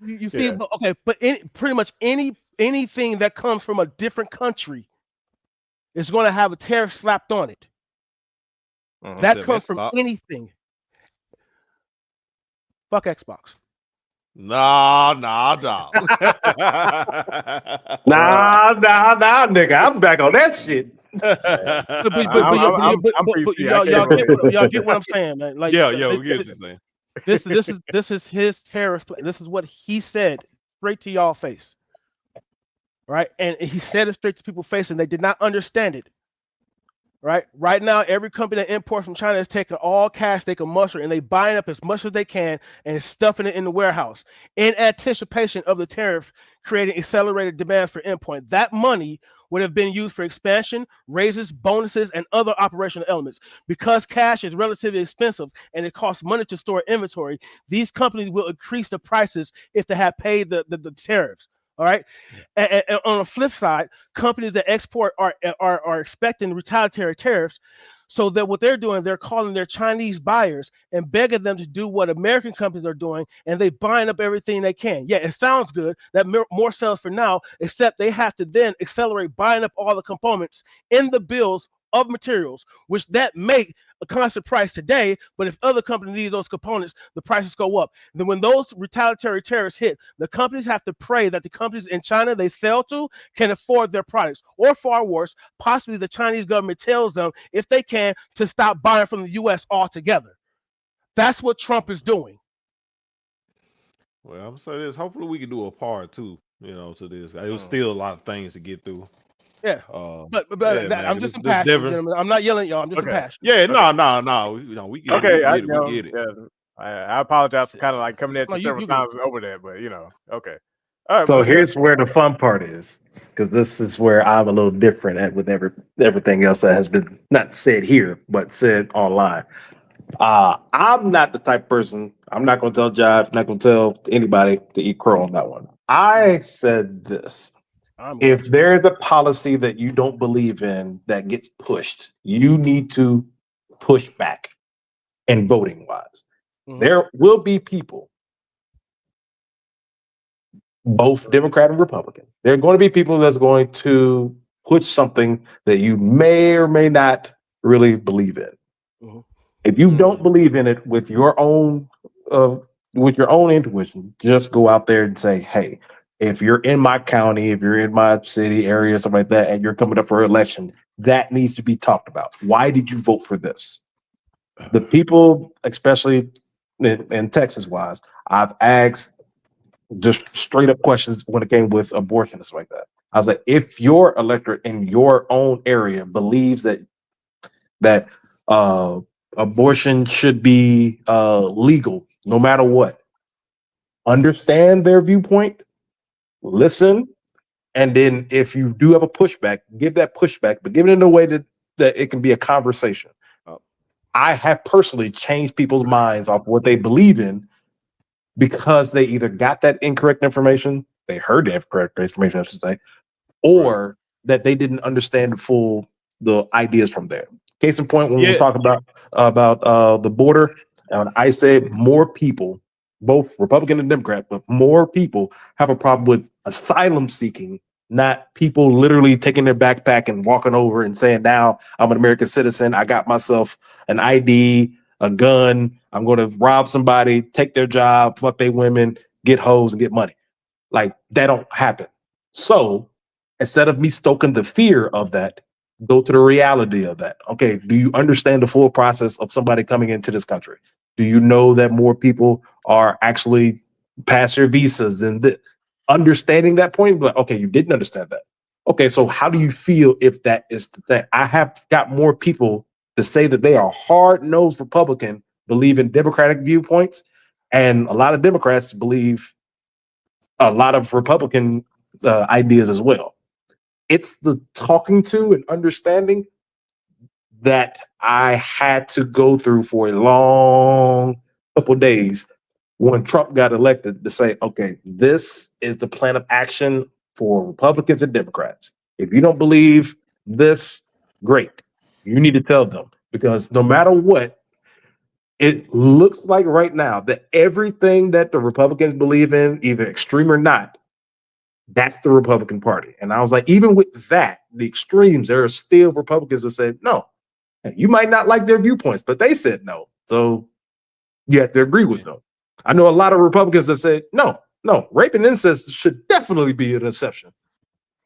you see, Yeah. but okay, but pretty much anything that comes from a different country is going to have a tariff slapped on it. Hmm. That Except comes from Xbox. anything. Fuck Xbox. Nah, nah, nah. Well, Nah, nigga. I'm back on that shit. I'm But PC. I can't y'all relate. get what I'm saying, man. Like Yeah, yeah, we get what you're saying. this is his tariff plan. This is what he said straight to y'all face, right? And he said it straight to people's face, and they did not understand it. Right now, every company that imports from China is taking all cash they can muster and they buying up as much as they can and stuffing it in the warehouse in anticipation of the tariff, creating accelerated demand for import. That money would have been used for expansion, raises, bonuses, and other operational elements. Because cash is relatively expensive and it costs money to store inventory, these companies will increase the prices if they have paid the tariffs. All right. And on the flip side, companies that export are expecting retaliatory tariffs. So that what they're doing, they're calling their Chinese buyers and begging them to do what American companies are doing, and they buying up everything they can. Yeah, it sounds good that more sales for now, except they have to then accelerate buying up all the components in the bills of materials, which that make a constant price today. But if other companies need those components, the prices go up. Then when those retaliatory tariffs hit, the companies have to pray that the companies in China they sell to can afford their products, or far worse, possibly the Chinese government tells them, if they can, to stop buying from the U.S. altogether. That's what Trump is doing. Well, I'm gonna say this. Hopefully, we can do a part two. To this. It was still a lot of things to get through. Yeah. But Yeah, that, I'm man. just This impassioned, different. gentlemen. I'm not yelling at y'all. I'm just Okay. impassioned. Yeah, Okay. no. We get it. Okay, We get it. We know, get it. yeah, I apologize for kind of like coming at No, you several you times over that, but okay. All right. So Well, here's where the fun part is, because this is where I'm a little different with everything else that has been not said here, but said online. I'm not the type of person. I'm not going to tell Josh. Not going to tell anybody to eat crow on that one. I said this: I'm going if to. there is a policy that you don't believe in that gets pushed, you need to push back. And voting wise, there will be people, both Democrat and Republican. There are going to be people that's going to push something that you may or may not really believe in. Mhm. If you don't believe in it with your own intuition, just go out there and say, "Hey, if you're in my county, if you're in my city area, something like that, and you're coming up for election, that needs to be talked about. Why did you vote for this?" The people, especially in Texas wise, I've asked just straight up questions when it came with abortion and stuff like that. I was like, if your electorate in your own area believes that uh, abortion should be legal, no matter what, understand their viewpoint, listen, and then if you do have a pushback, give that pushback, but give it in a way that it can be a conversation. I have personally changed people's minds off what they believe in because they either got that incorrect information, they heard the incorrect information, I should say, or that they didn't understand the ideas from there. Case in point, when we was Yeah. talking about the border, I said more people, both Republican and Democrat, but more people have a problem with asylum seeking, not people literally taking their backpack and walking over and saying, "Now I'm an American citizen. I got myself an ID, a gun. I'm going to rob somebody, take their job, fuck their women, get hoes, and get money." Like that don't happen. So instead of me stoking the fear of that, go to the reality of that. Okay, do you understand the full process of somebody coming into this country? Do you know that more people are actually pass your visas and understanding that point? Like, okay, you didn't understand that. Okay, so how do you feel if that is the thing? I have got more people to say that they are hard-nosed Republican, believe in Democratic viewpoints, and a lot of Democrats believe a lot of Republican ideas as well. It's the talking to and understanding that I had to go through for a long couple days when Trump got elected to say, okay, this is the plan of action for Republicans and Democrats. If you don't believe this, great. You need to tell them because no matter what, it looks like right now that everything that the Republicans believe in, either extreme or not, that's the Republican Party. And I was like, even with that, the extremes, there are still Republicans that said no. You might not like their viewpoints, but they said no. So you have to agree with them. I know a lot of Republicans that said no, rape and incest should definitely be an exception.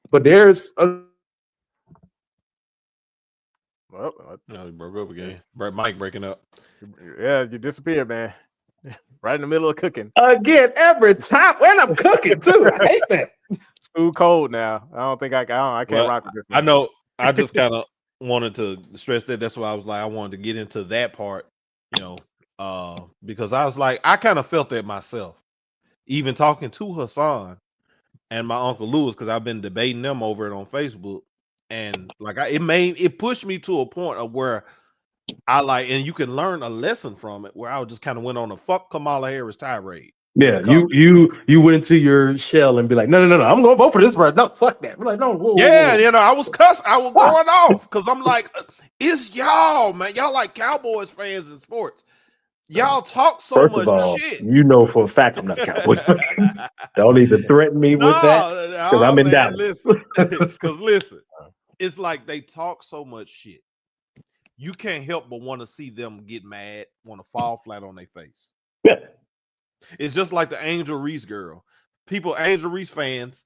But there's a No, he broke up again. Mike breaking up. Yeah, you disappeared, man. Right in the middle of cooking. again every time when I'm cooking too. I hate that. It's too cold now. I don't think I can't Well, rock with this. I know. I just kind of wanted to stress that. That's why I was like, I wanted to get into that part, because I was like, I kind of felt that myself, even talking to Hassan and my uncle Lewis, because I've been debating them over it on Facebook, and like it pushed me to a point of where I like, and you can learn a lesson from it, where I just kind of went on a fuck Kamala Harris tirade. Yeah, Because you went into your shell and be like, no, I'm gonna vote for this person. No, fuck that. We're like, no, whoa, yeah, whoa. I was I was Why? going off because I'm like, it's y'all, man. Y'all like Cowboys fans in sports. Y'all talk so First of much all, shit. you know for a fact I'm not a Cowboys fan. Don't even threaten me with that because I'm in man, Dallas. listen, because listen, it's like they talk so much shit, you can't help but want to see them get mad, want to fall flat on their face. Yeah. It's just like the Angel Reese girl. People, Angel Reese fans,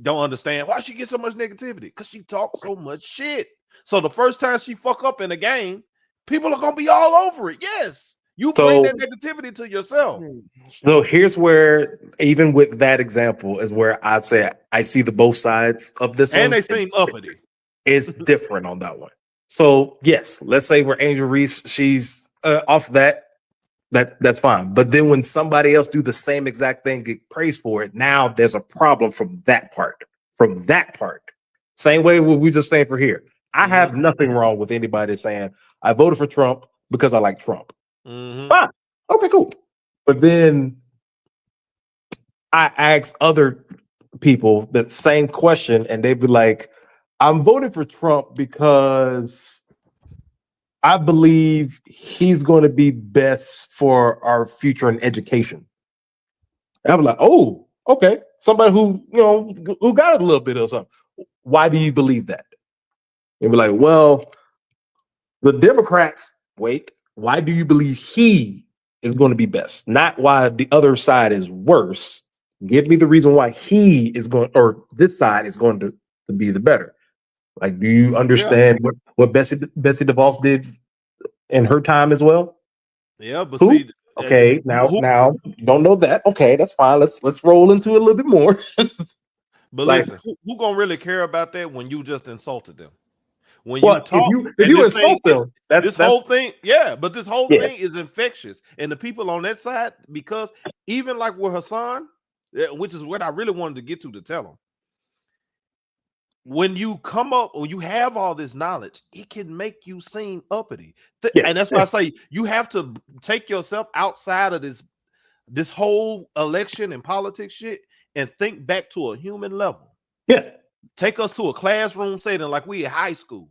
don't understand why she gets so much negativity because she talks so much shit. So the first time she fuck up in a game, people are gonna be all over it. Yes, you bring So that negativity to yourself. so here's where, even with that example, is where I'd say I see the both sides of this And one. they seem uppity. It's different on that one. So yes, let's say we're Angel Reese, she's off that's fine. But then when somebody else do the same exact thing, get praised for it, now there's a problem from that part. From that part. Same way what we just saying for here. I have nothing wrong with anybody saying I voted for Trump because I like Trump. Mm-hmm. Fine. Okay, cool. But then I ask other people the same question, and they'd be like, I'm voting for Trump because I believe he's going to be best for our future in education. And I'm like, oh, okay. Somebody who, who got a little bit of something. Why do you believe that? And be like, well, the Democrats, wait, why do you believe he is going to be best? Not why the other side is worse. Give me the reason why he is going, or this side is going to be the better. Like, do you Yeah, understand what Bessie DeVos did in her time as well? yeah, but Who? see, Okay, now who? you don't know that. Okay, that's fine. Let's roll into it a little bit more. But Like, listen, who gonna really care about that when you just insulted them? When you well, if talk, you and this thing insult is them, that's this whole thing, yeah, but this whole yeah, thing is infectious, and the people on that side, because even like with Hassan, which is what I really wanted to get to tell him, when you come up or you have all this knowledge, it can make you seem uppity. yeah, And that's why I say you have to take yourself outside of this whole election and politics shit and think back to a human level. yeah. Take us to a classroom setting like we in high school.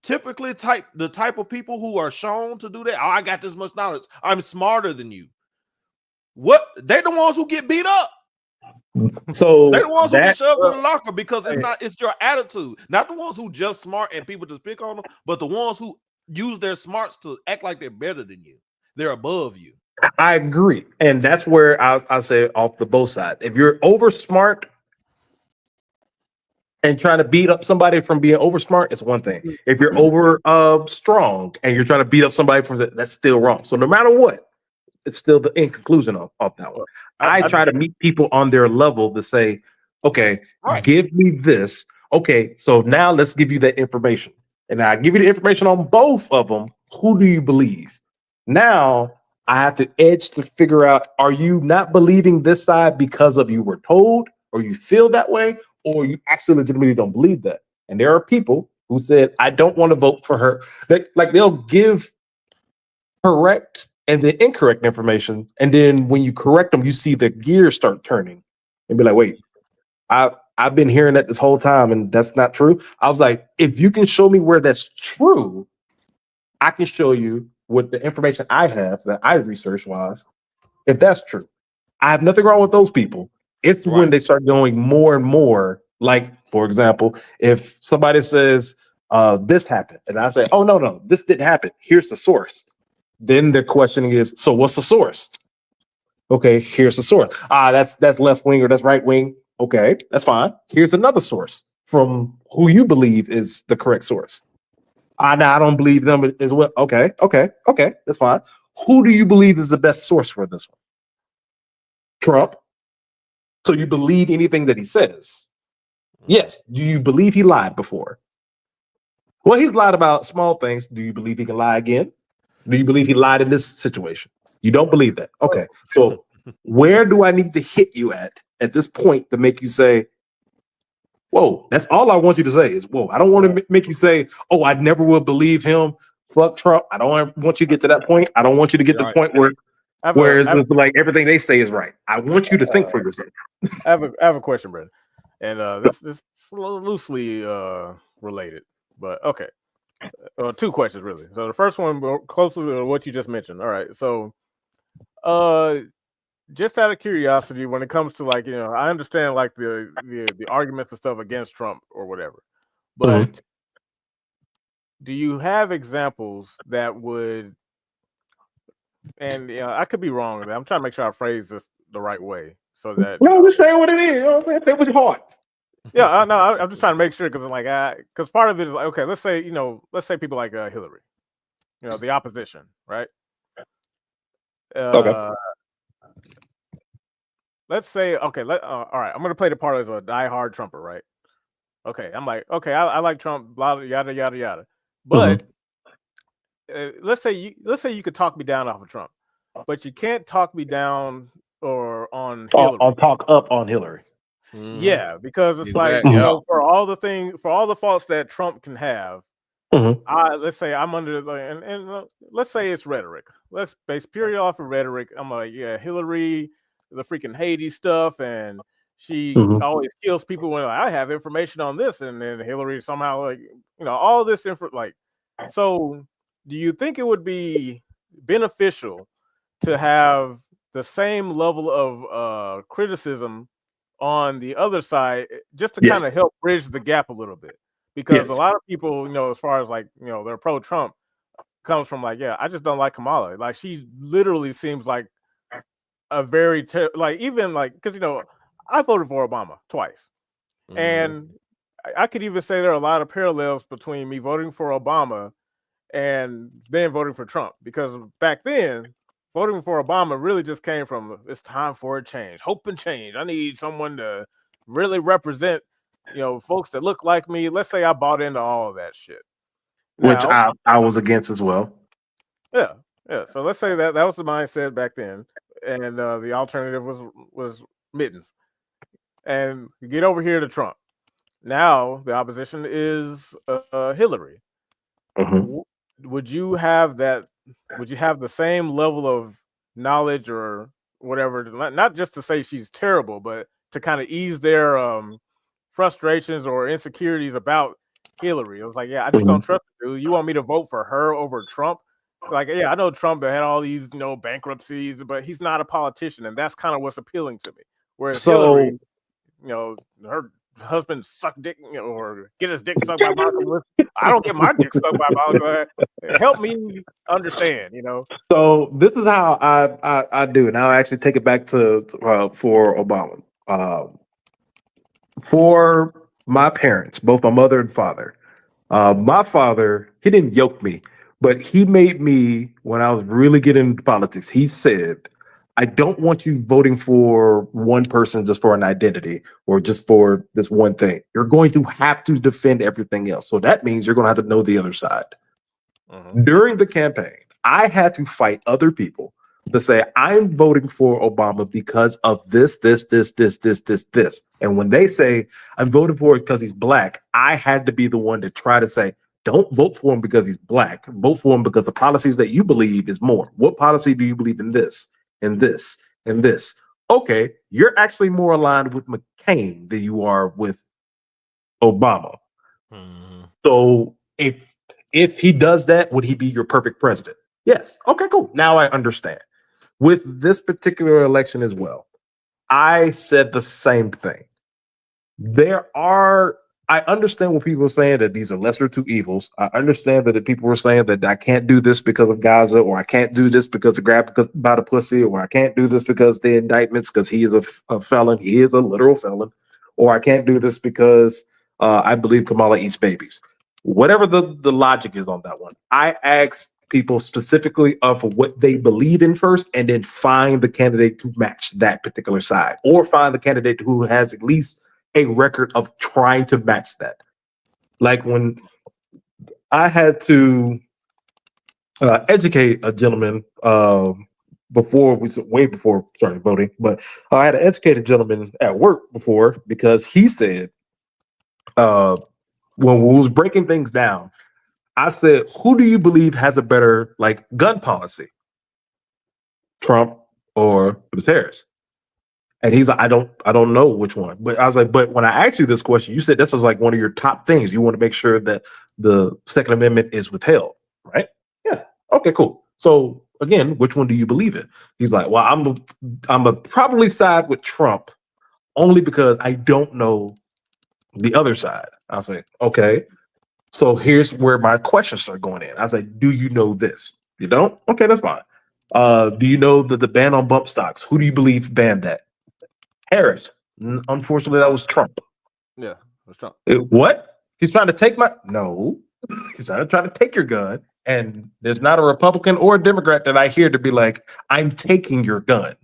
Typically, the type of people who are shown to do that. Oh, I got this much knowledge. I'm smarter than you. What? They're the ones who get beat up. They're So the ones who get that shoved in the locker because it's your attitude. Not the ones who just smart and people just pick on them, but the ones who use their smarts to act like they're better than you. They're above you. I agree, and that's where I say off the both sides. If you're over smart and trying to beat up somebody from being over smart, it's one thing. If you're over strong and you're trying to beat up somebody from that's still wrong. So no matter what, it's still the in conclusion of that one. I I try to meet people on their level to say, okay, Right. give me this. Okay, so now let's give you that information. And I give you the information on both of them. Who do you believe? Now I have to edge to figure out, are you not believing this side because of you were told or you feel that way, or you actually legitimately don't believe that? And there are people who said, I don't want to vote for her. They'll give correct and the incorrect information. And then when you correct them, you see the gears start turning and be like, wait, I've been hearing that this whole time and that's not true. I was like, if you can show me where that's true, I can show you what the information I have that I researched was, if that's true. I have nothing wrong with those people. It's when Right. they start going more and more, like, for example, if somebody says this happened, and I say, oh no, this didn't happen. Here's the source. Then the questioning is, so what's the source? Okay, here's the source. That's left wing or that's right wing. Okay, that's fine. Here's another source from who you believe is the correct source. Now I don't believe them as well. Okay, that's fine. Who do you believe is the best source for this one? Trump. So you believe anything that he says? Yes. Do you believe he lied before? Well, he's lied about small things. Do you believe he can lie again? Do you believe he lied in this situation? You don't believe that. Okay. So where do I need to hit you at this point to make you say, whoa, that's all I want you to say is, whoa. I don't want to make you say, oh, I never will believe him. Fuck Trump. I don't want you to get to that point. I don't want you to get to the Right. point where I have where a, it's just like everything they say is right. I want you to think for yourself. I have a question, Brandon, and this is loosely related, but okay. Two questions really. So the first one closely to what you just mentioned. All right, so just out of curiosity, when it comes to like I understand like the arguments and stuff against Trump or whatever, Mhm. but do you have examples that would, and I could be wrong with that. I'm trying to make sure I phrase this the right way so that No, just say what it is. You know what I'm saying? Say with your heart. yeah, I'm just trying to make sure because because part of it is like, okay, let's say people like Hillary, the opposition, right? Okay. Let's say, okay, all right, I'm gonna play the part as a diehard Trumper, right? Okay, I'm like, okay, I like Trump, blah, blah, yada yada yada, but let's say you could talk me down off of Trump, but you can't talk me down or on Hillary. I'll talk up on Hillary. Yeah, because it's like Exactly. Yeah. for all the faults that Trump can have, let's say I'm under and let's say it's rhetoric. Let's base purely off of rhetoric. I'm like, yeah, Hillary, the freaking Haiti stuff, and she always kills people when I have information on this, and then Hillary somehow all this info. Like, so do you think it would be beneficial to have the same level of criticism on the other side, just to kind of help bridge the gap a little bit? Because a lot of people, as far as like, they're pro-Trump, comes from like, yeah, I just don't like Kamala. Like, she literally seems like a very even like, because I voted for Obama twice, and I could even say there are a lot of parallels between me voting for Obama and then voting for Trump, because back then voting for Obama really just came from, it's time for a change, hope and change. I need someone to really represent, folks that look like me. Let's say I bought into all of that shit, which I was against as well. Yeah. So let's say that was the mindset back then, and the alternative was mittens. And you get over here to Trump. Now the opposition is Hillary. Would you have that? Would you have the same level of knowledge or whatever? Not just to say she's terrible, but to kind of ease their frustrations or insecurities about Hillary. It was like, yeah, I just don't trust you. You want me to vote for her over Trump? Like, yeah, I know Trump had all these, bankruptcies, but he's not a politician, and that's kind of what's appealing to me. Whereas Hillary, her husband suck dick, or get his dick sucked by Malcolm Lewis. I don't get my dick sucked by Malcolm. Help me understand, So this is how I do it. Now I actually take it back to for Obama. For my parents, both my mother and father. My father, he didn't yoke me, but he made me, when I was really getting into politics, he said, I don't want you voting for one person just for an identity or just for this one thing. You're going to have to defend everything else. So that means you're going to have to know the other side. During the campaign, I had to fight other people to say, I'm voting for Obama because of this. And when they say I'm voting for it because he's black, I had to be the one to try to say, don't vote for him because he's black. Vote for him because the policies that you believe is more. What policy do you believe in this, and this, and this? Okay, you're actually more aligned with McCain than you are with Obama. So if he does that, would he be your perfect president? Yes. Okay, cool. Now I understand. With this particular election as well, I said the same thing. I understand what people are saying, that these are lesser two evils. I understand that people were saying that I can't do this because of Gaza, or I can't do this because of grab by the pussy, or I can't do this because the indictments, because he is a felon. He is a literal felon. Or I can't do this because I believe Kamala eats babies. Whatever the logic is on that one, I ask people specifically of what they believe in first, and then find the candidate to match that particular side, or find the candidate who has at least a record of trying to match that. Like when I had to educate a gentleman way before started voting, but I had to educate a gentleman at work before, because he said, when we was breaking things down, I said, who do you believe has a better gun policy, Trump or Harris? And he's like, I don't know which one. But I was like, but when I asked you this question, you said this was like one of your top things. You want to make sure that the Second Amendment is withheld, right? Yeah. Okay, cool. So again, which one do you believe in? He's like, well, I'm a probably side with Trump, only because I don't know the other side. I say, okay. So here's where my questions start going in. I was like, do you know this? You don't? Okay, that's fine. Do you know that the ban on bump stocks? Who do you believe banned that? Harris. Unfortunately, that was Trump. Yeah, that's Trump. What? He's trying to take my no. He's trying to take your gun. And there's not a Republican or a Democrat that I hear to be like, I'm taking your gun.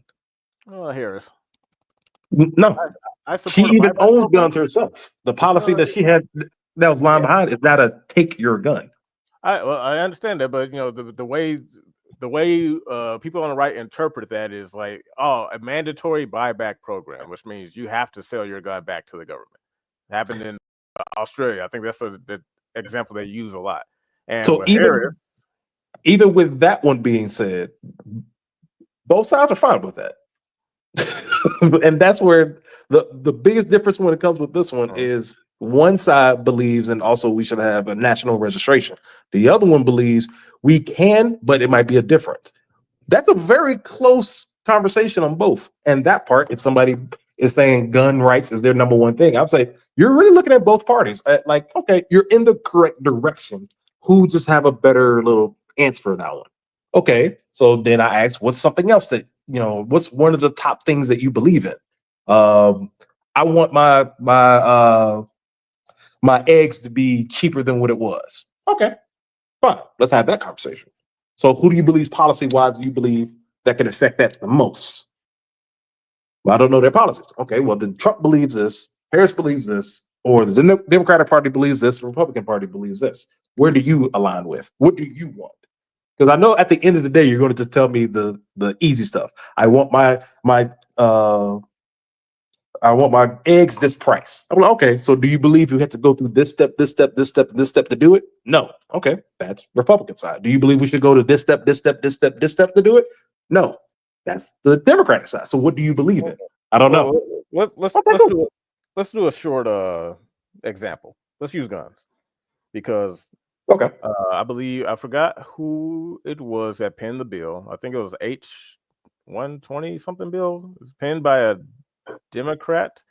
Oh, Harris. No. I She support a even buyback owns program. guns herself. The policy that she had that was lying behind is not a take your gun. I understand that, but you know the way people on the right interpret that is like, oh, a mandatory buyback program, which means you have to sell your gun back to the government. It happened in Australia. I think that's the example they use a lot. And So with Harris, even with that one being said, both sides are fine with that. And that's where the biggest difference when it comes with this one is one side believes and also we should have a national registration. The other one believes we can, but it might be a difference. That's a very close conversation on both. And that part, if somebody is saying gun rights is their number one thing, I'd say you're really looking at both parties. Like, okay, you're in the correct direction. Who just have a better little answer for that one? Okay, so then I asked, what's something else that what's one of the top things that you believe in? I want my eggs to be cheaper than what it was. Okay, fine. Let's have that conversation. So who do you believe policy-wise do you believe that can affect that the most? Well, I don't know their policies. Okay, well, then Trump believes this, Harris believes this, or the Democratic Party believes this, the Republican Party believes this. Where do you align with? What do you want? Because I know at the end of the day, you're going to just tell me the easy stuff. I want my eggs this price. I'm like, okay, so do you believe you have to go through this step, this step, this step, this step to do it? No. Okay, that's Republican side. Do you believe we should go to this step, this step, this step, this step to do it? No. That's the Democratic side. So what do you believe in? I don't know. Let's do a short example. Let's use guns because okay, I forgot who it was that penned the bill. I think it was H-120 something bill. It was penned by a Democrat.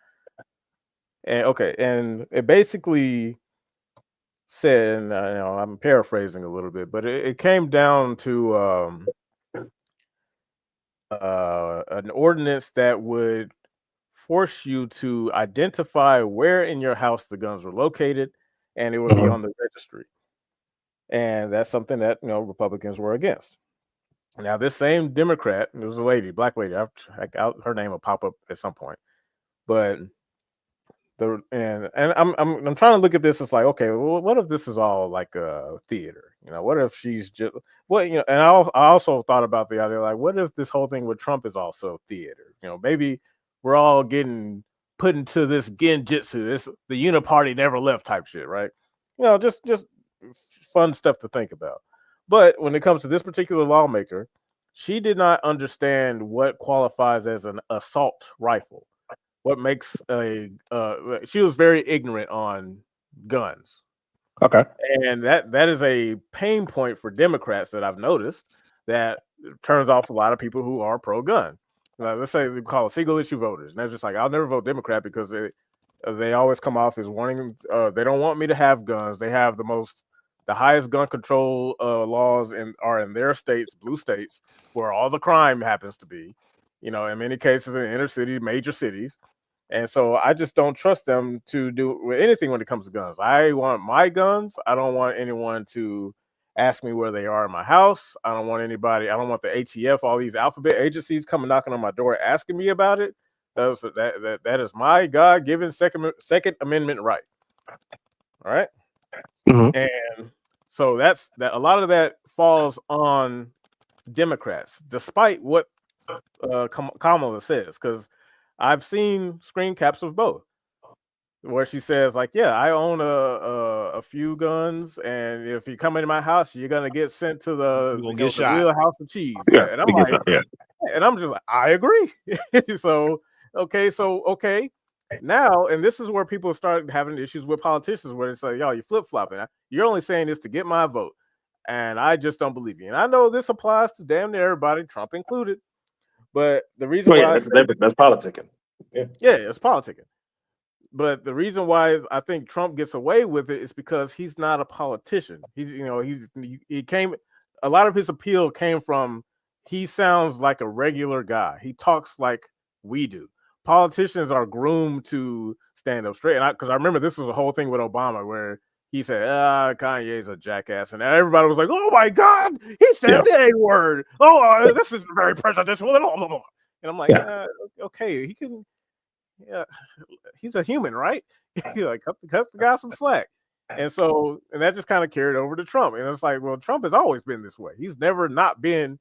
And it basically said, and I'm paraphrasing a little bit, but it came down to an ordinance that would force you to identify where in your house the guns were located, and it would be on the registry. And that's something that Republicans were against. Now, this same Democrat, it was a lady, black lady. Her name will pop up at some point, but I'm trying to look at this. It's like, okay, well, what if this is all like a theater? What if she's just and I also thought about the idea, like, what if this whole thing with Trump is also theater? Maybe we're all getting put into this genjutsu, the uniparty never left type shit, right? Just fun stuff to think about. But when it comes to this particular lawmaker, she did not understand what qualifies as an assault rifle. What makes she was very ignorant on guns. Okay. And that is a pain point for Democrats that I've noticed that turns off a lot of people who are pro-gun. Let's say we call it single issue voters. And they're just like, I'll never vote Democrat because they always come off as wanting they don't want me to have guns. They have the highest gun control laws are in their states, blue states, where all the crime happens to be. In many cases in inner city, major cities. And so I just don't trust them to do anything when it comes to guns. I want my guns. I don't want anyone to ask me where they are in my house. I don't want the ATF, all these alphabet agencies coming knocking on my door asking me about it. That is my God-given Second Amendment right. All right. Mm-hmm. And so that a lot of that falls on Democrats, despite what Kamala says, because I've seen screen caps of both, where she says, like, yeah, I own a few guns, and if you come into my house, you're gonna get sent to the real house of cheese. Yeah, and I'm like, and I'm just like, I agree. So okay. Now, and this is where people start having issues with politicians, where it's like, yo, you flip flopping. You're only saying this to get my vote, and I just don't believe you. And I know this applies to damn near everybody, Trump included. But the reason why that's politicking. yeah, it's politicking. But the reason why I think Trump gets away with it is because he's not a politician. He came. A lot of his appeal came from he sounds like a regular guy. He talks like we do. Politicians are groomed to stand up straight. Because I remember this was a whole thing with Obama where he said, Kanye's a jackass. And everybody was like, oh my God, he said the A word. Oh, this is very presidential. And I'm like, okay, he can, yeah, he's a human, right? Like, cut the guy some slack. And that just kind of carried over to Trump. And it's like, well, Trump has always been this way. He's never not been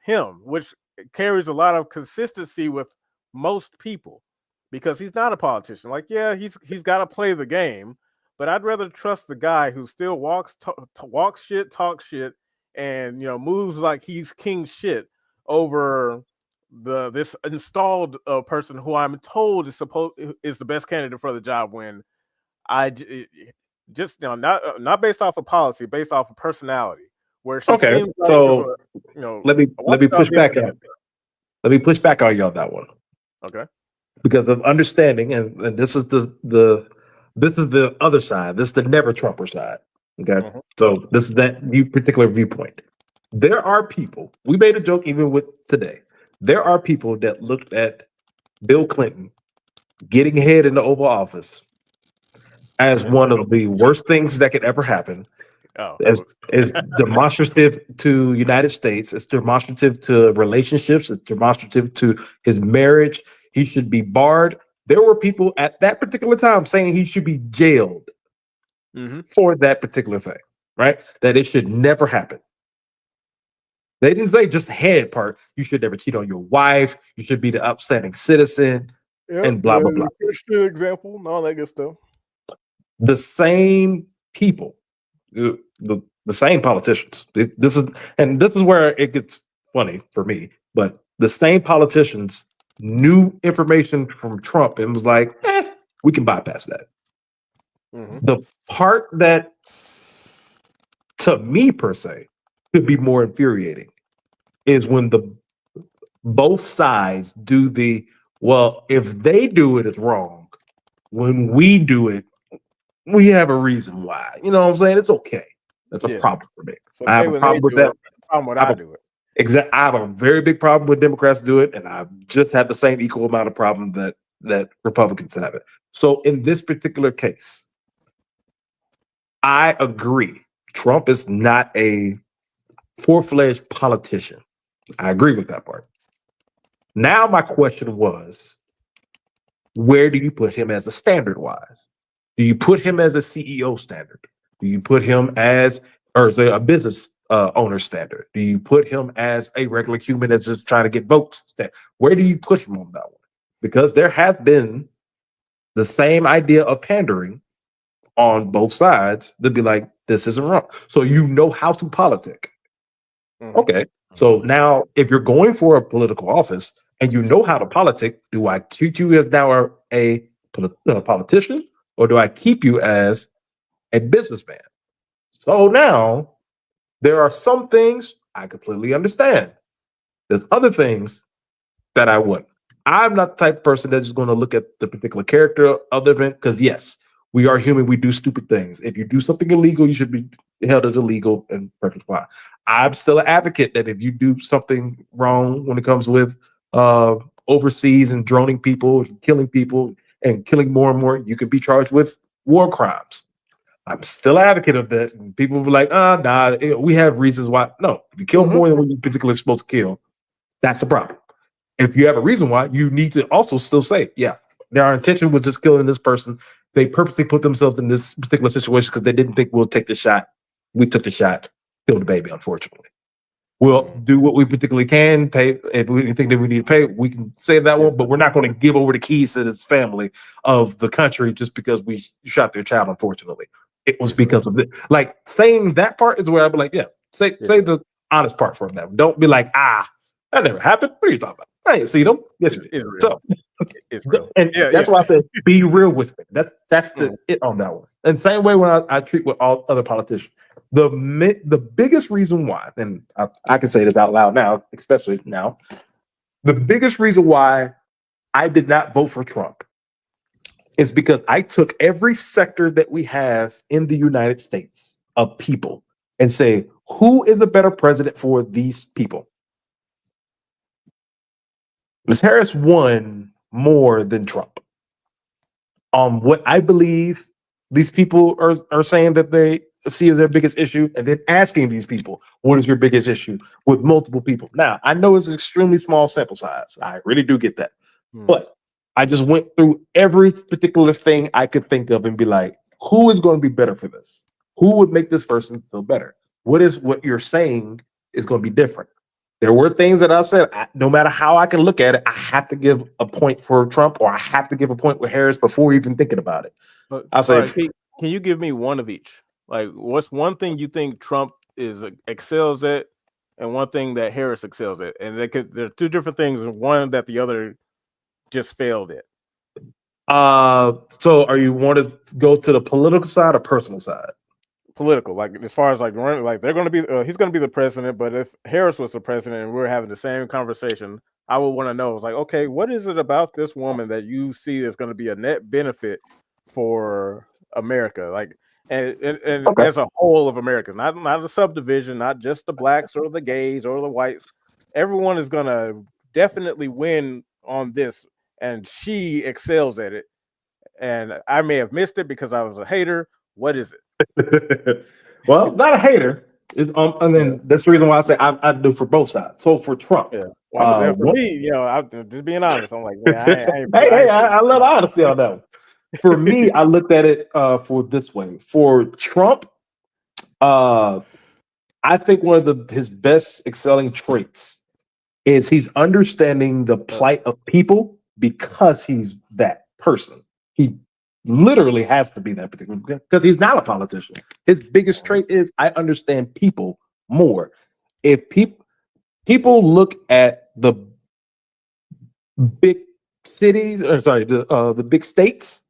him, which carries a lot of consistency with most people because he's not a politician. Like, yeah, he's got to play the game, but I'd rather trust the guy who still walks shit, talks shit, and moves like he's king shit over this installed person who I'm told is the best candidate for the job when just not based off of policy, based off of personality. Where she seems like so let me push back on. Let me push back on you on that one. Okay. Because of understanding, and this is the other side. This is the never Trumper side. Okay. Mhm. So this is that particular viewpoint. There are people, we made a joke even with today. There are people that looked at Bill Clinton getting ahead in the Oval Office as one of the worst things that could ever happen. It's demonstrative to United States. It's demonstrative to relationships. It's demonstrative to his marriage. He should be barred. There were people at that particular time saying he should be jailed for that particular thing, right? That it should never happen. They didn't say just the head part. You should never cheat on your wife. You should be the upstanding citizen, and blah, blah, blah. Christian example and all that good stuff. The same people, the same politicians. This is where it gets funny for me. But the same politicians knew information from Trump and was like, we can bypass that. The part that, to me per se, could be more infuriating is when both sides do if they do it, it's wrong. When we do it, we have a reason why. You know what I'm saying? It's okay. That's a problem for me. So I have a problem with that. I do it. Exactly. I have a very big problem with Democrats do it, and I just have the same equal amount of problem that Republicans have it. So in this particular case, I agree. Trump is not a full-fledged politician. I agree with that part. Now my question was, where do you put him as a standard-wise? Do you put him as a CEO standard? Do you put him as a business owner standard? Do you put him as a regular human that's just trying to get votes? Where do you put him on that one? Because there has been the same idea of pandering on both sides to be like, this isn't wrong. So you know how to politic. Okay. So now if you're going for a political office and you know how to politic, do I treat you as now a politician, or do I keep you as a businessman? So now there are some things I completely understand. There's other things that I wouldn't. I'm not the type of person that's just going to look at the particular character of the event, because yes, we are human. We do stupid things. If you do something illegal, you should be held as illegal and perfectly fine. I'm still an advocate that if you do something wrong when it comes with overseas and droning people, killing people, and killing more and more, you could be charged with war crimes. I'm still an advocate of that. And people will be like, nah, we have reasons why. No, if you kill more than what you're particularly supposed to kill, that's a problem. If you have a reason why, you need to also still say, yeah, their intention was just killing this person. They purposely put themselves in this particular situation because they didn't think we'll take the shot. We took the shot, killed the baby, unfortunately. We'll do what we particularly can, pay. If we think that we need to pay, we can say that one, but we're not going to give over the keys to this family of the country just because we shot their child, unfortunately. It was because of it. Like, saying that part is where I'd be like, yeah, say the honest part from that. Don't be like, that never happened. What are you talking about? I ain't see them. Yes, it is. So, and that's why I said be real with me. That's the it on that one. And same way when I treat with all other politicians. The biggest reason why, and I can say this out loud now, especially now, the biggest reason why I did not vote for Trump is because I took every sector that we have in the United States of people and say, who is a better president for these people? Ms. Harris won more than Trump. What I believe these people are saying that they see as their biggest issue, and then asking these people, what is your biggest issue with multiple people? Now, I know it's an extremely small sample size. I really do get that. But I just went through every particular thing I could think of and be like, who is going to be better for this? Who would make this person feel better? What you're saying is going to be different. There were things that I said, no matter how I can look at it, I have to give a point for Trump or I have to give a point with Harris before even thinking about it. I say, right, can you give me one of each? Like, what's one thing you think Trump excels at, and one thing that Harris excels at? And they're two different things, and one that the other just failed at. so are you want to go to the political side or personal side? Political, like as far as like they're going to be, he's going to be the president. But if Harris was the president and we're having the same conversation, I would want to know, like, okay, what is it about this woman that you see is going to be a net benefit for America, like, and Okay. as a whole of America, not a subdivision, not just the blacks or the gays or the whites. Everyone is going to definitely win on this, and she excels at it. And I may have missed it because I was a hater. What is it? Well, not a hater. And then that's the reason why I say I do for both sides. So for Trump, Yeah. Well, for me, I'm just being honest. I'm like, man, I love honesty on that one. For me, I looked at it for this way. For Trump, I think one of his best excelling traits is he's understanding the plight of people because he's that person. He literally has to be that particular because he's not a politician. His biggest trait is I understand people more. If people look at the big cities, or sorry, the big states